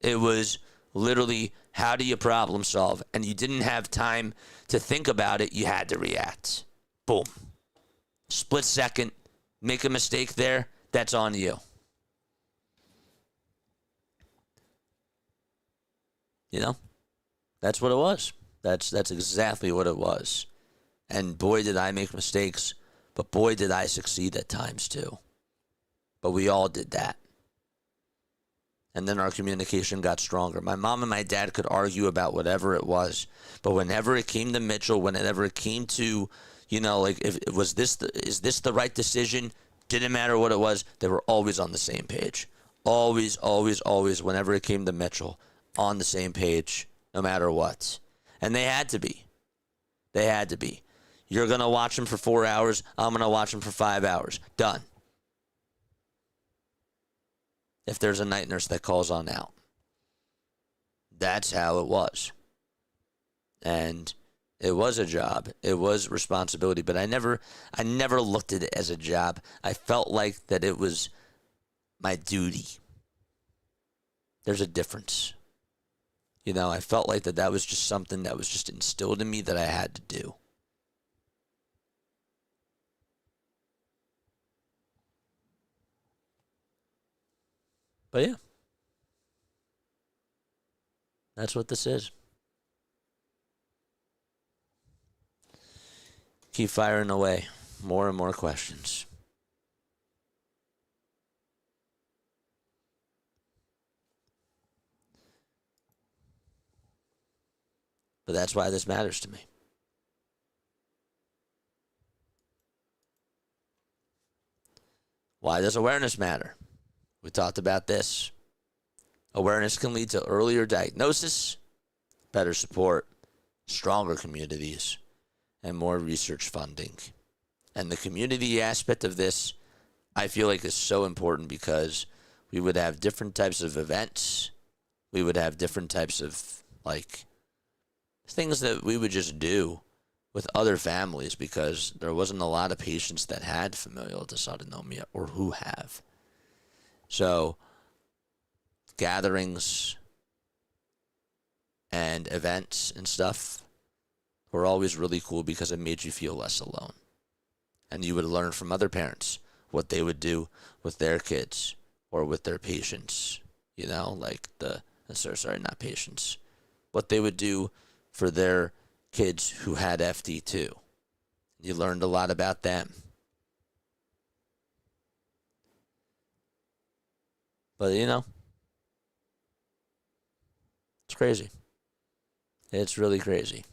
It was literally, how do you problem solve? And you didn't have time to think about it. You had to react. Boom. Split second. Make a mistake there. That's on you. That's what it was. That's exactly what it was. And boy, did I make mistakes. But boy, did I succeed at times too. But we all did that. And then our communication got stronger. My mom and my dad could argue about whatever it was. But whenever it came to Mitchell, whenever it came to, is this the right decision? Didn't matter what it was. They were always on the same page. Always, always, always, whenever it came to Mitchell, on the same page, no matter what. And they had to be. They had to be. You're going to watch him for 4 hours. I'm going to watch him for 5 hours. Done. If there's a night nurse that calls on out. That's how it was. And it was a job. It was responsibility. But I never looked at it as a job. I felt like that it was my duty. There's a difference. I felt like that was just something that was just instilled in me that I had to do. But yeah, that's what this is. Keep firing away. More and more questions. But that's why this matters to me. Why does awareness matter? We talked about this. Awareness can lead to earlier diagnosis, better support, stronger communities, and more research funding. And the community aspect of this, I feel like, is so important, because we would have different types of events. We would have different types of, things that we would just do with other families, because there wasn't a lot of patients that had familial dysautonomia or who have. So gatherings and events and stuff were always really cool, because it made you feel less alone. And you would learn from other parents what they would do with their kids or with their patients, not patients, what they would do for their kids who had FD too. You learned a lot about them. But, it's crazy. It's really crazy.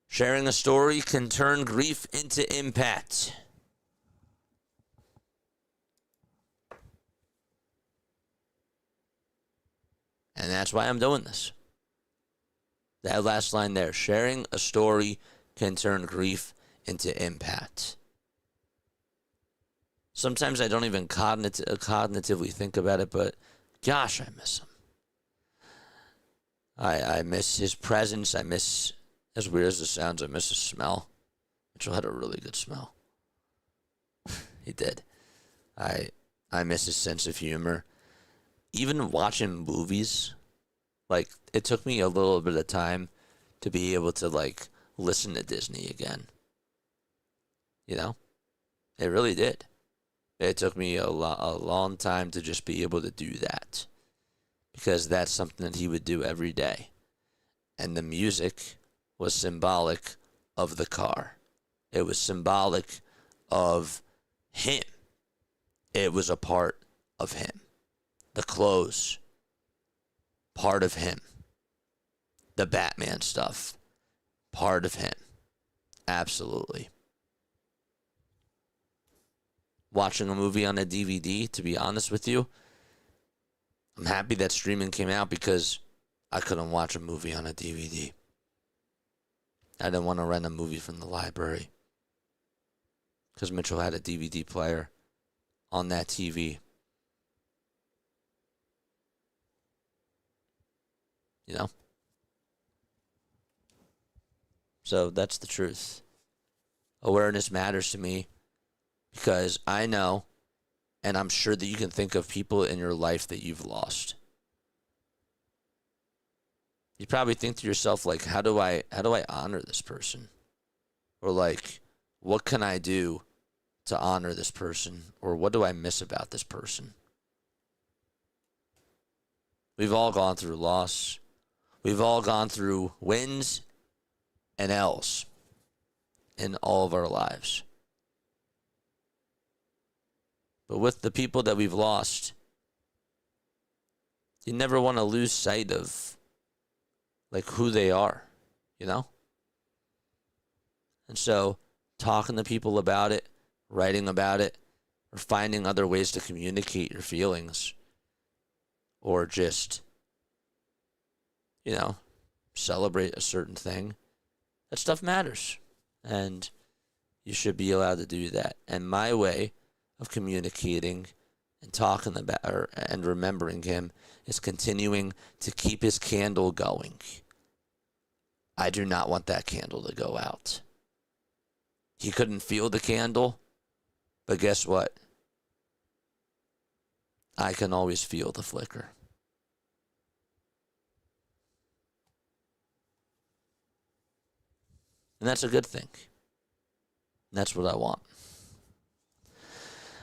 Sharing a story can turn grief into impact. And that's why I'm doing this. That last line there, sharing a story can turn grief into impact. Sometimes I don't even cognitively think about it, but gosh, I miss him. I miss his presence. I miss, as weird as it sounds, I miss his smell. Mitchell had a really good smell. He did. I miss his sense of humor. Even watching movies, it took me a little bit of time to be able to, listen to Disney again. It really did. It took me a long time to just be able to do that, because that's something that he would do every day. And the music was symbolic of the car. It was symbolic of him. It was a part of him. The clothes, part of him. The Batman stuff, part of him. Absolutely. Watching a movie on a DVD, to be honest with you, I'm happy that streaming came out, because I couldn't watch a movie on a DVD. I didn't want to rent a movie from the library because Mitchell had a DVD player on that TV. You know? So that's the truth. Awareness matters to me because I know, and I'm sure that you can think of people in your life that you've lost. You probably think to yourself, like, how do I honor this person? Or like, what can I do to honor this person? Or what do I miss about this person? We've all gone through loss. We've all gone through wins and L's in all of our lives. But with the people that we've lost, you never want to lose sight of like who they are, you know? And so talking to people about it, writing about it, or finding other ways to communicate your feelings, or just, you know, celebrate a certain thing, that stuff matters. And you should be allowed to do that. And my way of communicating and talking about and remembering him is continuing to keep his candle going. I do not want that candle to go out. He couldn't feel the candle, but guess what? I can always feel the flicker. And that's a good thing. And that's what I want.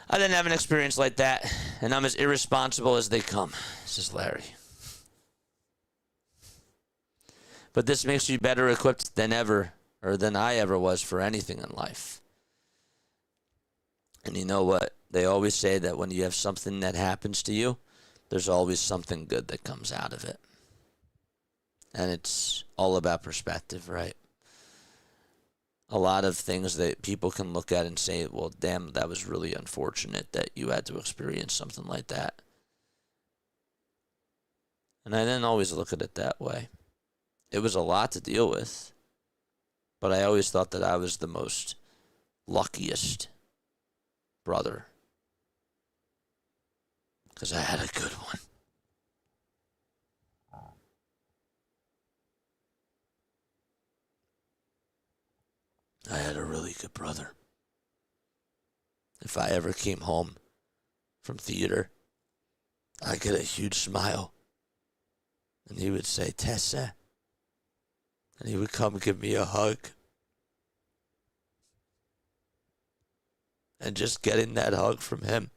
I didn't have an experience like that, and I'm as irresponsible as they come. This is Larry. But this makes you better equipped than ever, or than I ever was for anything in life. And you know what? They always say that when you have something that happens to you, there's always something good that comes out of it. And it's all about perspective, right? A lot of things that people can look at and say, well, damn, that was really unfortunate that you had to experience something like that. And I didn't always look at it that way. It was a lot to deal with, but I always thought that I was the most luckiest brother because I had a good one. I had a really good brother. If I ever came home from theater, I'd get a huge smile. And he would say, Tessa. And he would come give me a hug. And just getting that hug from him,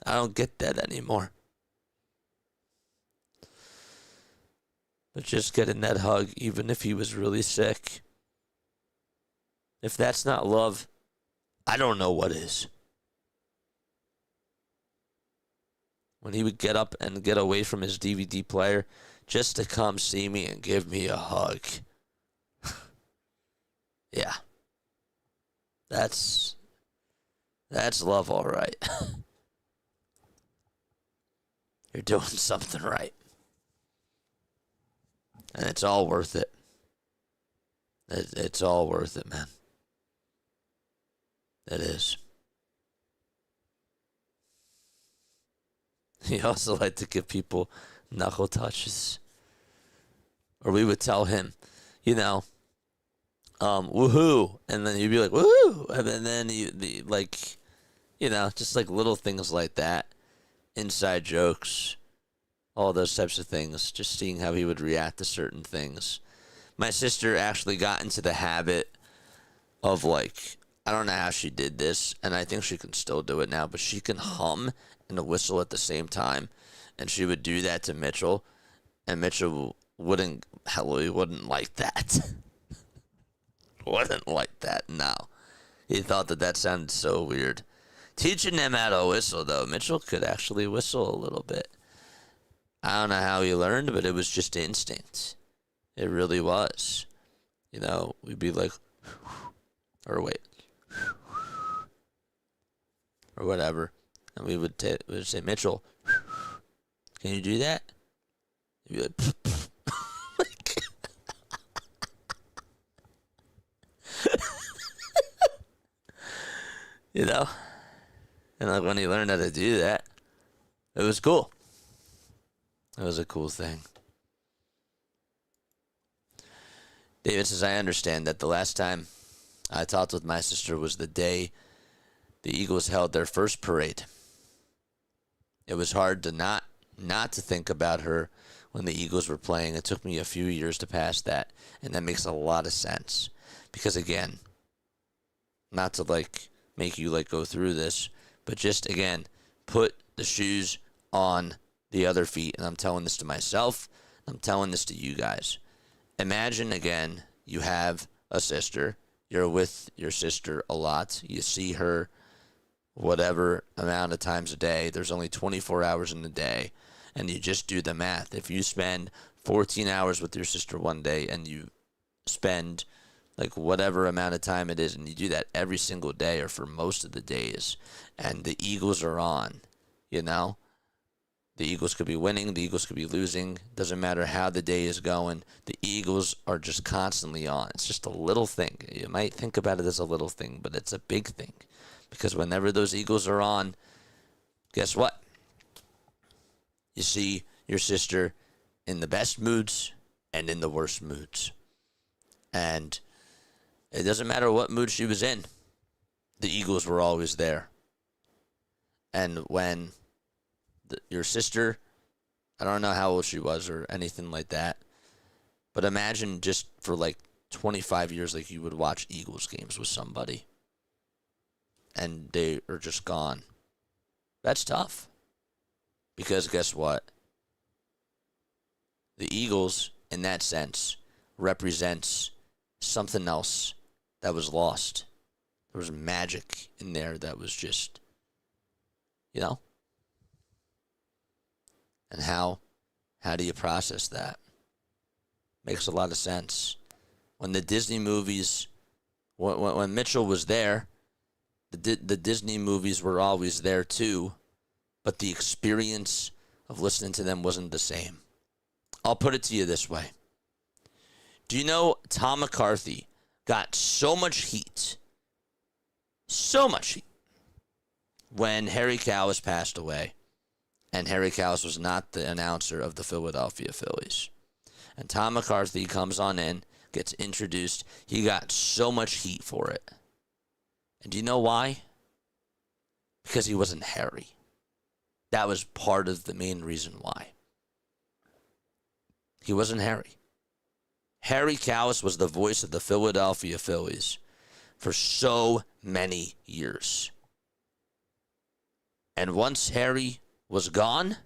I don't get that anymore. But just getting that hug, even if he was really sick, if that's not love, I don't know what is. When he would get up and get away from his DVD player just to come see me and give me a hug. Yeah. That's love, all right. You're doing something right. And it's all worth it. It's all worth it, man. It is. He also liked to give people knuckle touches. Or we would tell him, you know, woohoo. And then you'd be like, woohoo. And then you'd be like, you know, just like little things like that. Inside jokes. All those types of things. Just seeing how he would react to certain things. My sister actually got into the habit of like, I don't know how she did this, and I think she can still do it now, but she can hum and whistle at the same time. And she would do that to Mitchell, and Mitchell wouldn't like that. Wouldn't like that, no. He thought that sounded so weird. Teaching him how to whistle, though, Mitchell could actually whistle a little bit. I don't know how he learned, but it was just instinct. It really was. You know, we'd be like, or wait, or whatever. And we would say, Mitchell, can you do that? He'd be like, you know? And like when he learned how to do that, it was cool. It was a cool thing. David says, I understand that the last time I talked with my sister was the day the Eagles held their first parade. It was hard to not to think about her when the Eagles were playing. It took me a few years to pass that, and that makes a lot of sense. Because again, not to like make you like go through this, but just again, put the shoes on the other feet. And I'm telling this to myself, I'm telling this to you guys. Imagine again, you have a sister, you're with your sister a lot, you see her whatever amount of times a day, there's only 24 hours in the day, and you just do the math. If you spend 14 hours with your sister one day and you spend like whatever amount of time it is, and you do that every single day or for most of the days, and the Eagles are on, you know? The Eagles could be winning, the Eagles could be losing. Doesn't matter how the day is going. The Eagles are just constantly on. It's just a little thing. You might think about it as a little thing, but it's a big thing. Because whenever those Eagles are on, guess what? You see your sister in the best moods and in the worst moods. And it doesn't matter what mood she was in. The Eagles were always there. And when your sister, I don't know how old she was or anything like that, but imagine just for like 25 years, like you would watch Eagles games with somebody and they are just gone. That's tough. Because guess what? The Eagles, in that sense, represents something else that was lost. There was magic in there that was just, you know? And how do you process that? Makes a lot of sense. When the Disney movies, when Mitchell was there, the Disney movies were always there too, but the experience of listening to them wasn't the same. I'll put it to you this way. Do you know Tom McCarthy got so much heat, when Harry Kalas passed away? And Harry Kalas was not the announcer of the Philadelphia Phillies. And Tom McCarthy comes on in, gets introduced. He got so much heat for it. And do you know why? Because he wasn't Harry. That was part of the main reason why. He wasn't Harry. Harry Kalas was the voice of the Philadelphia Phillies for so many years. And once Harry was gone,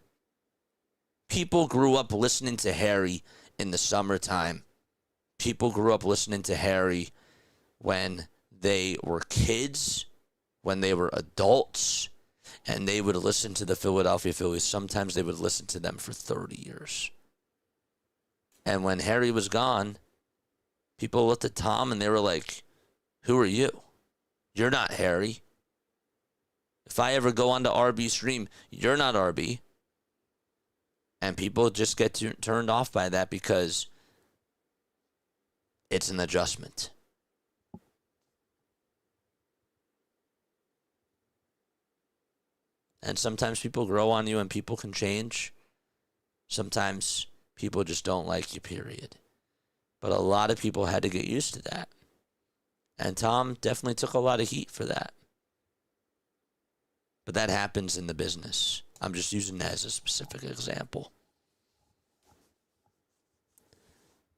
people grew up listening to Harry in the summertime. People grew up listening to Harry when they were kids, when they were adults, and they would listen to the Philadelphia Phillies. Sometimes they would listen to them for 30 years. And when Harry was gone, people looked at Tom and they were like, who are you? You're not Harry. If I ever go onto RB Stream, you're not RB. And people just get turned off by that because it's an adjustment. And sometimes people grow on you and people can change. Sometimes people just don't like you, period. But a lot of people had to get used to that. And Tom definitely took a lot of heat for that. But that happens in the business. I'm just using that as a specific example.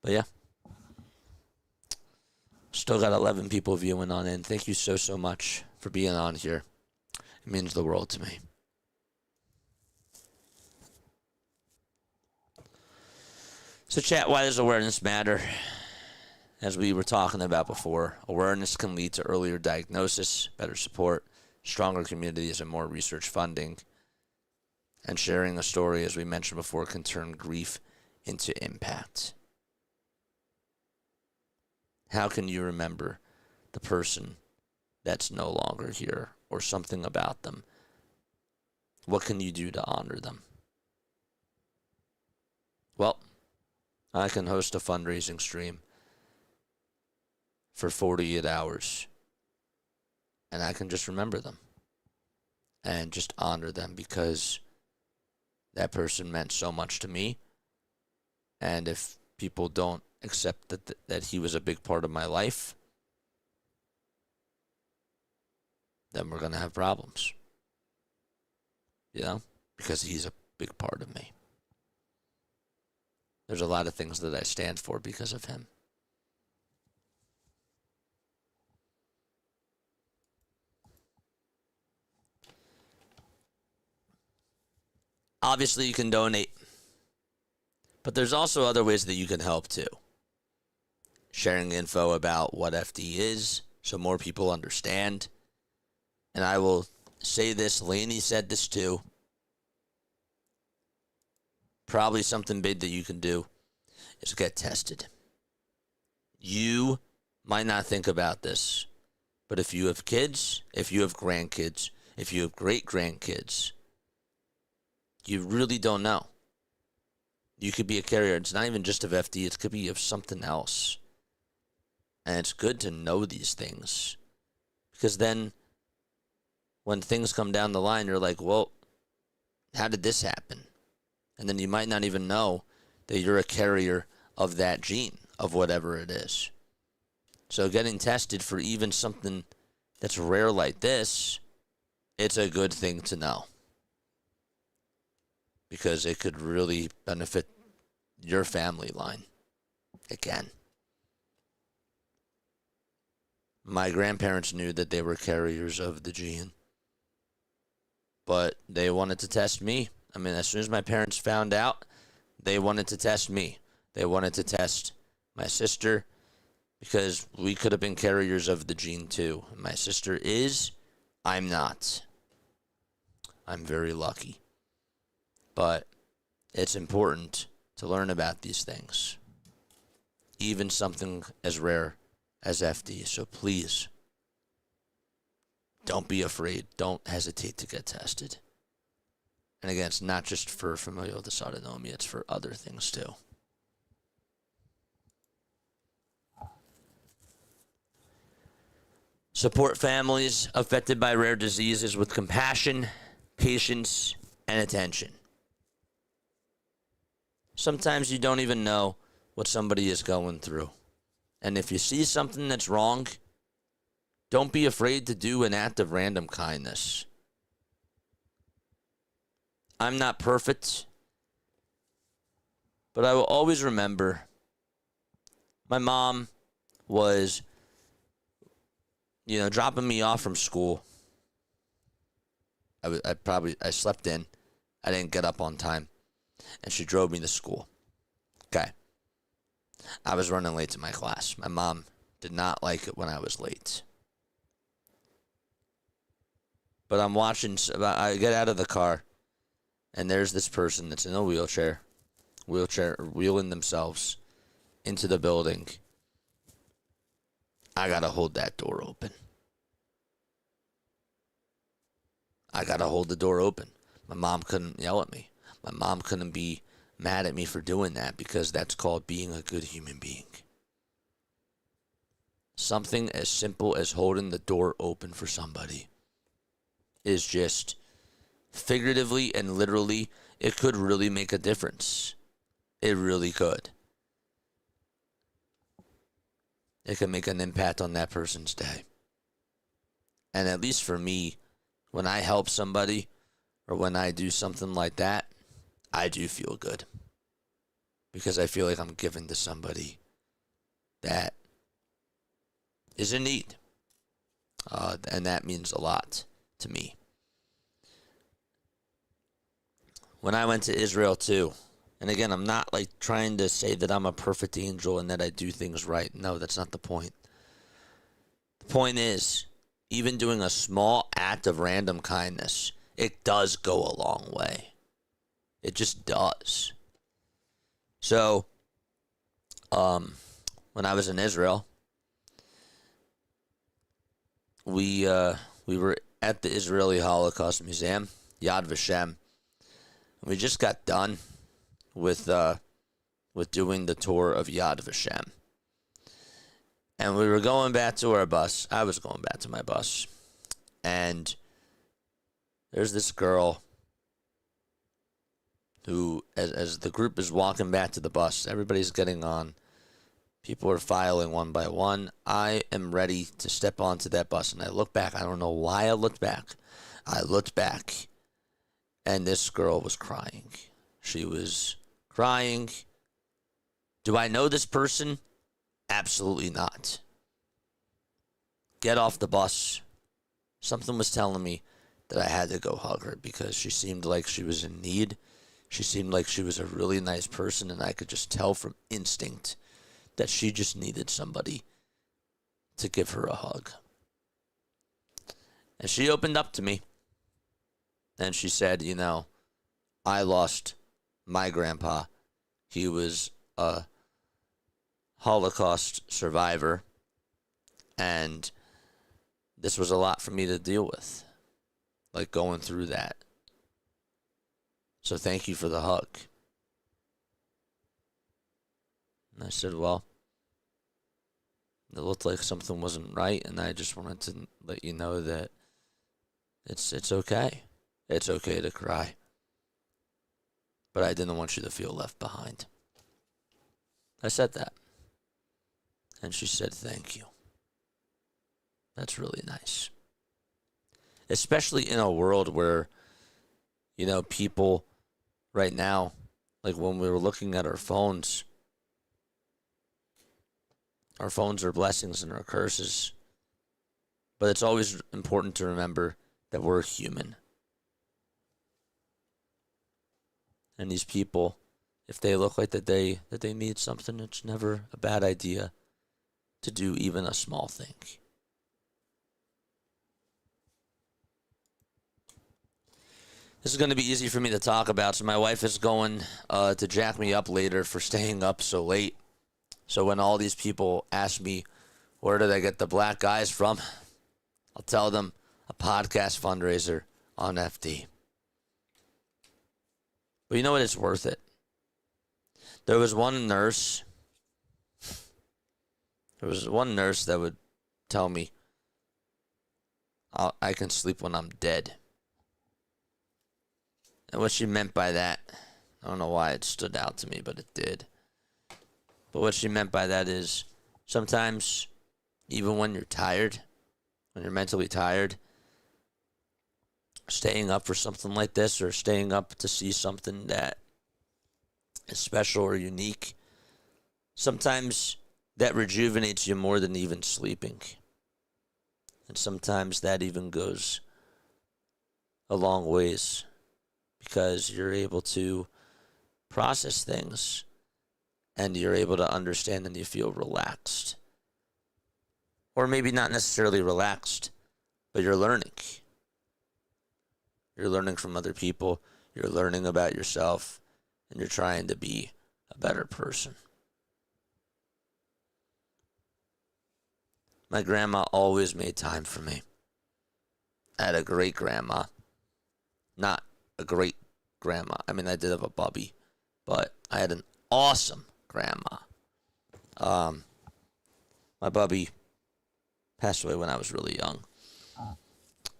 But yeah. Still got 11 people viewing on in. Thank you so much for being on here. It means the world to me. So chat, why does awareness matter? As we were talking about before, awareness can lead to earlier diagnosis, better support, stronger communities, and more research funding. And sharing a story, as we mentioned before, can turn grief into impact. How can you remember the person that's no longer here or something about them? What can you do to honor them? Well, I can host a fundraising stream for 48 hours and I can just remember them and just honor them because that person meant so much to me. And if people don't accept that he was a big part of my life, then we're going to have problems. You know? Because he's a big part of me. There's a lot of things that I stand for because of him. Obviously, you can donate. But there's also other ways that you can help too. Sharing info about what FD is so more people understand. And I will say this, Lainey said this too. Probably something big that you can do is get tested. You might not think about this, but if you have kids, if you have grandkids, if you have great-grandkids, you really don't know. You could be a carrier. It's not even just of FD. It could be of something else. And it's good to know these things. Because then when things come down the line, you're like, well, how did this happen? And then you might not even know that you're a carrier of that gene, of whatever it is. So getting tested for even something that's rare like this, it's a good thing to know. Because it could really benefit your family line. Again. My grandparents knew that they were carriers of the gene. But they wanted to test me. I mean, as soon as my parents found out, they wanted to test me. They wanted to test my sister because we could have been carriers of the gene too. My sister is. I'm not. I'm very lucky. But it's important to learn about these things. Even something as rare as FD. So please, don't be afraid. Don't hesitate to get tested. And again, it's not just for familial dysautonomia, it's for other things too. Support families affected by rare diseases with compassion, patience, and attention. Sometimes you don't even know what somebody is going through. And if you see something that's wrong, don't be afraid to do an act of random kindness. I'm not perfect, but I will always remember my mom was, dropping me off from school. I slept in. I didn't get up on time. And she drove me to school. Okay. I was running late to my class. My mom did not like it when I was late. But I'm watching, I get out of the car, and there's this person that's in a wheelchair, wheeling themselves into the building. I gotta hold that door open. I gotta hold the door open. My mom couldn't yell at me. My mom couldn't be mad at me for doing that because that's called being a good human being. Something as simple as holding the door open for somebody is just figuratively and literally, it could really make a difference. It really could. It can make an impact on that person's day. And at least for me, when I help somebody or when I do something like that, I do feel good. Because I feel like I'm giving to somebody that is in need. And that means a lot to me. When I went to Israel too, and again, I'm not like trying to say that I'm a perfect angel and that I do things right. No, that's not the point. The point is, even doing a small act of random kindness, it does go a long way. It just does. So, when I was in Israel, we were at the Israeli Holocaust Museum, Yad Vashem. We just got done with doing the tour of Yad Vashem. And we were going back to our bus. I was going back to my bus. And there's this girl who, as the group is walking back to the bus, everybody's getting on. People are filing one by one. I am ready to step onto that bus, and I look back. I don't know why I looked back. I looked back, and this girl was crying. She was crying. Do I know this person? Absolutely not. Get off the bus. Something was telling me that I had to go hug her because she seemed like she was in need. She seemed like she was a really nice person, and I could just tell from instinct that she just needed somebody to give her a hug. And she opened up to me, and she said, you know, I lost my grandpa. He was a Holocaust survivor, and this was a lot for me to deal with, like going through that. So thank you for the hug. And I said, well, it looked like something wasn't right, and I just wanted to let you know that it's okay. It's okay to cry. But I didn't want you to feel left behind. I said that. And she said, thank you. That's really nice. Especially in a world where, you know, people right now, like when we were looking at our phones are blessings and our curses. But it's always important to remember that we're human. And these people, if they look like that they need something, it's never a bad idea to do even a small thing. This is going to be easy for me to talk about. So my wife is going to jack me up later for staying up so late. So when all these people ask me, where did I get the black guys from? I'll tell them a podcast fundraiser on FD. But you know what? It's worth it. There was one nurse that would tell me, I can sleep when I'm dead. And what she meant by that, I don't know why it stood out to me, but it did. But what she meant by that is sometimes, even when you're tired, when you're mentally tired, staying up for something like this or staying up to see something that is special or unique, sometimes that rejuvenates you more than even sleeping. And sometimes that even goes a long ways because you're able to process things and you're able to understand and you feel relaxed. Or maybe not necessarily relaxed, but you're learning. You're learning from other people. You're learning about yourself. And you're trying to be a better person. My grandma always made time for me. I had a great grandma. Not a great grandma. I mean, I did have a bubby. But I had an awesome grandma. My bubby passed away when I was really young.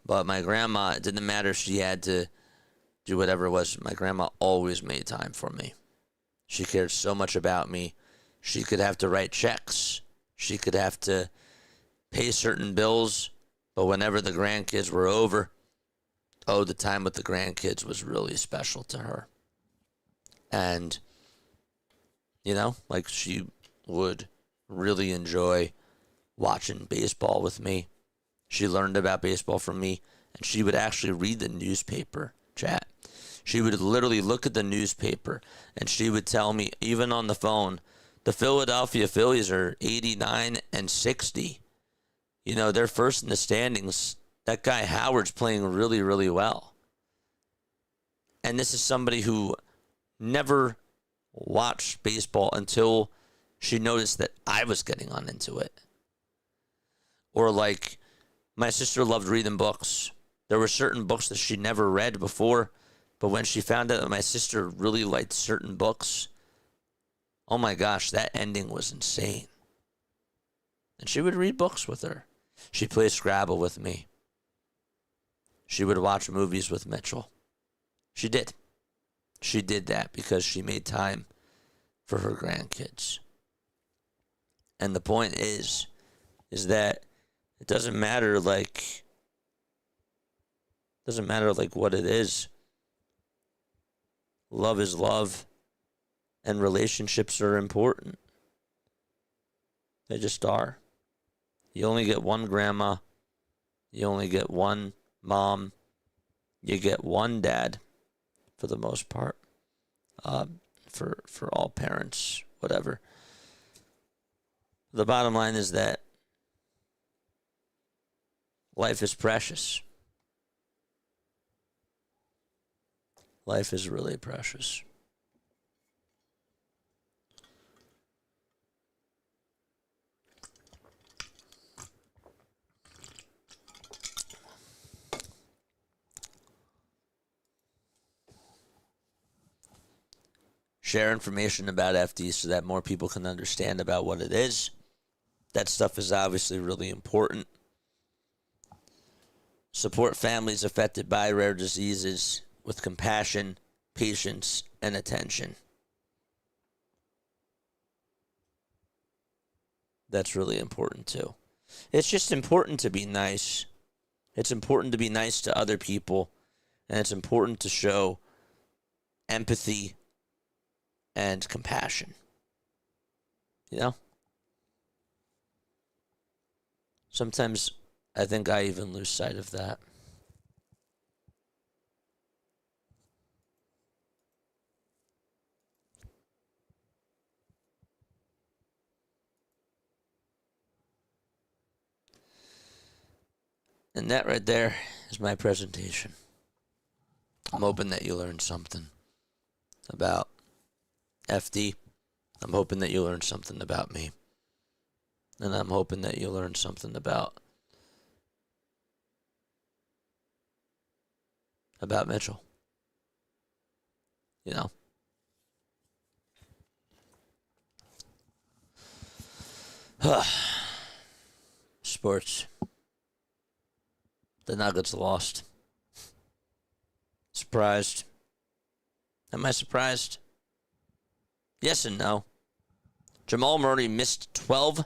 But my grandma, it didn't matter if she had to do whatever it was. My grandma always made time for me. She cared so much about me. She could have to write checks. She could have to pay certain bills. But whenever the grandkids were over, the time with the grandkids was really special to her. And, you know, like she would really enjoy watching baseball with me. She learned about baseball from me, and she would actually read the newspaper, chat. She would literally look at the newspaper, and she would tell me, even on the phone, the Philadelphia Phillies are 89 and 60. You know, they're first in the standings. That guy Howard's playing really, really well. And this is somebody who never watched baseball until she noticed that I was getting on into it. Or like, my sister loved reading books. There were certain books that she never read before, but when she found out that my sister really liked certain books, oh my gosh, that ending was insane. And she would read books with her. She'd play Scrabble with me. she would watch movies with Mitchell. She did. She did that because she made time for her grandkids. And the point is that it doesn't matter like what it is. Love is love, and relationships are important. They just are. You only get one grandma. You only get one mom. You get one dad, for the most part. For all parents, whatever. The bottom line is that life is precious. Life is really precious. Share information about FD so that more people can understand about what it is. That stuff is obviously really important. Support families affected by rare diseases with compassion, patience, and attention. That's really important too. It's just important to be nice. It's important to be nice to other people, and it's important to show empathy and compassion. You know? Sometimes I think I even lose sight of that. And that right there is my presentation. I'm hoping that you learned something about FD. I'm hoping that you learned something about me. And I'm hoping that you learned something about Mitchell. You know? Sports. The Nuggets lost. Surprised. Am I surprised? Yes and no. Jamal Murray missed 12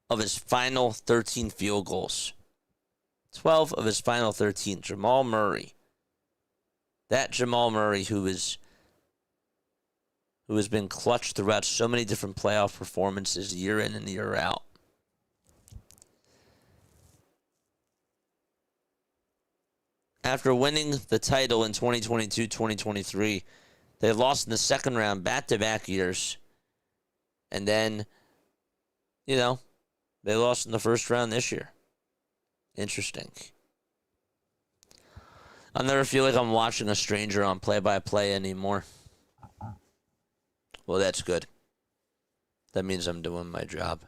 of his final 13 field goals. 12 of his final 13. Jamal Murray. That Jamal Murray who has been clutch throughout so many different playoff performances year in and year out. After winning the title in 2022-2023, they lost in the second round back-to-back years. And then, they lost in the first round this year. Interesting. I'll never feel like I'm watching a stranger on play-by-play anymore. Well, that's good. That means I'm doing my job.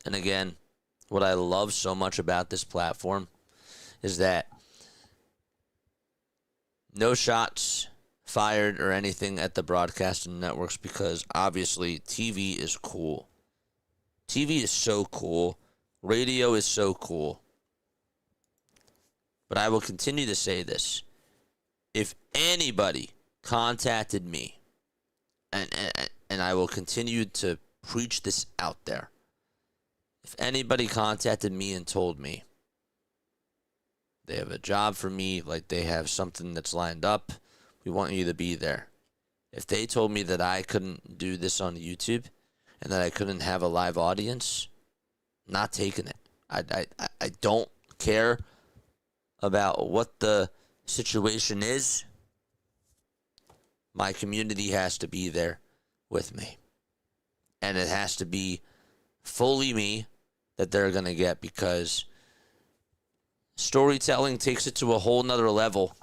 And again, what I love so much about this platform is that no shots fired or anything at the broadcasting networks, because obviously TV is cool. TV is so cool. Radio is so cool. But I will continue to say this. If anybody contacted me, and I will continue to preach this out there, if anybody contacted me and told me they have a job for me, like they have something that's lined up, we want you to be there. If they told me that I couldn't do this on YouTube and that I couldn't have a live audience, not taking it. I don't care about what the situation is. My community has to be there with me. And it has to be fully me that they're going to get, because storytelling takes it to a whole nother level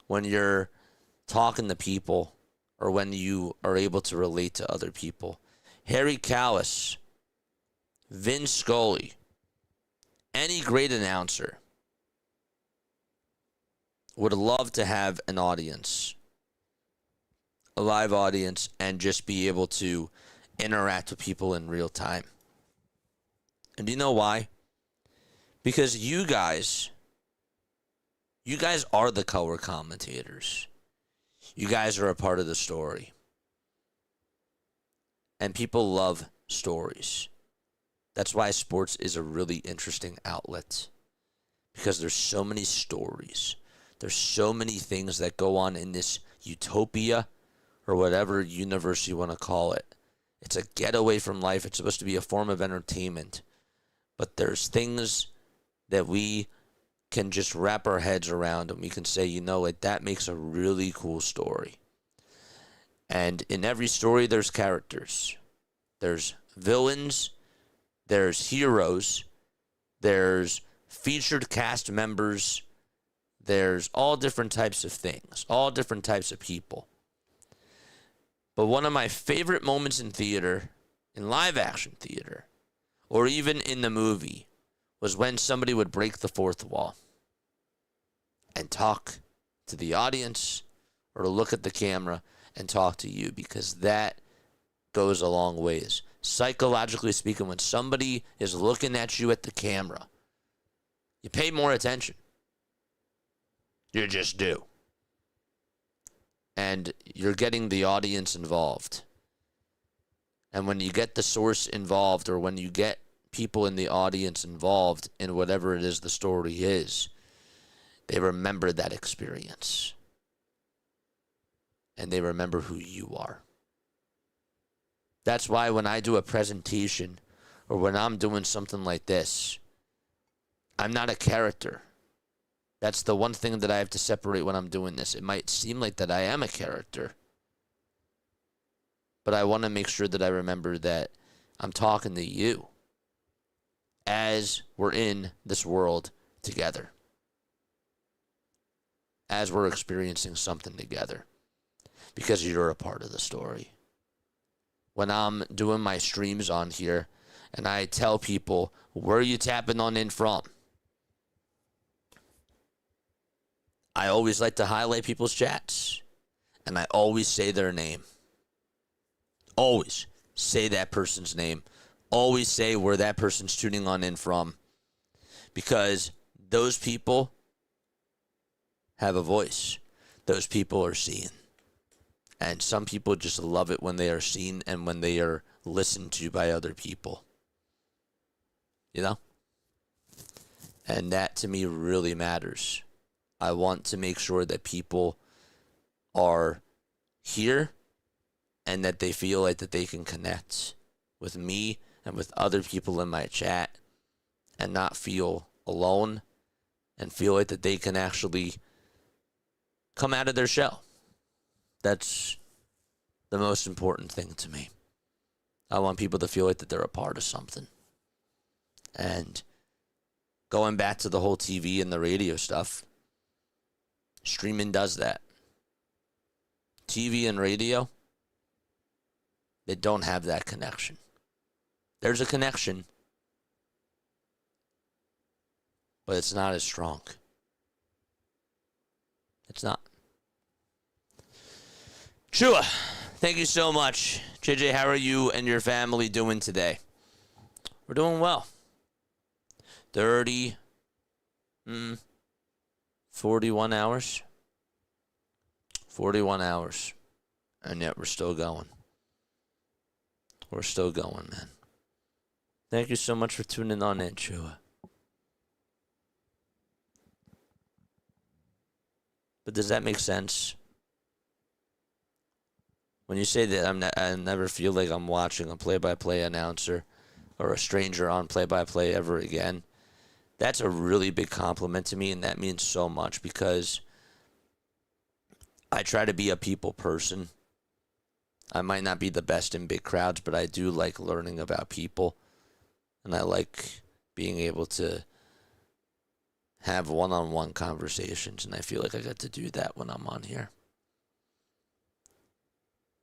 when you're talking to people or when you are able to relate to other people. Harry Callis, Vin Scully, any great announcer would love to have an audience, a live audience, and just be able to interact with people in real time. And do you know why? Because you guys You guys are the color commentators. You guys are a part of the story. And people love stories. That's why sports is a really interesting outlet. Because there's so many stories. There's so many things that go on in this utopia or whatever universe you want to call it. It's a getaway from life. It's supposed to be a form of entertainment. But there's things that we can just wrap our heads around and we can say, you know, like that makes a really cool story. And in every story, there's characters. There's villains. There's heroes. There's featured cast members. There's all different types of things, all different types of people. But one of my favorite moments in theater, in live action theater, or even in the movie, was when somebody would break the fourth wall and talk to the audience or look at the camera and talk to you, because that goes a long ways. Psychologically speaking, when somebody is looking at you at the camera, you pay more attention. You just do. And you're getting the audience involved. And when you get the source involved, or when you get people in the audience involved in whatever it is the story is, they remember that experience. And they remember who you are. That's why when I do a presentation, or when I'm doing something like this, I'm not a character. That's the one thing that I have to separate when I'm doing this. It might seem like that I am a character, but I want to make sure that I remember that I'm talking to you as we're in this world together, as we're experiencing something together, because you're a part of the story. When I'm doing my streams on here and I tell people, where are you tapping on in from? I always like to highlight people's chats, and I always say their name. Always say that person's name. Always say where that person's tuning on in from, because those people have a voice. Those people are seen. And some people just love it when they are seen and when they are listened to by other people. You know? And that to me really matters. I want to make sure that people are here and that they feel like that they can connect with me and with other people in my chat and not feel alone, and feel like that they can actually come out of their shell. That's the most important thing to me. I want people to feel like that they're a part of something. And going back to the whole TV and the radio stuff, streaming does that. TV and radio, they don't have that connection. There's a connection, but it's not as strong. It's not. Chua, thank you so much. JJ, how are you and your family doing today? We're doing well. 41 hours. 41 hours. And yet we're still going. We're still going, man. Thank you so much for tuning on in, Chua. But does that make sense? When you say that I never feel like I'm watching a play-by-play announcer or a stranger on play-by-play ever again, that's a really big compliment to me, and that means so much, because I try to be a people person. I might not be the best in big crowds, but I do like learning about people, and I like being able to have one-on-one conversations, and I feel like I get to do that when I'm on here.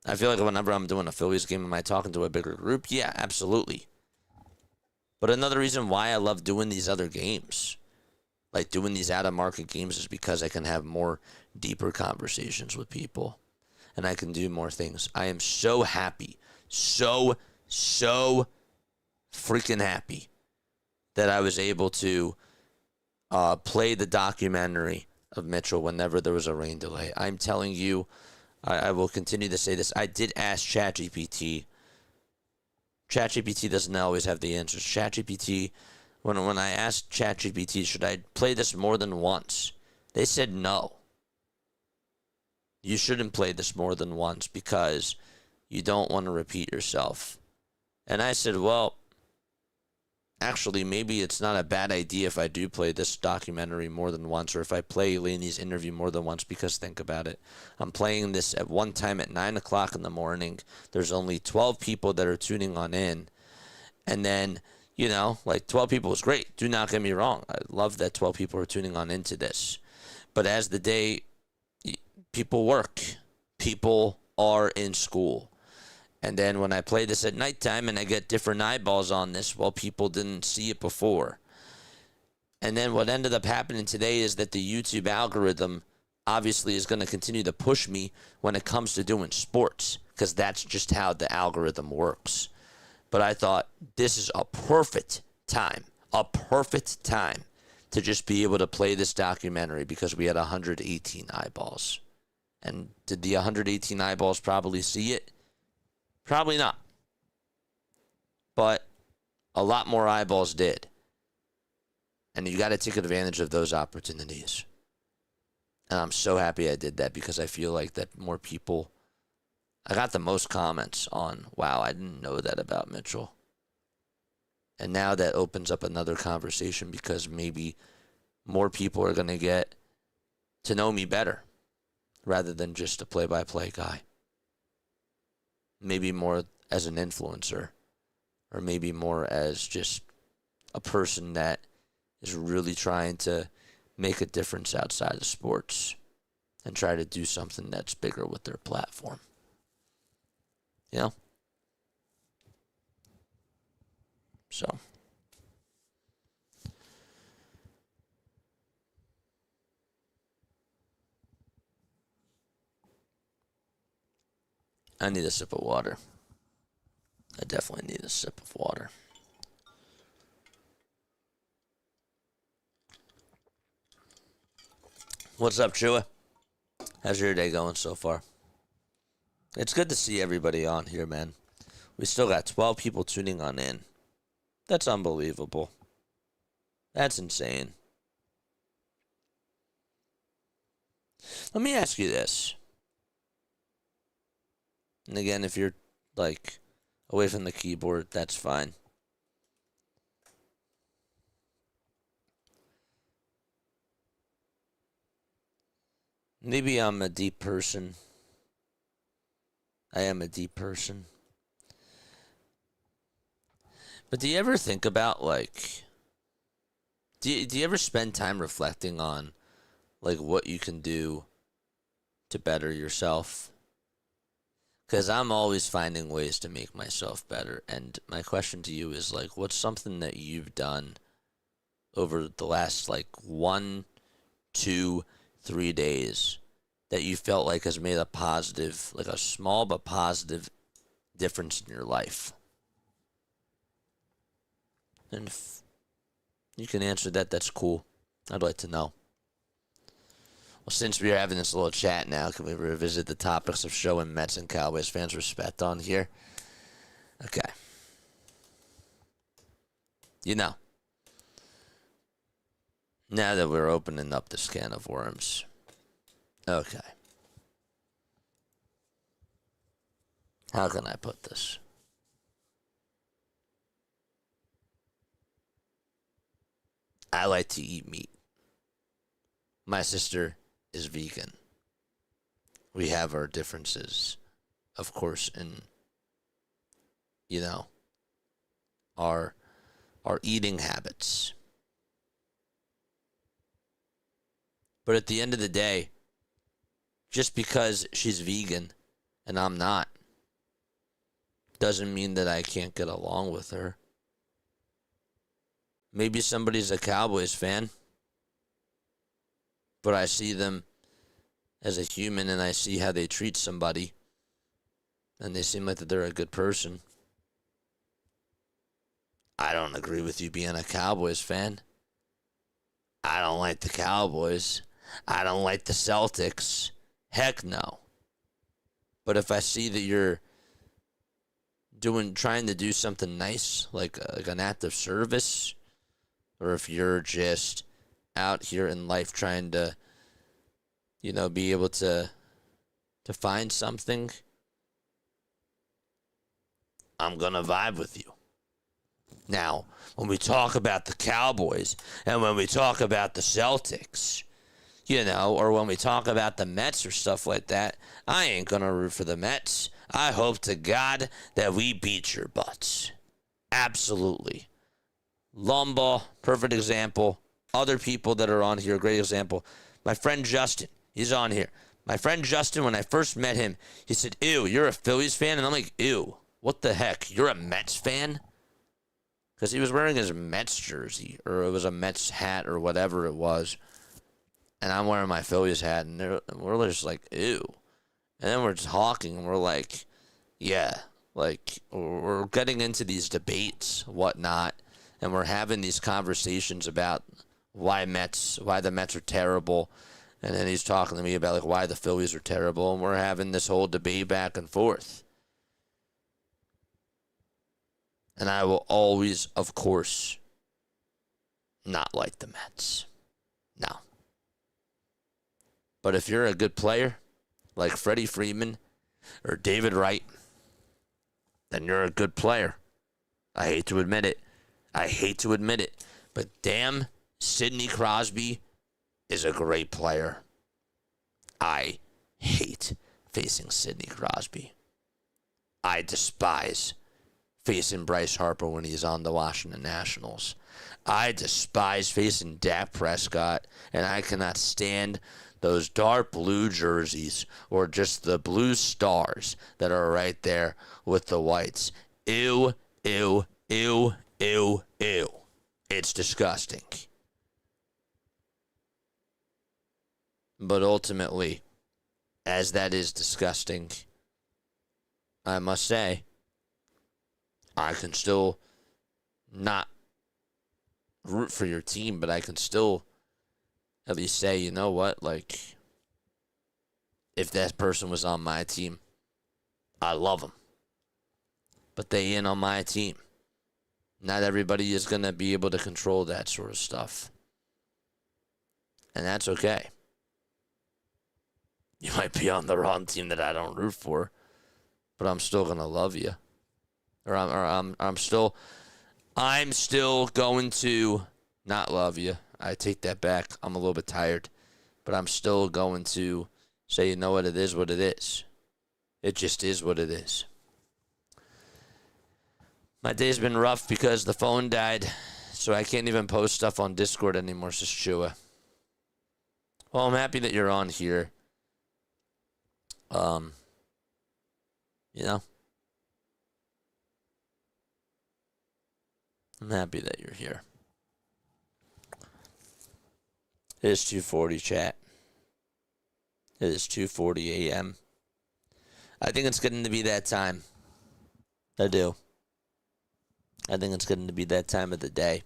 I feel like whenever I'm doing a Phillies game, am I talking to a bigger group? Yeah, absolutely. But another reason why I love doing these other games, like doing these out-of-market games, is because I can have more deeper conversations with people, and I can do more things. I am so happy, so freaking happy that I was able to play the documentary of Mitchell whenever there was a rain delay. I'm telling you, I will continue to say this. I did ask ChatGPT. ChatGPT doesn't always have the answers. ChatGPT, when I asked ChatGPT, should I play this more than once? They said no. You shouldn't play this more than once because you don't want to repeat yourself. And I said, well, actually, maybe it's not a bad idea if I do play this documentary more than once, or if I play Lainey's interview more than once, because think about it. I'm playing this at one time at 9 o'clock in the morning. There's only 12 people that are tuning on in. And then, 12 people is great. Do not get me wrong. I love that 12 people are tuning on into this. But as the day, people work. People are in school. And then when I play this at nighttime and I get different eyeballs on this, well, people didn't see it before. And then what ended up happening today is that the YouTube algorithm obviously is going to continue to push me when it comes to doing sports, because that's just how the algorithm works. But I thought this is a perfect time to just be able to play this documentary, because we had 118 eyeballs. And did the 118 eyeballs probably see it? Probably not. But a lot more eyeballs did. And you got to take advantage of those opportunities. And I'm so happy I did that, because I feel like that more people... I got the most comments on, wow, I didn't know that about Mitchell. And now that opens up another conversation, because maybe more people are going to get to know me better rather than just a play-by-play guy. Maybe more as an influencer, or maybe more as just a person that is really trying to make a difference outside of sports and try to do something that's bigger with their platform. So. I need a sip of water. I definitely need a sip of water. What's up, Chua? How's your day going so far? It's good to see everybody on here, man. We still got 12 people tuning on in. That's unbelievable. That's insane. Let me ask you this. And again, if you're, away from the keyboard, that's fine. Maybe I'm a deep person. I am a deep person. But do you ever think about, do you ever spend time reflecting on, what you can do to better yourself? Because I'm always finding ways to make myself better. And my question to you is, what's something that you've done over the last, 1, 2, 3 days that you felt like has made a positive, a small but positive difference in your life? And if you can answer that, that's cool. I'd like to know. Well, since we're having this little chat now, can we revisit the topics of showing Mets and Cowboys fans respect on here? Okay. Now that we're opening up this can of worms. Okay. How can I put this? I like to eat meat. My sister is vegan. We have our differences, of course, in, our eating habits. But at the end of the day, just because she's vegan and I'm not, doesn't mean that I can't get along with her. Maybe somebody's a Cowboys fan, but I see them as a human and I see how they treat somebody, and they seem like that they're a good person. I don't agree with you being a Cowboys fan. I don't like the Cowboys. I don't like the Celtics. Heck no. But if I see that you're trying to do something nice, like an act of service, or if you're just out here in life trying to, be able to find something, I'm going to vibe with you. Now, when we talk about the Cowboys and when we talk about the Celtics, or when we talk about the Mets or stuff like that, I ain't going to root for the Mets. I hope to God that we beat your butts. Absolutely. Lumbaugh, perfect example. Other people that are on here, great example. My friend Justin, he's on here. My friend Justin, when I first met him, he said, ew, you're a Phillies fan? And I'm like, ew, what the heck? You're a Mets fan? Because he was wearing his Mets jersey, or it was a Mets hat, or whatever it was. And I'm wearing my Phillies hat, and we're just like, ew. And then we're talking, and we're like, yeah, like, we're getting into these debates, whatnot, and we're having these conversations about why the Mets are terrible. And then he's talking to me about, like, why the Phillies are terrible, and we're having this whole debate back and forth. And I will always, of course, not like the Mets. No. But if you're a good player, like Freddie Freeman or David Wright, then you're a good player. I hate to admit it. But damn, Sidney Crosby is a great player. I hate facing Sidney Crosby. I despise facing Bryce Harper when he's on the Washington Nationals. I despise facing Dak Prescott, and I cannot stand those dark blue jerseys or just the blue stars that are right there with the whites. Ew, ew, ew, ew, ew. It's disgusting. But ultimately, as that is disgusting, I must say, I can still not root for your team, but I can still at least say, you know what, like, if that person was on my team, I love them. But they ain't on my team. Not everybody is going to be able to control that sort of stuff. And that's okay. You might be on the wrong team that I don't root for, but I'm still going to love you. I'm still going to not love you. I take that back. I'm a little bit tired, but I'm still going to say, you know what, it is what it is. It just is what it is. My day's been rough because the phone died, so I can't even post stuff on Discord anymore, says Chua. Well, I'm happy that you're on here. I'm happy that you're here. It is 2:40, chat. It is 2:40 a.m. I think it's getting to be that time. I do. I think it's getting to be that time of the day.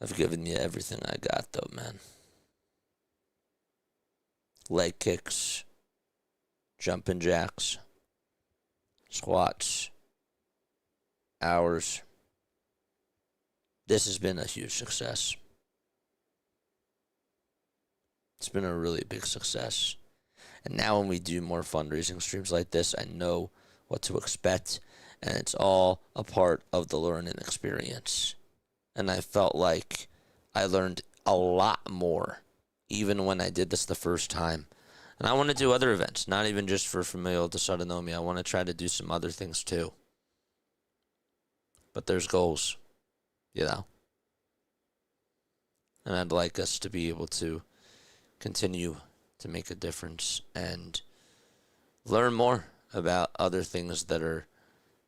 I've given you everything I got, though, man. Leg kicks, jumping jacks, squats, hours. This has been a huge success. It's been a really big success. And now when we do more fundraising streams like this, I know what to expect. And it's all a part of the learning experience. And I felt like I learned a lot more even when I did this the first time. And I want to do other events, not even just for familial dysautonomia. I want to try to do some other things too. But there's goals, And I'd like us to be able to continue to make a difference and learn more about other things that are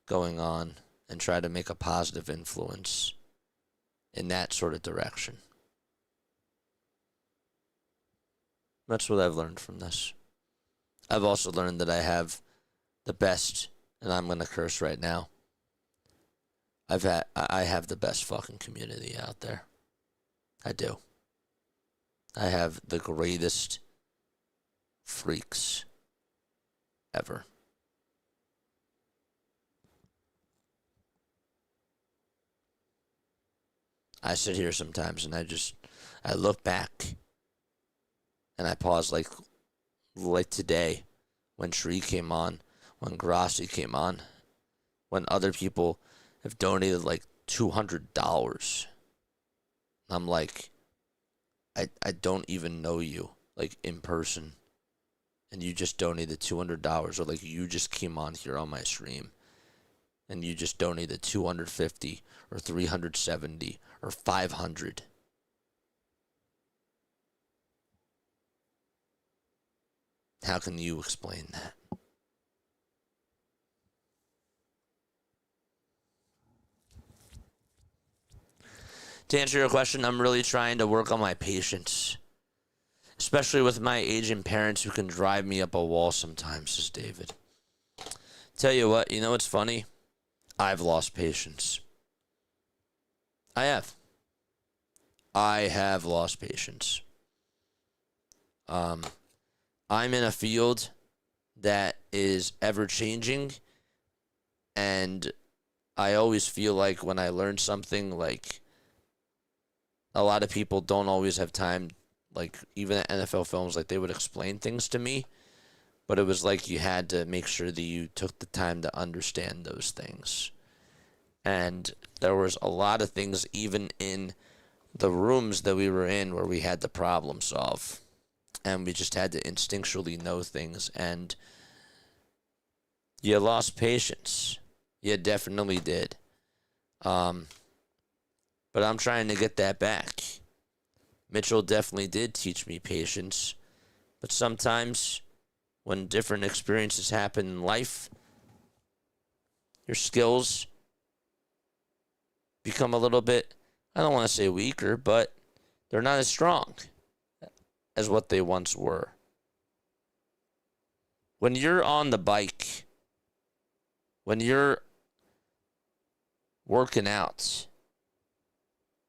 going on and try to make a positive influence in that sort of direction. That's what I've learned from this. I've also learned that I have the best, and I'm going to curse right now, I have the best fucking community out there. I do. I have the greatest freaks ever. I sit here sometimes and I look back and I pause like today when Shree came on, when Grassi came on, when other people have donated like $200. I'm like, I don't even know you, like in person. And you just donated $200, or like you just came on here on my stream and you just donated 250 or 370 or 500. How can you explain that? To answer your question, I'm really trying to work on my patience, especially with my aging parents who can drive me up a wall sometimes, says David. Tell you what, you know what's funny? I've lost patience. I have lost patience. I'm in a field that is ever changing, and I always feel like when I learn something, like a lot of people don't always have time, like even at NFL Films, like they would explain things to me, but it was like you had to make sure that you took the time to understand those things. And there was a lot of things even in the rooms that we were in where we had to problem solve, and we just had to instinctually know things, and you lost patience. You definitely did. But I'm trying to get that back. Mitchell definitely did teach me patience. But sometimes when different experiences happen in life, your skills become a little bit, I don't want to say weaker, but they're not as strong as what they once were. When you're on the bike, when you're working out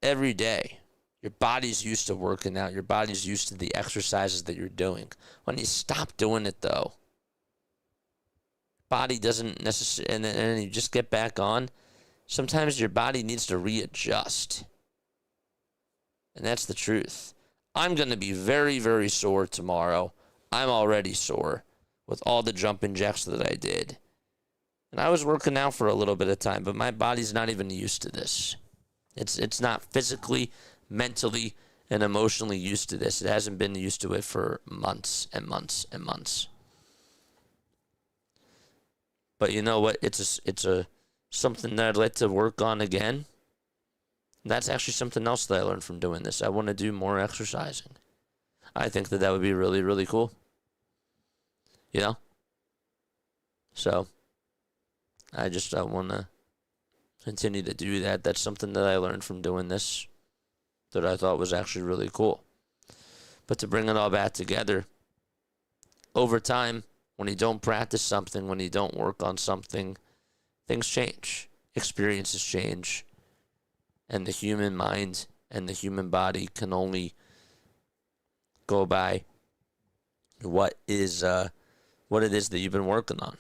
every day, your body's used to working out. Your body's used to the exercises that you're doing. When you stop doing it, though, body doesn't necessarily, and then you just get back on, sometimes your body needs to readjust. And that's the truth. I'm going to be very, very sore tomorrow. I'm already sore with all the jumping jacks that I did. And I was working out for a little bit of time, but my body's not even used to this. It's not physically, mentally, and emotionally used to this. It hasn't been used to it for months and months and months. But you know what? It's a something that I'd like to work on again. And that's actually something else that I learned from doing this. I want to do more exercising. I think that would be really, really cool. You know? So, I want to continue to do that. That's something that I learned from doing this that I thought was actually really cool. But to bring it all back together, over time, when you don't practice something, when you don't work on something, things change. Experiences change. And the human mind and the human body can only go by what it is that you've been working on.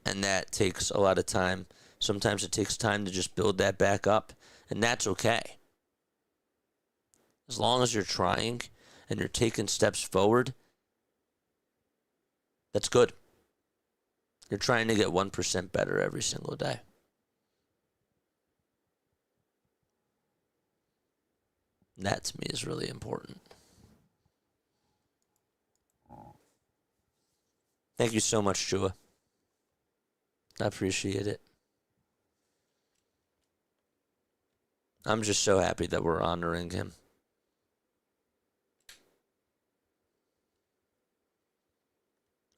And that takes a lot of time. Sometimes it takes time to just build that back up, and that's okay. As long as you're trying and you're taking steps forward, that's good. You're trying to get 1% better every single day. That to me is really important. Thank you so much, Chua. I appreciate it. I'm just so happy that we're honoring him.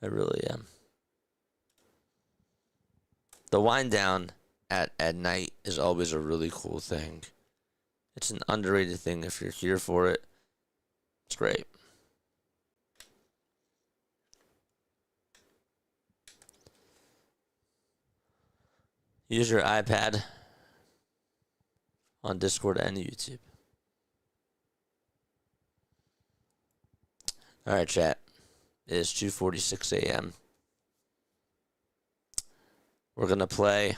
I really am. The wind down at night is always a really cool thing. It's an underrated thing. If you're here for it, it's great. Use your iPad on Discord and YouTube. All right, chat. It is 2:46 a.m. We're going to play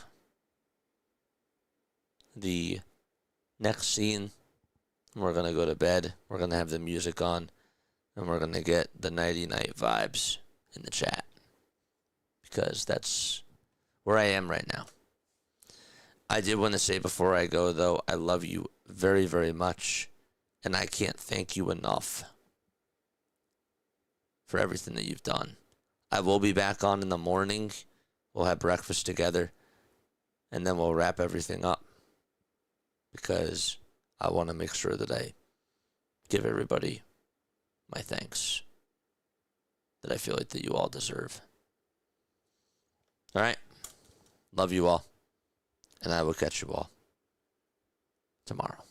the next scene. We're going to go to bed. We're going to have the music on. And we're going to get the nighty-night vibes in the chat. Because that's where I am right now. I did want to say before I go, though, I love you very, very much. And I can't thank you enough for everything that you've done. I will be back on in the morning. We'll have breakfast together. And then we'll wrap everything up. Because I want to make sure that I give everybody my thanks that I feel like that you all deserve. All right. Love you all. And I will catch you all tomorrow.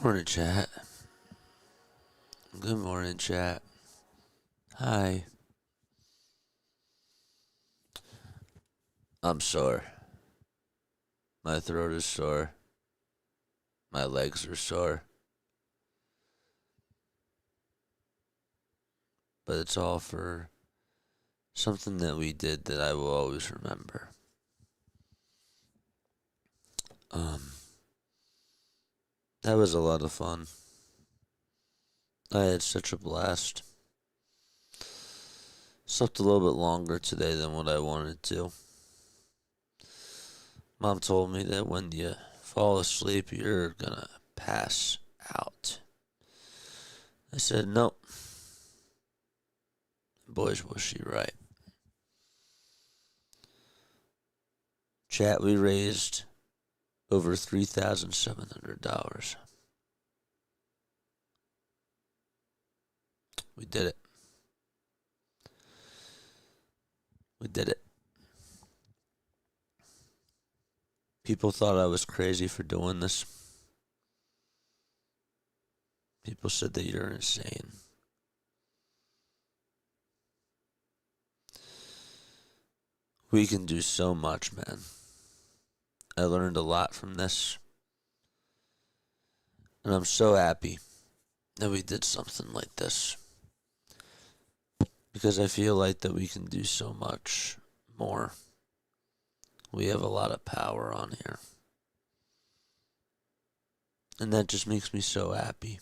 Morning, chat. Good morning, chat. Hi. I'm sore. My throat is sore. My legs are sore. But it's all for something that we did that I will always remember. That was a lot of fun. I had such a blast. Slept a little bit longer today than what I wanted to. Mom told me that when you fall asleep, you're gonna pass out. I said, nope. Boys, was she right. Chat, we raised over $3,700. We did it. We did it. People thought I was crazy for doing this. People said that you're insane. We can do so much, man. I learned a lot from this. And I'm so happy that we did something like this. Because I feel like that we can do so much more. We have a lot of power on here. And that just makes me so happy.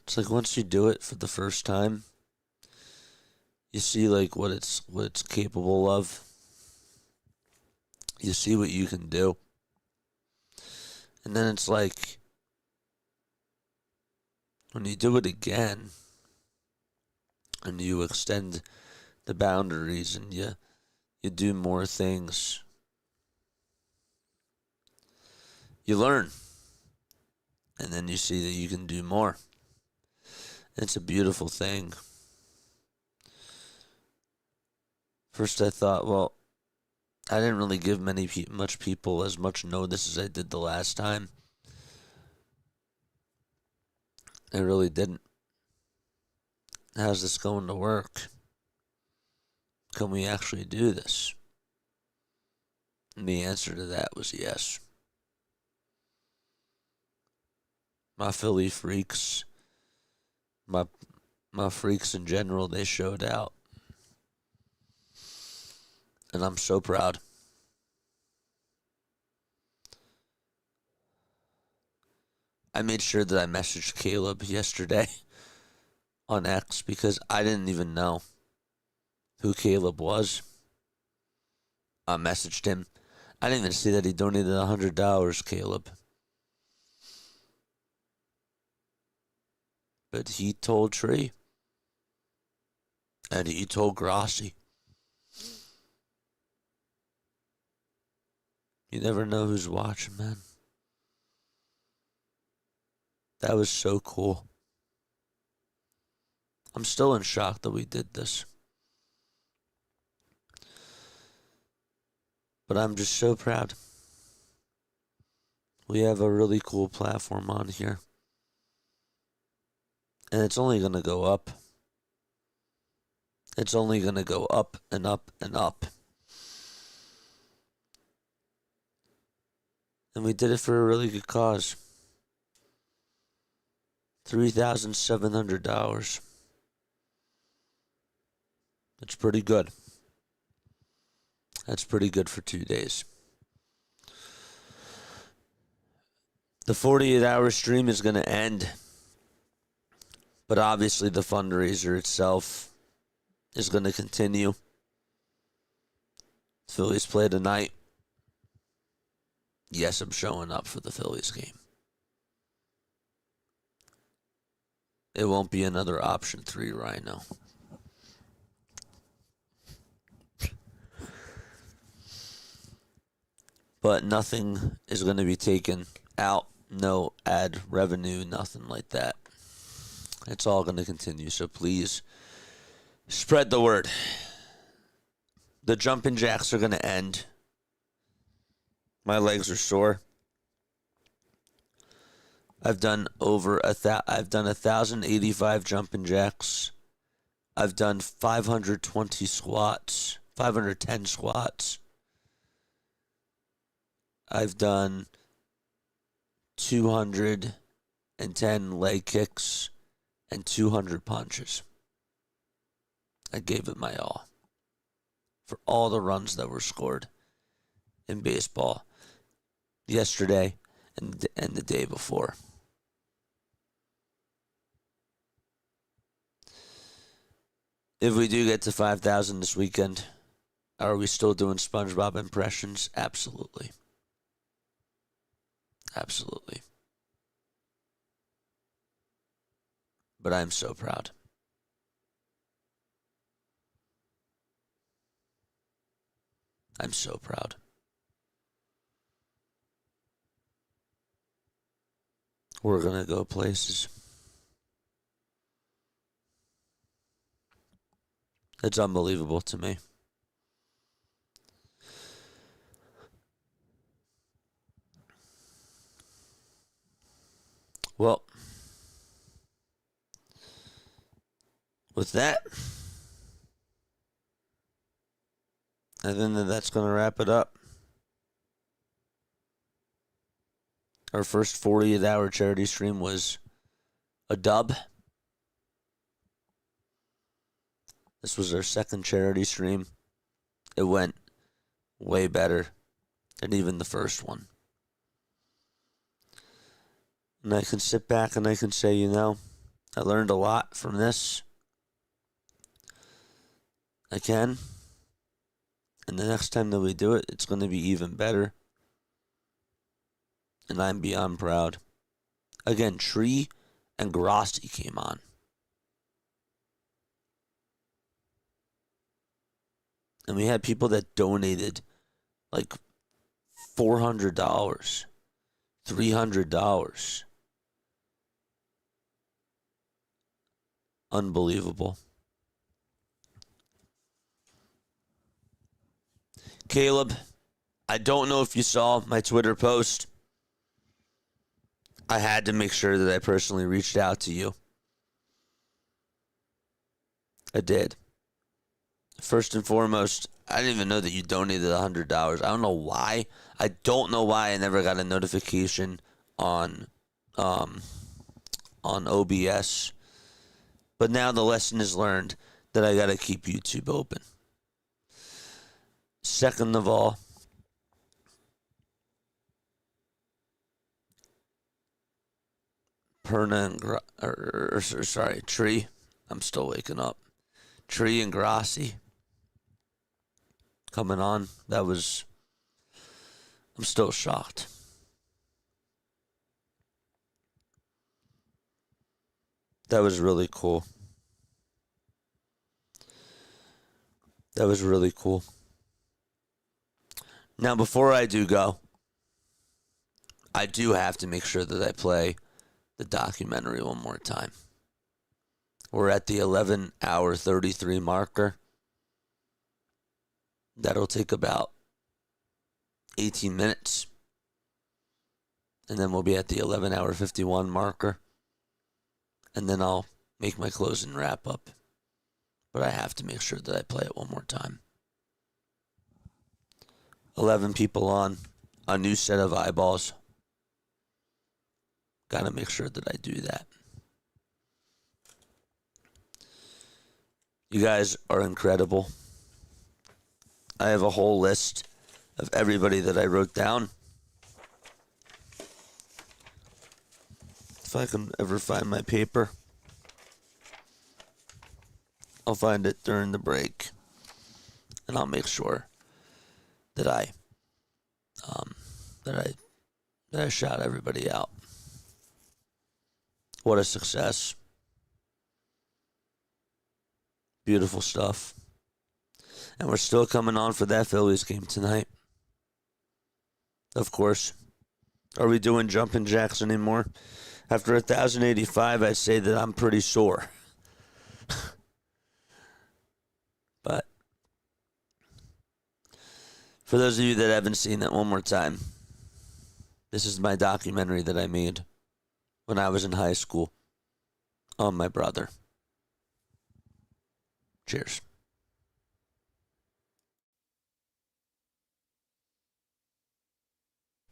It's like once you do it for the first time, you see like what it's capable of. You see what you can do. And then it's like when you do it again and you extend the boundaries and you do more things, you learn. And then you see that you can do more. It's a beautiful thing. First I thought, well, I didn't really give much people as much notice as I did the last time. I really didn't. How's this going to work? Can we actually do this? And the answer to that was yes. My Philly freaks, my freaks in general, they showed out. And I'm so proud. I made sure that I messaged Caleb yesterday on X because I didn't even know who Caleb was. I messaged him. I didn't even see that he donated $100, Caleb. But he told Tree. And he told Grossi. You never know who's watching, man. That was so cool. I'm still in shock that we did this. But I'm just so proud. We have a really cool platform on here. And it's only going to go up. It's only going to go up and up and up. And we did it for a really good cause. $3,700. That's pretty good. That's pretty good for 2 days. The 48-hour stream is going to end. But obviously the fundraiser itself is going to continue. Phillies play tonight. Yes, I'm showing up for the Phillies game. It won't be another option 3 Rhino. But nothing is going to be taken out. No ad revenue, nothing like that. It's all going to continue. So please spread the word. The jumping jacks are going to end. My legs are sore. I've done I've done 1,085 jumping jacks. I've done 520 squats, 510 squats. I've done 210 leg kicks and 200 punches. I gave it my all for all the runs that were scored in baseball yesterday and the day before. If we do get to 5,000 this weekend, are we still doing SpongeBob impressions? Absolutely. Absolutely. But I'm so proud. I'm so proud. We're going to go places. It's unbelievable to me. Well, with that, I think that's going to wrap it up. Our first 48-hour charity stream was a dub. This was our second charity stream. It went way better than even the first one. And I can sit back and I can say, I learned a lot from this. I can. And the next time that we do it, it's going to be even better. And I'm beyond proud. Again, Tree and Grossi came on. And we had people that donated like $400, $300. Unbelievable. Caleb, I don't know if you saw my Twitter post. I had to make sure that I personally reached out to you. I did. First and foremost, I didn't even know that you donated $100. I don't know why. I don't know why I never got a notification on OBS. But now the lesson is learned that I got to keep YouTube open. Second of all, Tree. I'm still waking up. Tree and Grossi coming on. I'm still shocked. That was really cool. That was really cool. Now, before I do go, I do have to make sure that I play the documentary one more time. We're at the 11-hour 33 marker. That'll take about 18 minutes. And then we'll be at the 11-hour 51 marker. And then I'll make my closing wrap up. But I have to make sure that I play it one more time. 11 people on, a new set of eyeballs. Gotta make sure that I do that. You guys are incredible. I have a whole list of everybody that I wrote down. If I can ever find my paper, I'll find it during the break. And I'll make sure that I shout everybody out. What a success. Beautiful stuff. And we're still coming on for that Phillies game tonight. Of course. Are we doing jumping jacks anymore? After 1,085, I say that I'm pretty sore. But for those of you that haven't seen it, one more time, this is my documentary that I made when I was in high school on my brother. Cheers.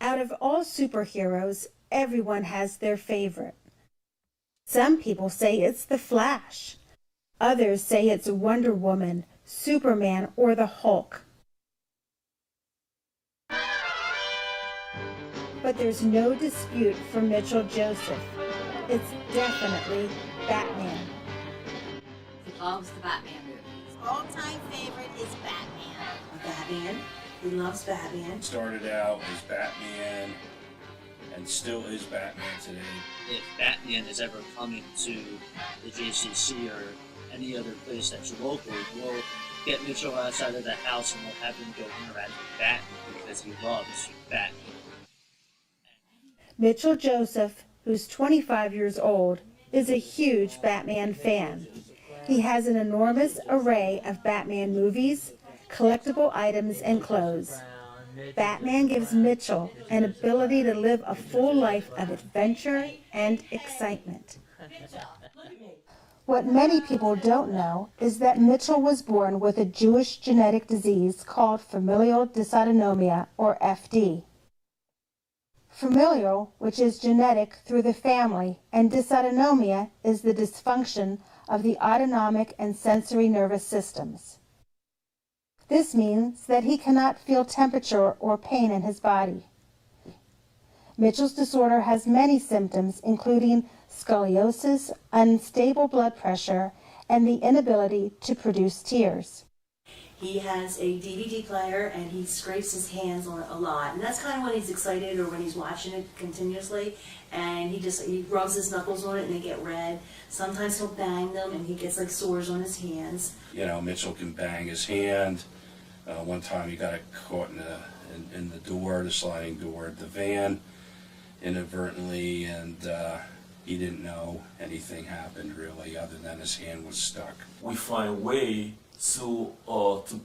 Out of all superheroes, everyone has their favorite. Some people say it's the Flash. Others say it's Wonder Woman, Superman, or the Hulk. But there's no dispute for Mitchell Joseph. It's definitely Batman. He loves the Batman movies. All-time favorite is Batman. Batman. He loves Batman. Started out as Batman and still is Batman today. If Batman is ever coming to the JCC or any other place that's local, we'll get Mitchell outside of the house and we'll have him go interact with Batman because he loves Batman. Mitchell Joseph, who's 25 years old, is a huge Batman fan. He has an enormous array of Batman movies, collectible items, and clothes. Batman gives Mitchell an ability to live a full life of adventure and excitement. What many people don't know is that Mitchell was born with a Jewish genetic disease called Familial Dysautonomia, or FD. Familial, which is genetic through the family, and dysautonomia is the dysfunction of the autonomic and sensory nervous systems. This means that he cannot feel temperature or pain in his body. Mitchell's disorder has many symptoms, including scoliosis, unstable blood pressure, and the inability to produce tears. He has a DVD player and he scrapes his hands on it a lot. And that's kind of when he's excited or when he's watching it continuously. And he rubs his knuckles on it and they get red. Sometimes he'll bang them and he gets like sores on his hands. You know, Mitchell can bang his hand. One time he got caught in the door, the sliding door of the van, inadvertently, and he didn't know anything happened really, other than his hand was stuck. We find a way to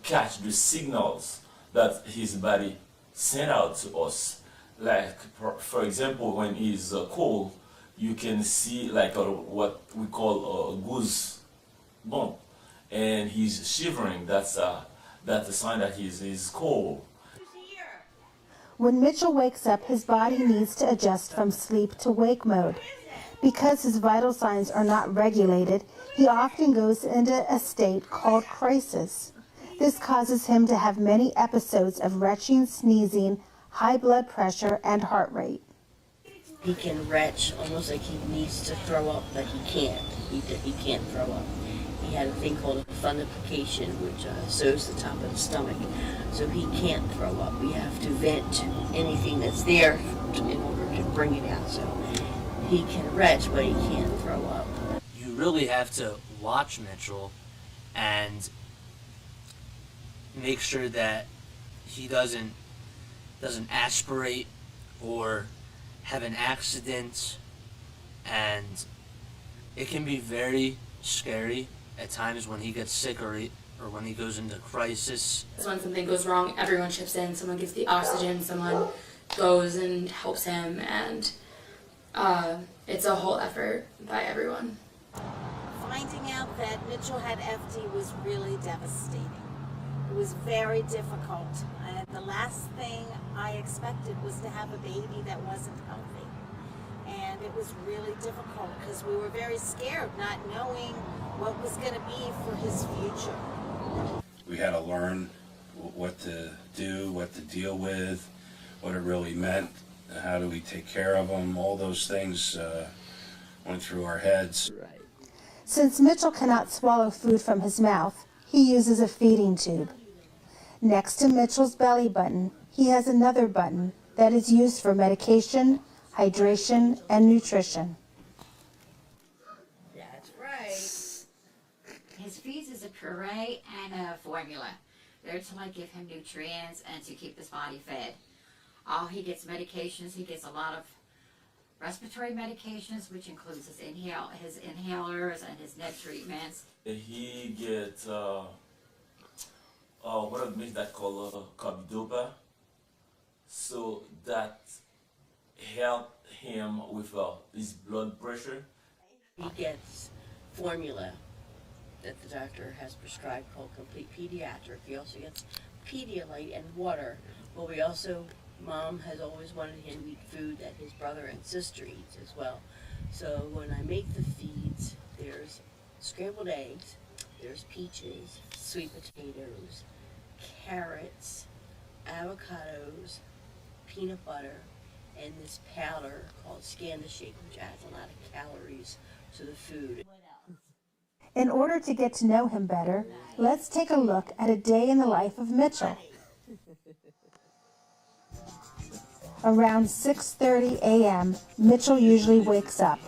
catch the signals that his body sent out to us. Like for example, when he's cold, you can see like what we call a goose bump, and he's shivering. That's a sign that he's cold. When Mitchell wakes up, his body needs to adjust from sleep to wake mode. Because his vital signs are not regulated, he often goes into a state called crisis. This causes him to have many episodes of retching, sneezing, high blood pressure, and heart rate. He can retch almost like he needs to throw up, but he can't. He can't throw up. He had a thing called a fundification, which sews the top of the stomach, so he can't throw up. We have to vent anything that's there in order to bring it out. So he can retch, but he can't throw up. You really have to watch Mitchell and make sure that he doesn't aspirate or have an accident, and it can be very scary at times when he gets sick or when he goes into crisis. So when something goes wrong, everyone chips in. Someone gives the oxygen, someone goes and helps him, and it's a whole effort by everyone. Finding out that Mitchell had FD was really devastating. It was very difficult. And the last thing I expected was to have a baby that wasn't healthy. And it was really difficult because we were very scared, not knowing what was going to be for his future. We had to learn what to do, what to deal with, what it really meant, how do we take care of him. All those things went through our heads. Since Mitchell cannot swallow food from his mouth, he uses a feeding tube. Next to Mitchell's belly button, he has another button that is used for medication, hydration, and nutrition. That's right. His feeds is a puree and a formula. They're to like give him nutrients and to keep his body fed. He gets medications. He gets a lot of respiratory medications, which includes his inhalers and his neck treatments. He gets one of the things that called carbidopa, so that help him with his blood pressure. He gets formula that the doctor has prescribed called Complete Pediatric. He also gets Pedialyte and water. But we also, Mom has always wanted him to eat food that his brother and sister eats as well. So when I make the feeds, there's scrambled eggs, there's peaches, sweet potatoes, carrots, avocados, peanut butter, and this powder called Scan the Shake, which adds a lot of calories to the food. In order to get to know him better, let's take a look at a day in the life of Mitchell. Around 6:30 a.m., Mitchell usually wakes up.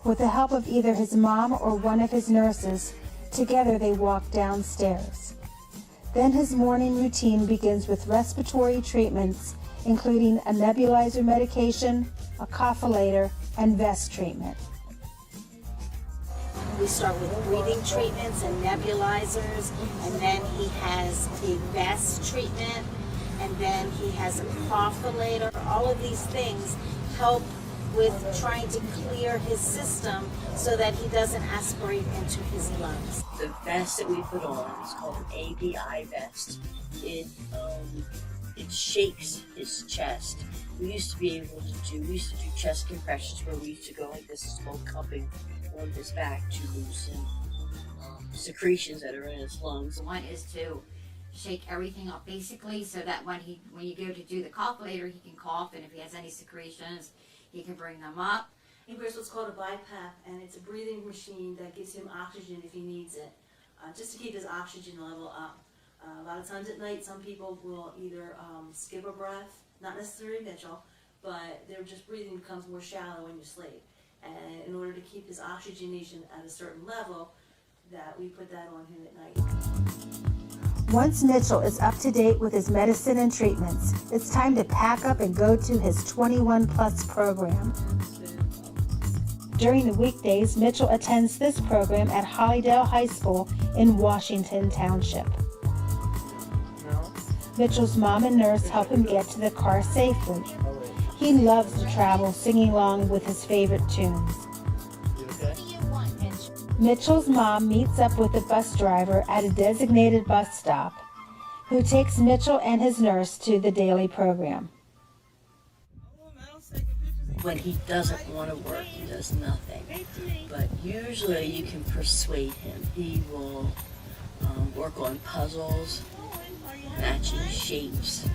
With the help of either his mom or one of his nurses, together they walk downstairs. Then his morning routine begins with respiratory treatments, including a nebulizer medication, a coffilator, and vest treatment. We start with breathing treatments and nebulizers, and then he has a vest treatment, and then he has a coffilator. All of these things help with trying to clear his system so that he doesn't aspirate into his lungs. The vest that we put on is called an ABI vest. It shakes his chest. We used to do chest compressions where we used to go like this. It's called cupping on his back to loosen secretions that are in his lungs. One is to shake everything up basically so that when you go to do the coffilator, he can cough, and if he has any secretions, he can bring them up. He wears what's called a BiPAP, and it's a breathing machine that gives him oxygen if he needs it, just to keep his oxygen level up. A lot of times at night, some people will either skip a breath, not necessarily Mitchell, but their just breathing becomes more shallow when you sleep. And in order to keep his oxygenation at a certain level, that we put that on him at night. Once Mitchell is up to date with his medicine and treatments, it's time to pack up and go to his 21 Plus program. During the weekdays, Mitchell attends this program at Hollydale High School in Washington Township. Mitchell's mom and nurse help him get to the car safely. He loves to travel, singing along with his favorite tunes. Mitchell's mom meets up with the bus driver at a designated bus stop, who takes Mitchell and his nurse to the daily program. When he doesn't want to work, he does nothing. But usually you can persuade him. He will work on puzzles, matching shapes,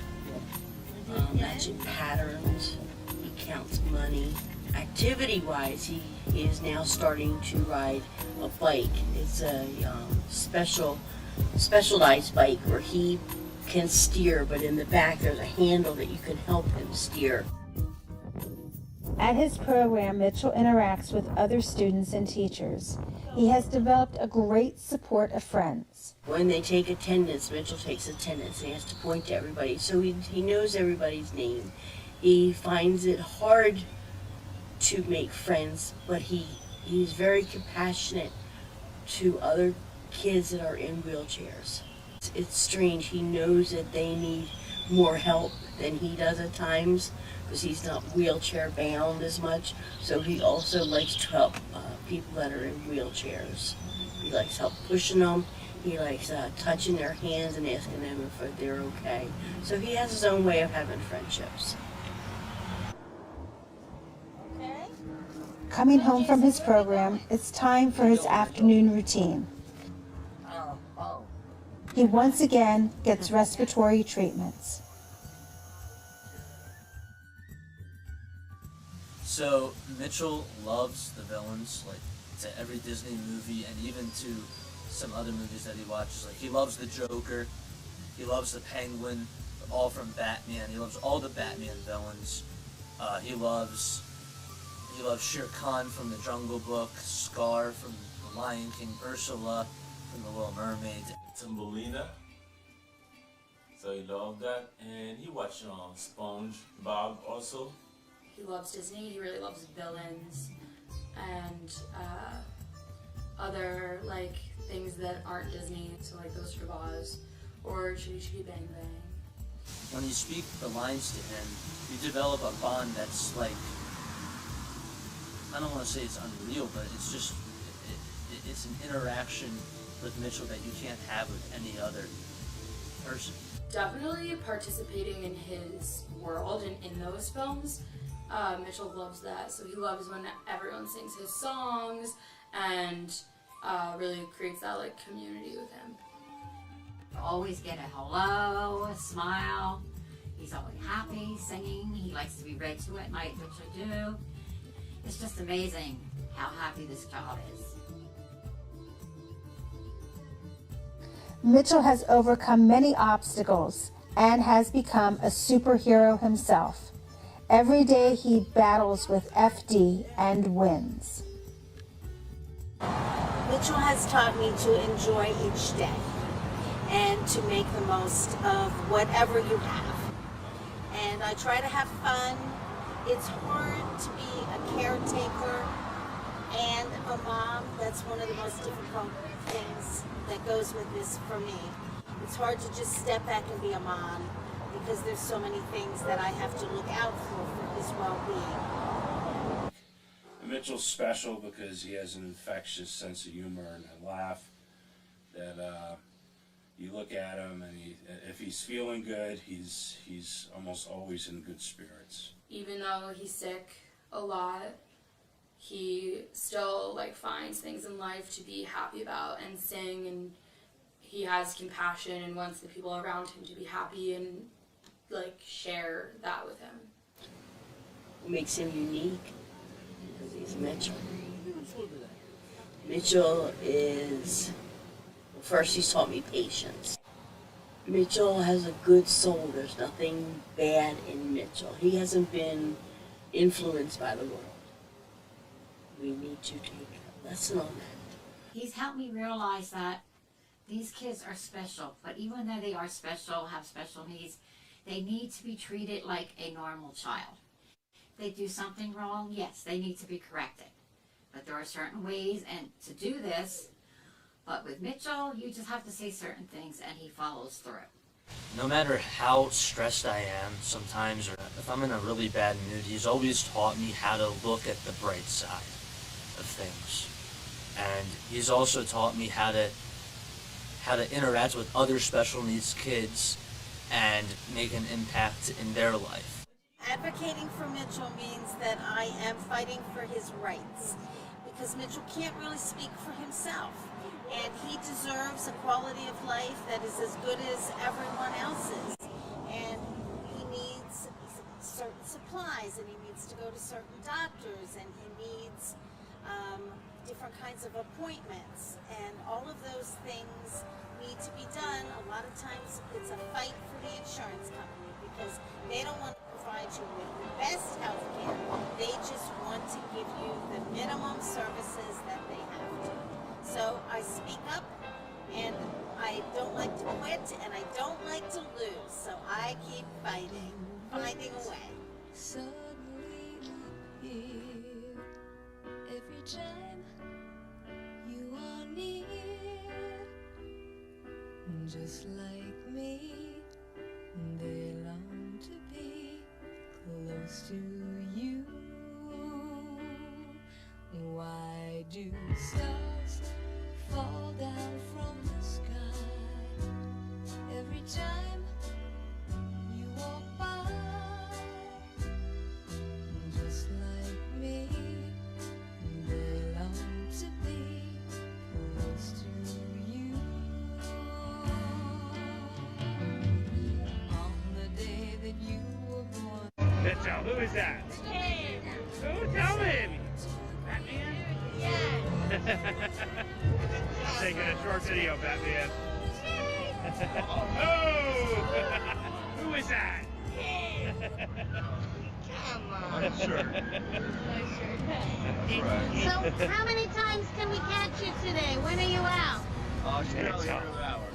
matching patterns. He counts money. Activity-wise, he is now starting to ride a bike. It's a specialized bike where he can steer, but in the back there's a handle that you can help him steer. At his program, Mitchell interacts with other students and teachers. He has developed a great support of friends. When they take attendance, Mitchell takes attendance. He has to point to everybody, so he knows everybody's name. He finds it hard to make friends, but he's very compassionate to other kids that are in wheelchairs. It's strange. He knows that they need more help than he does at times because he's not wheelchair bound as much. So he also likes to help people that are in wheelchairs. He likes help pushing them. He likes touching their hands and asking them if they're okay. So he has his own way of having friendships. Coming home from his program, it's time for his afternoon routine. He once again gets respiratory treatments. So Mitchell loves the villains, like to every Disney movie and even to some other movies that he watches. Like he loves the Joker, he loves the Penguin, all from Batman. He loves all the Batman villains. He loves Shere Khan from The Jungle Book, Scar from The Lion King, Ursula from The Little Mermaid. Thumbelina. So he loved that, and he watched SpongeBob also. He loves Disney. He really loves villains and other like things that aren't Disney. So like Ghost of Oz or Chitty Chitty Bang Bang. when you speak the lines to him, you develop a bond that's like, I don't want to say it's unreal, but it's just, it's an interaction with Mitchell that you can't have with any other person. Definitely participating in his world and in those films. Mitchell loves that, so he loves when everyone sings his songs and really creates that like community with him. Always get a hello, a smile. He's always happy, singing. He likes to be read to at night, which I do. It's just amazing how happy this child is. Mitchell has overcome many obstacles and has become a superhero himself. Every day he battles with FD and wins. Mitchell has taught me to enjoy each day and to make the most of whatever you have. And I try to have fun. It's hard to be a caretaker and a mom. That's one of the most difficult things that goes with this for me. It's hard to just step back and be a mom because there's so many things that I have to look out for his well-being. Mitchell's special because he has an infectious sense of humor and a laugh that you look at him and if he's feeling good, he's almost always in good spirits. Even though he's sick a lot, he still like finds things in life to be happy about and sing, and he has compassion and wants the people around him to be happy and like share that with him. What makes him unique? Because he's Mitchell. Mitchell is, well, first he's taught me patience. Mitchell has a good soul. There's nothing bad in Mitchell. He hasn't been influenced by the world. We need to take a lesson on that. He's helped me realize that these kids are special, but even though they are special, have special needs, they need to be treated like a normal child. They do something wrong, yes, they need to be corrected. But there are certain ways and to do this, but with Mitchell, you just have to say certain things and he follows through. No matter how stressed I am sometimes, or if I'm in a really bad mood, he's always taught me how to look at the bright side of things. And he's also taught me how to interact with other special needs kids and make an impact in their life. Advocating for Mitchell means that I am fighting for his rights because Mitchell can't really speak for himself. And he deserves a quality of life that is as good as everyone else's. And he needs certain supplies, and he needs to go to certain doctors, and he needs different kinds of appointments. And all of those things need to be done. A lot of times it's a fight for the insurance company because they don't want to provide you with the best health care. They just want to give you the minimum services that they have to. So I speak up, and I don't like to quit, and I don't like to lose. So I keep fighting, finding a way. Suddenly here, every time you are near, just like me, they long to be close to you. Why do stars fall down from the sky every time you walk by? Just like me, they long to be close to you. On the day that you were born. Mitchell, who is that? Who? Tell me! Batman? Yeah. Taking a short video, Batman. Oh! Who is that? Come on. Nice shirt. So, how many times can we catch you today? When are you out?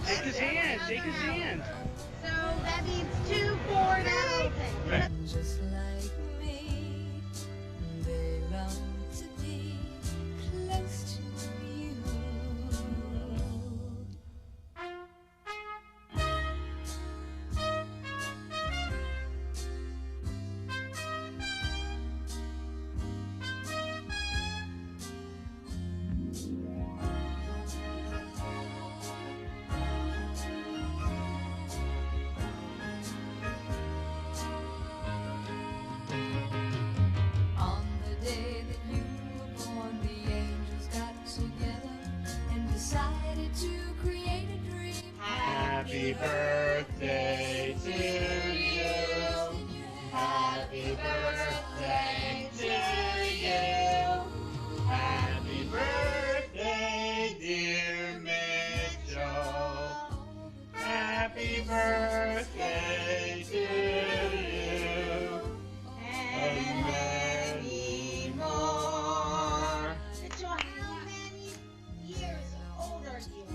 Shake his hand. Shake his hand. So that means 2, 4, that open. Just like me, they long to be close to you. Happy birthday to you. Happy birthday to you. Happy birthday, dear Mitchell. Happy birthday to you. And many more. Mitchell, how many years old are you?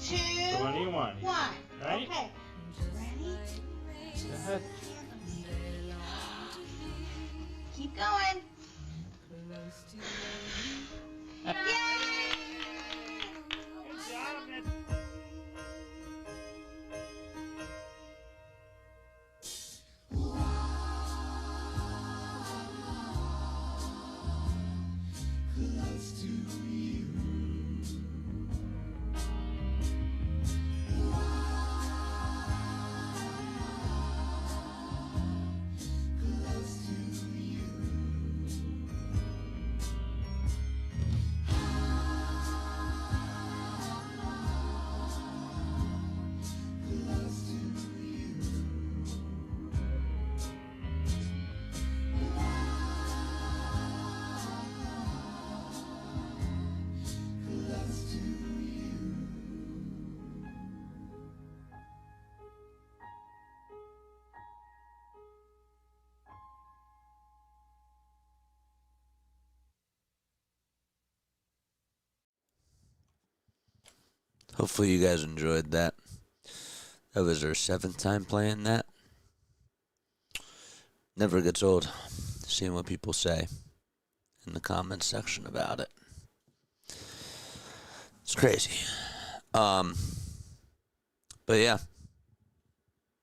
2, 21. 1. Right? Okay. Ready? Go ahead. Keep going. Yay! Good job, Mitch. Hopefully you guys enjoyed that. That was our 7th time playing that. Never gets old seeing what people say in the comments section about it. It's crazy. But yeah,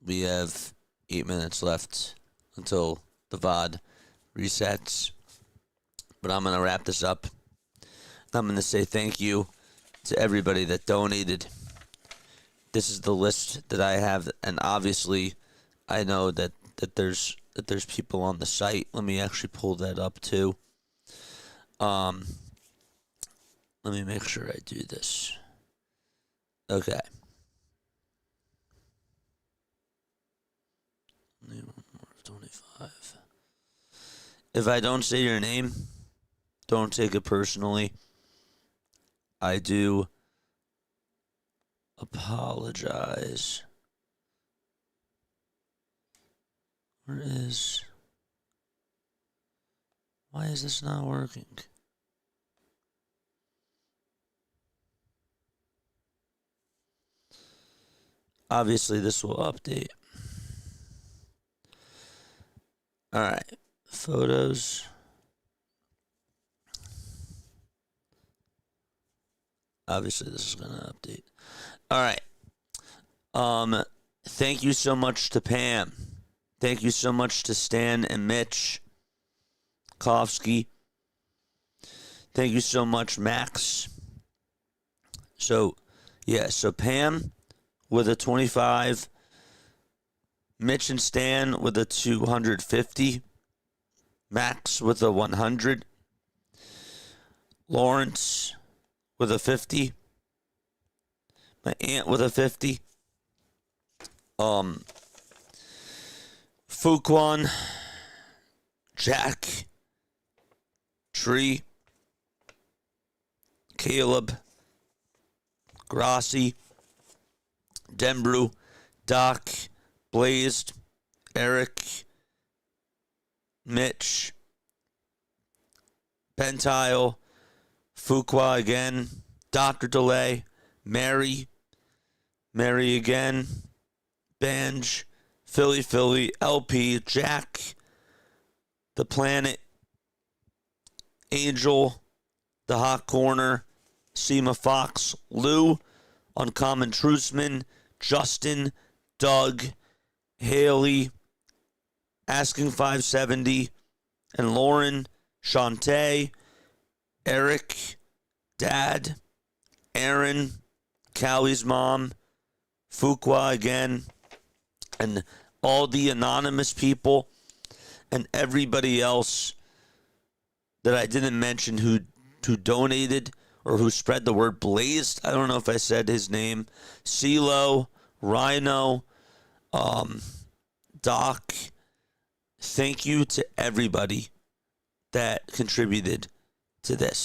we have 8 minutes left until the VOD resets. But I'm going to wrap this up. I'm going to say thank you to everybody that donated. This is the list that I have, and obviously I know that there's people on the site. Let me actually pull that up too. Let me make sure I do this. Okay. Only one more of 25. If I don't say your name, don't take it personally. I do apologize. Why is this not working? Obviously, this will update. All right, photos. Obviously, this is going to update. All right. Thank you so much to Pam. Thank you so much to Stan and Mitch Kofsky. Thank you so much, Max. So Pam with a 25. Mitch and Stan with a 250. Max with a 100. Lawrence with a 50. My aunt with a 50. Fuquan, Jack, Tree, Caleb, Grassi, Dembrew, Doc, Blazed, Eric, Mitch, Pentile, Fuqua again, Dr. Delay, Mary again, Banj, Philly, LP, Jack, The Planet, Angel, The Hot Corner, Seema Fox, Lou, Uncommon Truthsman, Justin, Doug, Haley, Asking 570, and Lauren, Shantae, Eric, Dad, Aaron, Callie's mom, Fuqua again, and all the anonymous people and everybody else that I didn't mention who donated or who spread the word. Blazed, I don't know if I said his name. CeeLo, Rhino, Doc. Thank you to everybody that contributed to this.